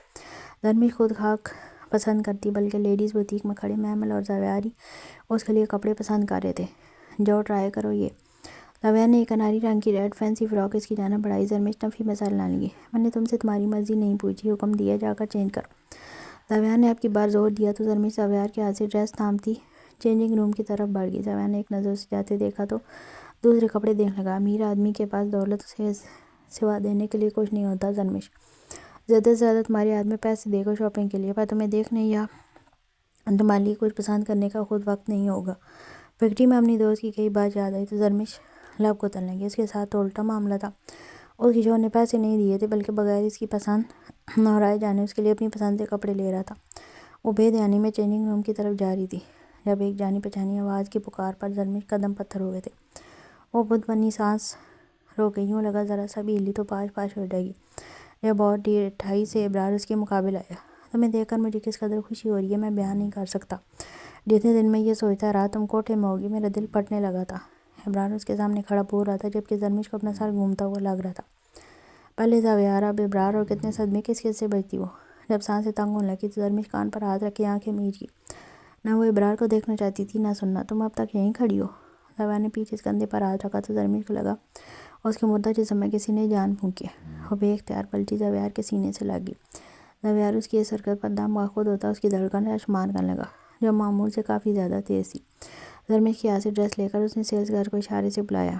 زرمش خود خاک پسند کرتی بلکہ لیڈیز بوتیک میں کھڑے محمل اور زاویہ اس کے لیے کپڑے پسند کر رہے تھے۔ جاؤ ٹرائی کرو یہ۔ زاویہ نے ایک اناری رنگ کی ریڈ فینسی فراک اس کی جانب بڑھائی۔ زرمش نفی میں سر ہلانے لگی۔ میں نے تم سے تمہاری مرضی نہیں پوچھی، حکم دیا جا کر چینج کرو۔ زاویہ نے اب کی بار زور دیا تو زرمش زاویہ کے ہاتھ سے ڈریس تھامتی چینجنگ روم کی طرف بڑھ گئی۔ زاویہ نے ایک نظر اسے جاتے دیکھا تو دوسرے کپڑے دیکھنے لگا۔ امیر آدمی کے پاس دولت سے سوا دینے کے لیے کچھ نہیں ہوتا زرمش، زیادہ سے زیادہ تمہارے ہاتھ میں پیسے دے گا شاپنگ کے لیے، پر تمہیں دیکھنے یا تمہارے لیے کچھ پسند کرنے کا خود وقت نہیں ہوگا۔ فیکٹری میں اپنی دوست کی کئی بات یاد آئی تو زرمش لب کو تلنے لگی۔ اس کے ساتھ تو الٹا معاملہ تھا، اس کی شوہر نے پیسے نہیں دیے تھے بلکہ بغیر اس کی پسند اور رائے جانے اس کے لیے اپنی پسند سے کپڑے لے رہا تھا۔ وہ بے دھیانی میں چینجنگ روم کی طرف جا رہی تھی جب ایک جانی پہچانی آواز کی پکار پر زرمش قدم پتھر ہو گئے تھے۔ وہ بت بنی سانس روک گئی، یوں لگا ذرا سا بھی ہلی تو پاش پاش ہو جائے گی، جب اور 2.5 سے ابرار اس کے مقابل آیا۔ تمہیں دیکھ کر مجھے کس قدر خوشی ہو رہی ہے میں بیان نہیں کر سکتا۔ جتنے دن میں یہ سوچتا رہا تم کوٹھے میں ہوگی میرا دل پھٹنے لگا تھا۔ ابرار اس کے سامنے کھڑا بول رہا تھا جبکہ زرمش کو اپنا سر گھومتا ہوا لگ رہا تھا۔ پہلے زاویہ اب ابرار اور کتنے صدمے کس کس سے بچتی وہ۔ جب سانسیں تنگ ہونے لگی تو زرمش کان پر ہاتھ رکھ کے آنکھیں میچ گئی۔ نہ وہ ابرار کو دیکھنا چاہتی تھی نہ سننا۔ تم اب تک یہیں کھڑی ہو؟ زاویہ نے پیچھے سے کندھے پر ہاتھ رکھا تو زرمش کو لگا اس کے مردہ جسم میں کسی نے جان پھونکی ہے۔ وہ بے اختیار پلٹی، زاویہ کے سینے سے لگ گئی۔ زاویہ اس کی اس حرکت پر دم خود ہوتا اس کی دھڑکن شمار کرنے لگا جو معمول سے کافی زیادہ تیز تھی۔ زرمش کے ہاتھ سے ڈریس لے کر اس نے سیلز گرل کو اشارے سے بلایا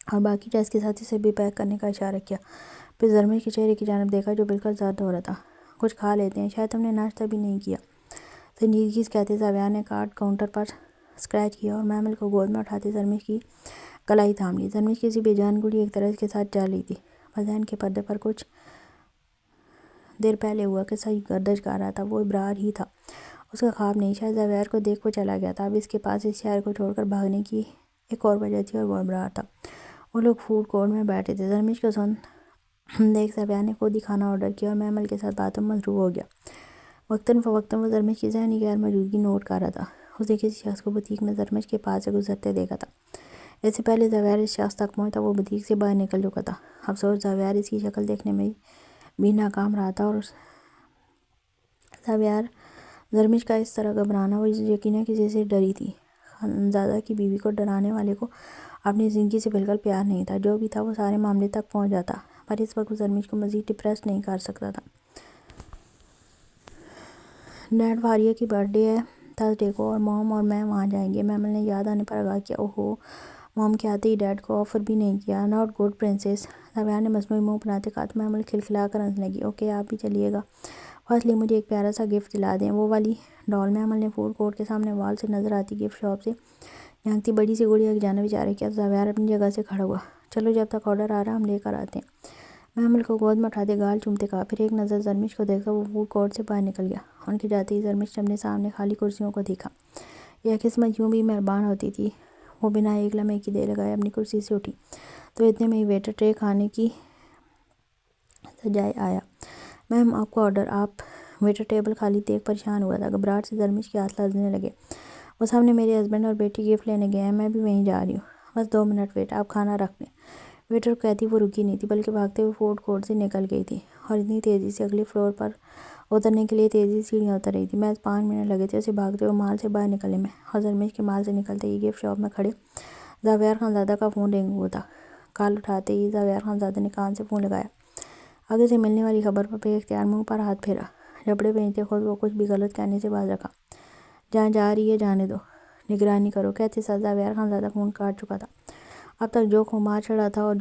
اور باقی ڈریس کے ساتھ اسے بھی پیک کرنے کا اشارہ کیا۔ پھر زرمش کے چہرے کی جانب دیکھا جو بالکل زرد ہو رہا تھا۔ کچھ کھا لیتے ہیں، شاید تم نے ناشتہ بھی نہیں کیا۔ سنجیدگی سے کہتے زاویہ نے کارڈ کاؤنٹر پر اسکریچ کیا اور محمل کو گود میں اٹھاتے زرمش کی کلائی تھام لی۔ زرمش کسی بے جان گولی ایک طرح اس کے ساتھ چل رہی تھی، پر ذہن کے پردے پر کچھ دیر پہلے ہوا کہ صحیح گردش کر رہا تھا، وہ ابرار ہی تھا، اس کا خواب نہیں۔ شاید زبیر کو دیکھ وہ چلا گیا تھا۔ اب اس کے پاس اس شہر کو چھوڑ کر بھاگنے کی ایک اور وجہ تھی اور وہ ابرار تھا۔ وہ لوگ فوڈ کورٹ میں بیٹھے تھے۔ زرمش کو دیکھ زبیر نے خود ہی کھانا آرڈر کیا اور محمل کے ساتھ باتوں میں مصروف ہو گیا۔ وقتاً فوقتاً وہ زرمش کی ذہنی غیر موجودگی نوٹ کر رہا تھا۔ اس نے کسی شخص کو بوتیک میں زرمش کے پاس سے گزرتے دیکھا تھا۔ اس سے پہلے زبیر اس شخص تک پہنچتا وہ بوتیک سے باہر نکل چکا تھا۔ افسوس، زبیر اس کی شکل دیکھنے میں بھی ناکام رہا تھا اور زرمش کا اس طرح گھبرانا، وہ یقیناً کسی سے ڈری تھی۔ خانزادہ کی بیوی کو ڈرانے والے کو اپنی زندگی سے بالکل پیار نہیں تھا۔ جو بھی تھا وہ سارے معاملے تک پہنچ جاتا، پر اس وقت وہ زرمش کو مزید ڈپریس نہیں کر سکتا تھا۔ ڈیڈ فاریہ کی برتھ ڈے ہے تھرسڈے کو اور موم اور میں وہاں جائیں گے۔ محمل نے یاد آنے پر آگاہ کیا۔ اوہو، موم کے آتے ہی ڈیڈ کو آفر بھی نہیں کیا۔ ناٹ گڈ پرنسس، زبیر نے مصنوعی منہ بناتے کہا تو محمل کھلکھلا کر ہنسنے لگی۔ اوکے، آپ بھی چلیے گا، فرسٹلی مجھے ایک پیارا سا گفٹ دلا دیں، وہ والی ڈال۔ محمل نے فوڈ کورٹ کے سامنے وال سے نظر آتی گفٹ شاپ سے جھانکتی بڑی سی گڑیا کی جانب اشارہ کیا تو زبیر اپنی جگہ سے کھڑا ہوا۔ چلو، جب تک آرڈر آ رہا ہم لے کر آتے ہیں، محمل کو گود میں اٹھاتے گال چومتے کہا۔ پھر ایک نظر زرمش کو دیکھا وہ فوڈ کورٹ سے باہر نکل گیا۔ ان کے جاتے ہی زرمش نے اپنے سامنے خالی کرسیوں کو دیکھا۔ یہ قسمت یوں بھی مہربان ہوتی تھی۔ وہ بنا ایک لمحے کی دیر لگائے اپنی کرسی سے اٹھی تو اتنے میں ہی ویٹر ٹرے کھانے کی سجائے آیا۔ میم، آپ کو آرڈر۔ آپ؟ ویٹر ٹیبل خالی دیکھ پریشان ہوا تھا۔ گھبراہٹ سے زرمش کے ہاتھ لرزنے لگے۔ وہ سامنے میرے ہسبینڈ اور بیٹی گفٹ لینے گئے ہیں، میں بھی وہیں جا رہی ہوں، بس 2 منٹ ویٹ، آپ کھانا رکھ دیں۔ ویٹر کو کہتی وہ رکی نہیں تھی بلکہ بھاگتے ہوئے فوڈ کورٹ سے نکل گئی تھی اور اتنی تیزی سے اگلے فلور پر اترنے کے لیے تیزی سے سیڑھیاں اتر رہی تھی۔ محض 5 منٹ لگے تھے اسے بھاگتے ہوئے مال سے باہر نکلنے میں اور زرمش کے مال سے نکلتے ہی گفٹ شاپ میں کھڑے زبیر خانزادہ کا فون رنگ ہوا تھا۔ کال اٹھاتے ہی زبیر خانزادہ نے کان سے فون لگایا۔ آگے سے ملنے والی خبر پر بے اختیار منہ پر ہاتھ پھیرا۔ جبڑے بھیجتے خود وہ کچھ بھی غلط کہنے سے باز رکھا۔ جہاں جا رہی ہے جانے دو، نگرانی کرو، کہتے ساتھ زبیر خانزادہ فون کاٹ چکا تھا۔ اب تک جو خمار چڑھا تھا اور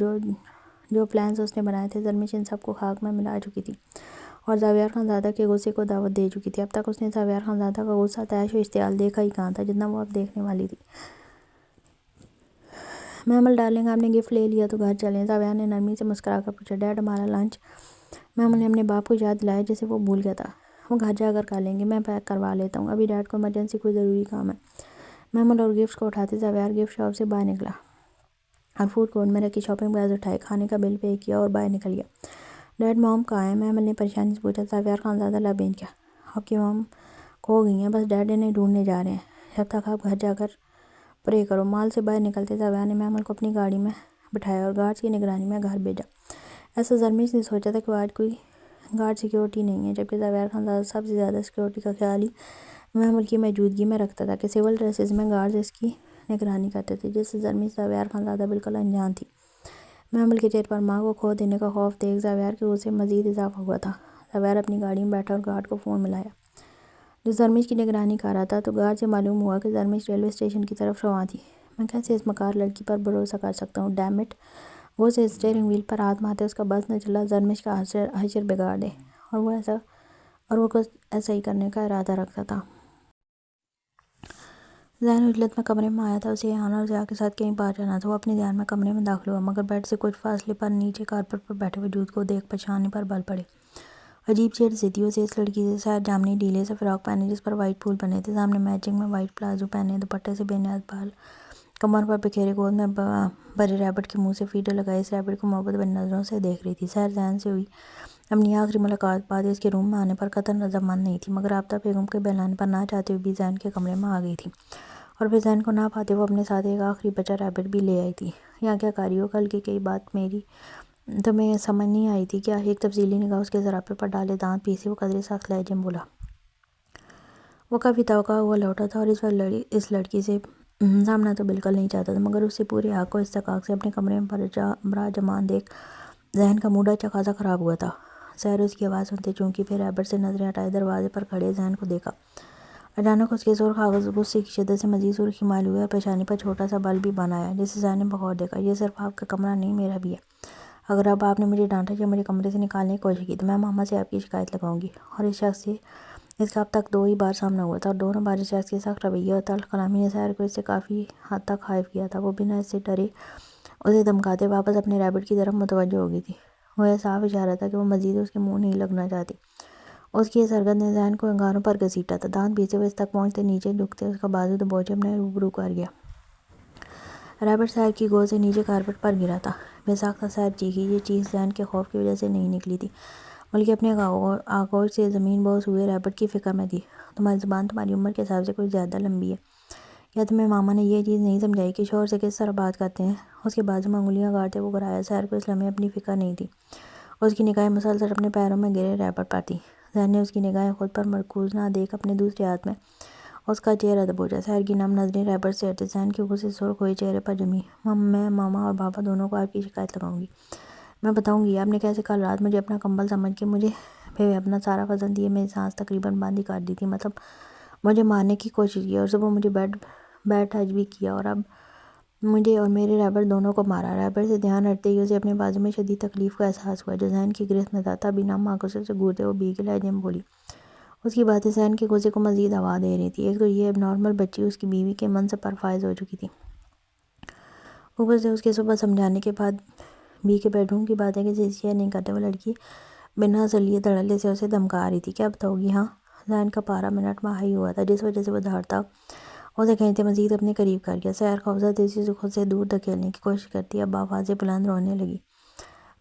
جو پلانز اس نے بنائے تھے، زرمش ان سب کو خاک میں ملا چکی تھی اور زبیر خانزادہ کے غصے کو دعوت دے چکی تھی۔ اب تک اس نے زبیر خانزادہ کا غصہ، طیش و اشتعال دیکھا ہی کہاں تھا جتنا وہ اب دیکھنے والی تھی۔ محمل ڈارلنگ، آپ نے گفٹ لے لیا تو گھر چلیں، زبیر نے نرمی سے مسکرا کر پوچھا۔ ڈیڈ، ہمارا لنچ؟ محمل نے اپنے باپ کو یاد دلایا جسے وہ بھول گیا تھا۔ وہ گھر جا کر لیں گے، میں پیک کروا لیتا ہوں، ابھی ڈیڈ کو ایمرجنسی کوئی ضروری کام ہے۔ محمل اور گفٹس کو اٹھاتے زبیر گفٹ شاپ سے باہر نکلا اور فوڈ کورٹ میں رکھی شاپنگ بیگز اٹھائے، کھانے کا بل پے کیا اور باہر نکل گیا۔ ڈیڈ، موم کہاں ہیں؟ محمل نے پریشانی سے پوچھا۔ زبیر خانزادہ لب اینچ کیا۔ آپ کی موم کھو گئی ہیں، بس ڈیڈ انہیں ڈھونڈنے جا رہے ہیں، جب تک آپ گھر جا کر پرے کرو۔ مال سے باہر نکلتے زبیر نے محمل کو اپنی گاڑی میں بٹھایا اور گارڈز کی نگرانی میں گھر بھیجا۔ ایسا زرمش نے سوچا تھا کہ وہ آج کوئی گارڈ سیکیورٹی نہیں ہے، جبکہ زبیر خانزادہ سب سے زیادہ سیکیورٹی کا خیال ہی محمل کی موجودگی میں رکھتا تھا کہ سول ڈریسز میں گارڈز اس کی نگرانی کرتے تھے، جس سے زرمش زبیر خانزادہ بالکل انجان تھی۔ محمل کے چہرے پر ماں کو کھو دینے کا خوف دیکھ زبیر کے غصے میں مزید اضافہ ہوا تھا۔ زبیر اپنی گاڑی میں بیٹھا اور گارڈ کو فون ملایا جو زرمش کی نگرانی کر رہا تھا، تو گارڈ سے معلوم ہوا کہ زرمش ریلوے اسٹیشن کی طرف رواں تھی۔ میں کیسے اس مکار لڑکی پر بھروسہ کر سکتا ہوں؟ Damn it! وہ اسے اسٹیئرنگ وہیل پر ہاتھ مارتے اس کا بس نہ چلا زرمش کا حشر بگاڑ دے، اور وہ ایسا ہی کرنے کا ارادہ رکھتا تھا۔ ذہن عجلت میں کمرے میں آیا تھا۔ اسے ایہان اور ضیاء کے ساتھ کہیں باہر جانا تھا۔ وہ اپنے دھیان میں کمرے میں داخل ہوا مگر بیڈ سے کچھ فاصلے پر نیچے کارپٹ پر بیٹھے وجود کو دیکھ پریشانی پر بل پڑے۔ عجیب چیڑ سی تھی اسے اس لڑکی سے۔ سیر جامنی ڈھیلے سے فراق پہنے جس پر وائٹ پھول بنے تھے، سامنے میچنگ میں وائٹ پلازو پہنے، دوپٹے سے بے نیاز بال کمر پر بکھیرے، گود میں بھرے ریبٹ کے منہ سے فیڈر لگائے اس ریبٹ کو محبت بھری نظروں سے دیکھ رہی تھی۔ سیر ذہن سے ہوئی اپنی آخری ملاقات بعد اس کے روم میں آنے پر قطعاً رضامند نہیں تھی، مگر آفتاب بیگم کے بہلانے پر نہ چاہتے ہوئے بھی ذہن کے کمرے میں آ گئی تھی، اور پھر ذہن کو نہ پاتے وہ اپنے ساتھ ایک آخری بچہ ریبٹ بھی لے آئی تھی۔ یہاں کیا کر رہی ہو؟ کل کی کئی بات میری تمہیں سمجھ نہیں آئی تھی کیا؟ ایک تفصیلی نگاہ اس کے زرافے پر ڈالے دانت پیسے وہ قدرے سخت لہجے میں بولا۔ وہ کافی توقع ہوا لوٹا تھا اور اس وقت اس لڑکی سے سامنا تو بالکل نہیں چاہتا تھا، مگر اس سے پورے حق و استحقاق سے اپنے کمرے میں براجمان دیکھ ذہن کا موڈ اچھا خاصا خراب ہوا تھا۔ سیر اس کی آواز سنتے چونکی، پھر ریبٹ سے نظریں ہٹائے دروازے پر کھڑے ذہن کو دیکھا۔ اچانک اس کے سرخ کاغذ غصے کی شدت سے مزید سرخی مائل ہوئے اور پیشانی پر چھوٹا سا بل بھی بن آیا، جسے ذہن نے بغور دیکھا۔ یہ صرف آپ کا کمرہ نہیں، میرا بھی ہے۔ اگر اب آپ نے مجھے ڈانٹا یا مجھے کمرے سے نکالنے کی کوشش کی تو میں ماما سے آپ کی شکایت لگاؤں گی۔ اور اس شخص سے اس کا اب تک 2 ہی بار سامنا ہوا تھا اور دونوں بار اس شخص کے سخت رویے اور تلخ کلامی نے سیر کو اس سے کافی حد تک خائف کیا تھا۔ وہ بنا اس سے ڈرے اسے دھمکاتے واپس اپنے ریبٹ کی طرف متوجہ ہو گئی تھی۔ وہ صاف اشارہ تھا کہ وہ مزید اس کے منہ نہیں لگنا چاہتی۔ اس کی اس حرکت نے ذہن کو انگاروں پر گھسیٹا تھا۔ دانت پیسے ہوئے اس تک پہنچتے، نیچے جھکتے اس کا بازو دبوچے اپنے روبرو کر گیا۔ رابرٹ سیر کی گود سے نیچے کارپٹ پر گرا تھا۔ بے ساختہ سیر چیخی۔ یہ چیخ ذہن کے خوف کی وجہ سے نہیں نکلی تھی، بلکہ اپنے آغوش سے زمین بوس ہوئے رابرٹ کی فکر میں تھی۔ تمہاری زبان تمہاری عمر کے حساب سے کچھ زیادہ لمبی ہے۔ کیا تمہیں ماما نے یہ چیز نہیں سمجھائی کہ شوہر سے کس طرح بات کرتے ہیں؟ اس کے بازو میں انگلیاں گاڑتے وہ گرایا۔ سیر کو اس لمحے اپنی فکر نہیں تھی۔ اس کی نگاہیں مسلسل اپنے پیروں میں گرے رابرٹ پر تھی۔ ذہن نے اس کی نگاہیں خود پر مرکوز نہ دیکھ اپنے دوسرے ہاتھ میں اس کا چہرہ دبوچا۔ سیر کی نم نظریں رابرٹ سے ہٹی، ذہن کی غصے سے سرخ ہوئے چہرے پر جمی۔ میں ماما اور بابا دونوں کو آپ کی شکایت لگاؤں گی۔ میں بتاؤں گی آپ نے کیسے کل رات مجھے اپنا کمبل سمجھ کے مجھے پہ اپنا سارا وزن دیے میری سانس تقریباً بند ہی کر دی تھی، مطلب مجھے مارنے کی کوشش کی، اور صبح مجھے بیڈ ٹچ بھی کیا، اور اب مجھے اور میرے رابرٹ دونوں کو مارا۔ رابرٹ سے دھیان ہٹتے ہی اسے اپنے بازو میں شدید تکلیف کا احساس ہوا جو ذہن کی گرفت میں تھا۔ تب انعام آنکھوں سے گورتے وہ بھیگے لہجے میں بولی۔ اس کی باتیں ذہن کے غصے کو مزید ہوا دے رہی تھی۔ ایک تو یہ اب نارمل بچی اس کی بیوی کے منصب پر فائز ہو چکی تھی، اوپر سے اس کے صبح سمجھانے کے بعد بھی کہ بیڈ روم کی باتیں کسی سے شیئر نہیں کرتے، وہ لڑکی بنا ذلیل دھڑلے سے اسے دھمکا رہی تھی۔ کیا بتاؤ گی؟ ہاں۔ ذہن کا پارا منٹ میں ہائی ہوا تھا، جس وجہ سے وہ دھڑتا اسے کھینچتے مزید اپنے قریب کر گیا۔ سیر خوفزدہ تیزی سے خود سے دور دھکیلنے کی کوشش کرتی اب آوازیں بلند رونے لگی۔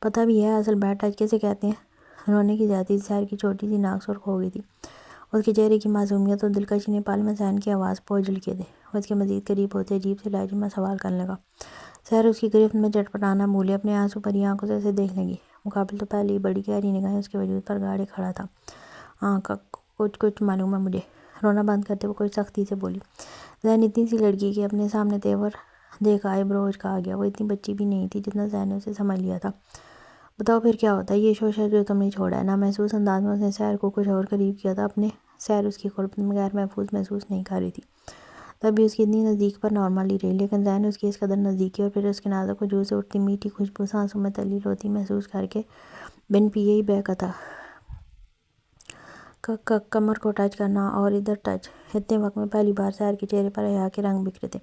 پتہ بھی ہے اصل بیڈ ٹچ کیسے کہتے ہیں؟ رونے کی جاتی تھی۔ سیر کی چھوٹی سی ناک سرخ ہو گئی تھی۔ اس کے چہرے کی معصومیت اور دلکشی نے پل میں ذہن کی آواز کو جھلکے دے۔ وہ اس کے مزید قریب ہوتے عجیب سے لہجے میں سوال کرنے لگا۔ سیر اس کی گرفت میں چٹپٹانا بھولے اپنے آنسو بھری آنکھوں سے اسے دیکھنے لگی۔ مقابل تو پہلے ہی بڑی گہری نگاہیں اس کے وجود پر گاڑے کھڑا تھا۔ ہاں کچھ معلوم ہے مجھے۔ رونا بند کرتے وہ کچھ سختی سے بولی۔ ذہن اتنی سی لڑکی کہ اپنے سامنے تیور دیکھ آئے بروج کھا گیا۔ وہ اتنی بچی بھی نہیں تھی جتنا ذہن نے اسے سمجھ لیا تھا۔ بتاؤ پھر کیا ہوتا ہے؟ یہ شوشہ جو تم نے چھوڑا ہے۔ نامحسوس انداز میں اس نے سیر کو کچھ اور قریب کیا تھا اپنے۔ سیر اس کی قربت میں غیر محفوظ محسوس نہیں کر رہی تھی، تب بھی اس کی اتنی نزدیک پر نارمل ہی رہی، لیکن ذہن اس کی اس قدر نزدیکی اور پھر اس کے نازک وجود سے اٹھتی میٹھی خوشبو سانسوں میں تحلیل ہوتی محسوس کر کے بن پیے ہی بہکا تھا۔ کمر کو ٹچ کرنا اور ادھر ٹچ۔ اتنے وقت میں پہلی بار سیر کے چہرے پر حیا کے رنگ بکھرے تھے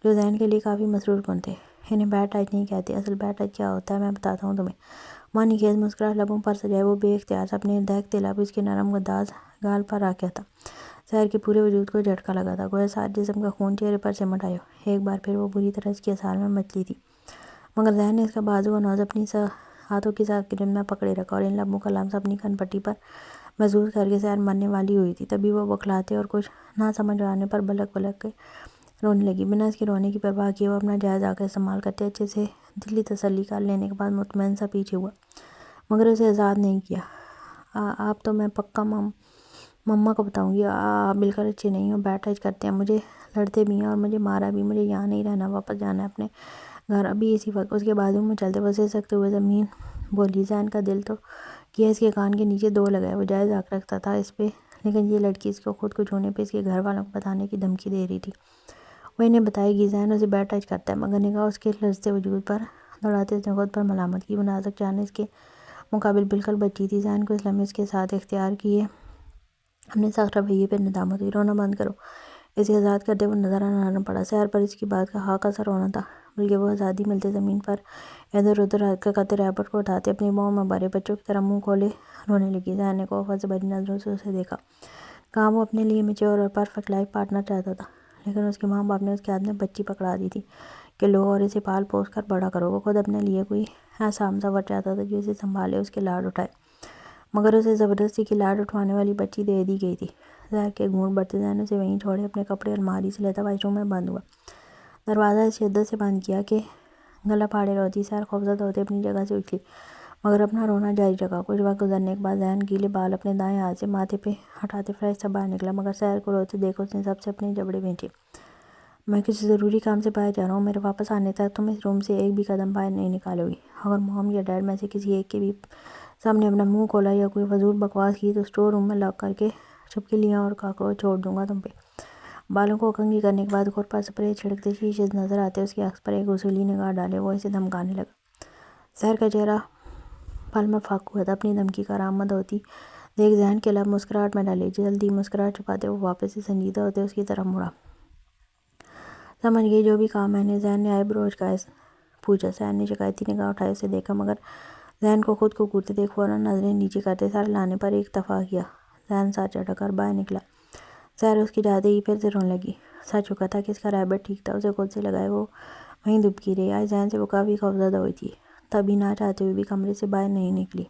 جو ذہن کے لیے کافی مسرور کن تھے۔ انہیں بیڈ ٹچ نہیں کہتے، اصل بیڈ ٹچ کیا ہوتا ہے میں بتاتا ہوں تمہیں۔ معنی خیز مسکراہٹ لبوں پر سجائے وہ بے اختیار سے اپنے دہکتے لب اس کے نرم گداز گال پر رکھ گیا تھا۔ سیر کے پورے وجود کو جھٹکا لگا تھا، گویا سارے جسم کا خون چہرے پر سمٹ آیا ہو۔ ایک بار پھر وہ بری طرح اس کے اثار میں مچلی تھی، مگر ذہن نے اس کا بازو اور نوز اپنی ہاتھوں کے ساتھ گرفت میں پکڑے رکھا اور ان لبوں کا لمس اپنی کن پٹی پر محسوس کر کے سیر مرنے والی ہوئی تھی۔ تبھی وہ بوکھلاتے اور کچھ نہ سمجھ آنے پر بلک بلک کے رونے لگی۔ بنا اس کے رونے کی پرواہ کیے وہ اپنا جائز آنکھ استعمال کرتے اچھے سے دلی تسلی کر لینے کے بعد مطمئن سا پیچھے ہوا، مگر اسے آزاد نہیں کیا۔ آپ تو میں پکا مما کو بتاؤں گی، آپ بالکل اچھے نہیں ہو، بیڈ ٹچ کرتے ہیں، مجھے لڑتے بھی ہیں اور مجھے مارا بھی۔ مجھے یہاں نہیں رہنا، واپس جانا ہے اپنے گھر ابھی اسی وقت۔ اس کے بازو میں چلتے وہ سکتے ہوئے زمین بولی۔ ذہن کا دل تو کیا اس کے کان کے نیچے دو لگائے، وہ جائز حق رکھتا تھا اس پہ، لیکن یہ لڑکی اس کو خود کو چھونے پہ اس کے گھر والوں کو بتانے کی دھمکی دے رہی تھی۔ وہ انہیں بتائے گی ذہن اسے بیڈ ٹچ کرتا ہے، مگر نگاہ اس کے لرزتے وجود پر دوڑاتے اس نے خود پر ملامت کی۔ وہ نازک جان اس کے مقابل بالکل بچی تھی۔ ذہن کو اس لمحے اس کے ساتھ اختیار کیے اپنے سخت رویے پہ ندامت ہوئی۔ رونا بند کرو، اسے آزاد کر دے۔ وہ نظرانہ نرم پڑا۔ سیر پر اس کی بات کا خاکہ سا رونا تھا، بلکہ وہ آزادی ملتے زمین پر ادھر ادھر حرکت کرتے رابرٹ کو اٹھاتے اپنی باہوں میں بھرے بچوں کی طرح منہ کھولے رونے لگی۔ ذہن نے خوف سے بھری نظروں سے اسے دیکھا۔ کہاں وہ اپنے لیے میچور اور پرفیکٹ لائف پارٹنر چاہتا تھا، لیکن اس کے ماں باپ نے اس کے ہاتھ میں بچی پکڑا دی تھی کہ لو اور اسے پال پوس کر بڑا کرو۔ وہ خود اپنے لیے کوئی ایسا ہمسفر چاہتا تھا جو اسے سنبھالے، اس کے لاڈ اٹھائے، مگر اسے زبردستی کی لاڈ اٹھوانے والی بچی دے دی گئی تھی۔ زہر کے گھونٹ بڑھتے ذہن اسے وہیں چھوڑے اپنے کپڑے الماری سے لیتا واش روم میں بند ہوا۔ دروازہ اس شدت سے بند کیا کہ گلا پھاڑے روتی۔ سیر خوفزدہ ہوتے اپنی جگہ سے اچھلی، مگر اپنا رونا جاری رکھا۔ کچھ وقت گزرنے کے بعد ذہن گیلے بال اپنے دائیں ہاتھ سے ماتھے پہ ہٹاتے فریش سا باہر نکلا، مگر سیر کو روتے دیکھ اس نے سب سے اپنے جبڑے بھینچے۔ میں کسی ضروری کام سے باہر جا رہا ہوں، میرے واپس آنے تک تم اس روم سے ایک بھی قدم باہر نہیں نکالو گی۔ اگر موم یا ڈیڈ میں سے کسی ایک کے بھی سامنے اپنا منہ کھولا یا کوئی فضول بکواس کی تو اسٹور روم میں لاک کر کے چھپکلیاں اور کاکروچ چھوڑ دوں گا تم پہ۔ بالوں کو کنگھی کرنے کے بعد غور پر سپرے چھڑکتے شیشے نظر آتے اس کی عکس پر ایک اصولی نگاہ ڈالے وہ اسے دھمکانے لگا۔ سیر کا چہرہ پل میں فاق ہوا تھا۔ اپنی دھمکی کارآمد ہوتی دیکھ ذہن کے لب مسکراہٹ میں ڈالے، جلدی مسکراہٹ چھپاتے وہ واپس سے سنجیدہ ہوتے اس کی طرف مڑا۔ سمجھ گئی جو بھی کہا میں نے؟ ذہن نے آئے بروج کا پوچھا۔ سیر نے شکایتی نگاہ اٹھائے اسے دیکھا، مگر زین کو خود کو گرتے دیکھ فوراً نظریں نیچے کرتے سر لانے پر ایک دفعہ کیا۔ زین سر چٹک کر باہر نکلا۔ زہر اس کی جاتے ہی پھر سے رونے لگی۔ سچ چکا تھا کہ اس کا رابط ٹھیک تھا، اسے خود سے لگائے وہ وہیں دبکی رہی۔ آج زین سے وہ کافی خوفزدہ ہوئی تھی، تبھی نہ چاہتے ہوئے بھی کمرے سے باہر نہیں نکلی۔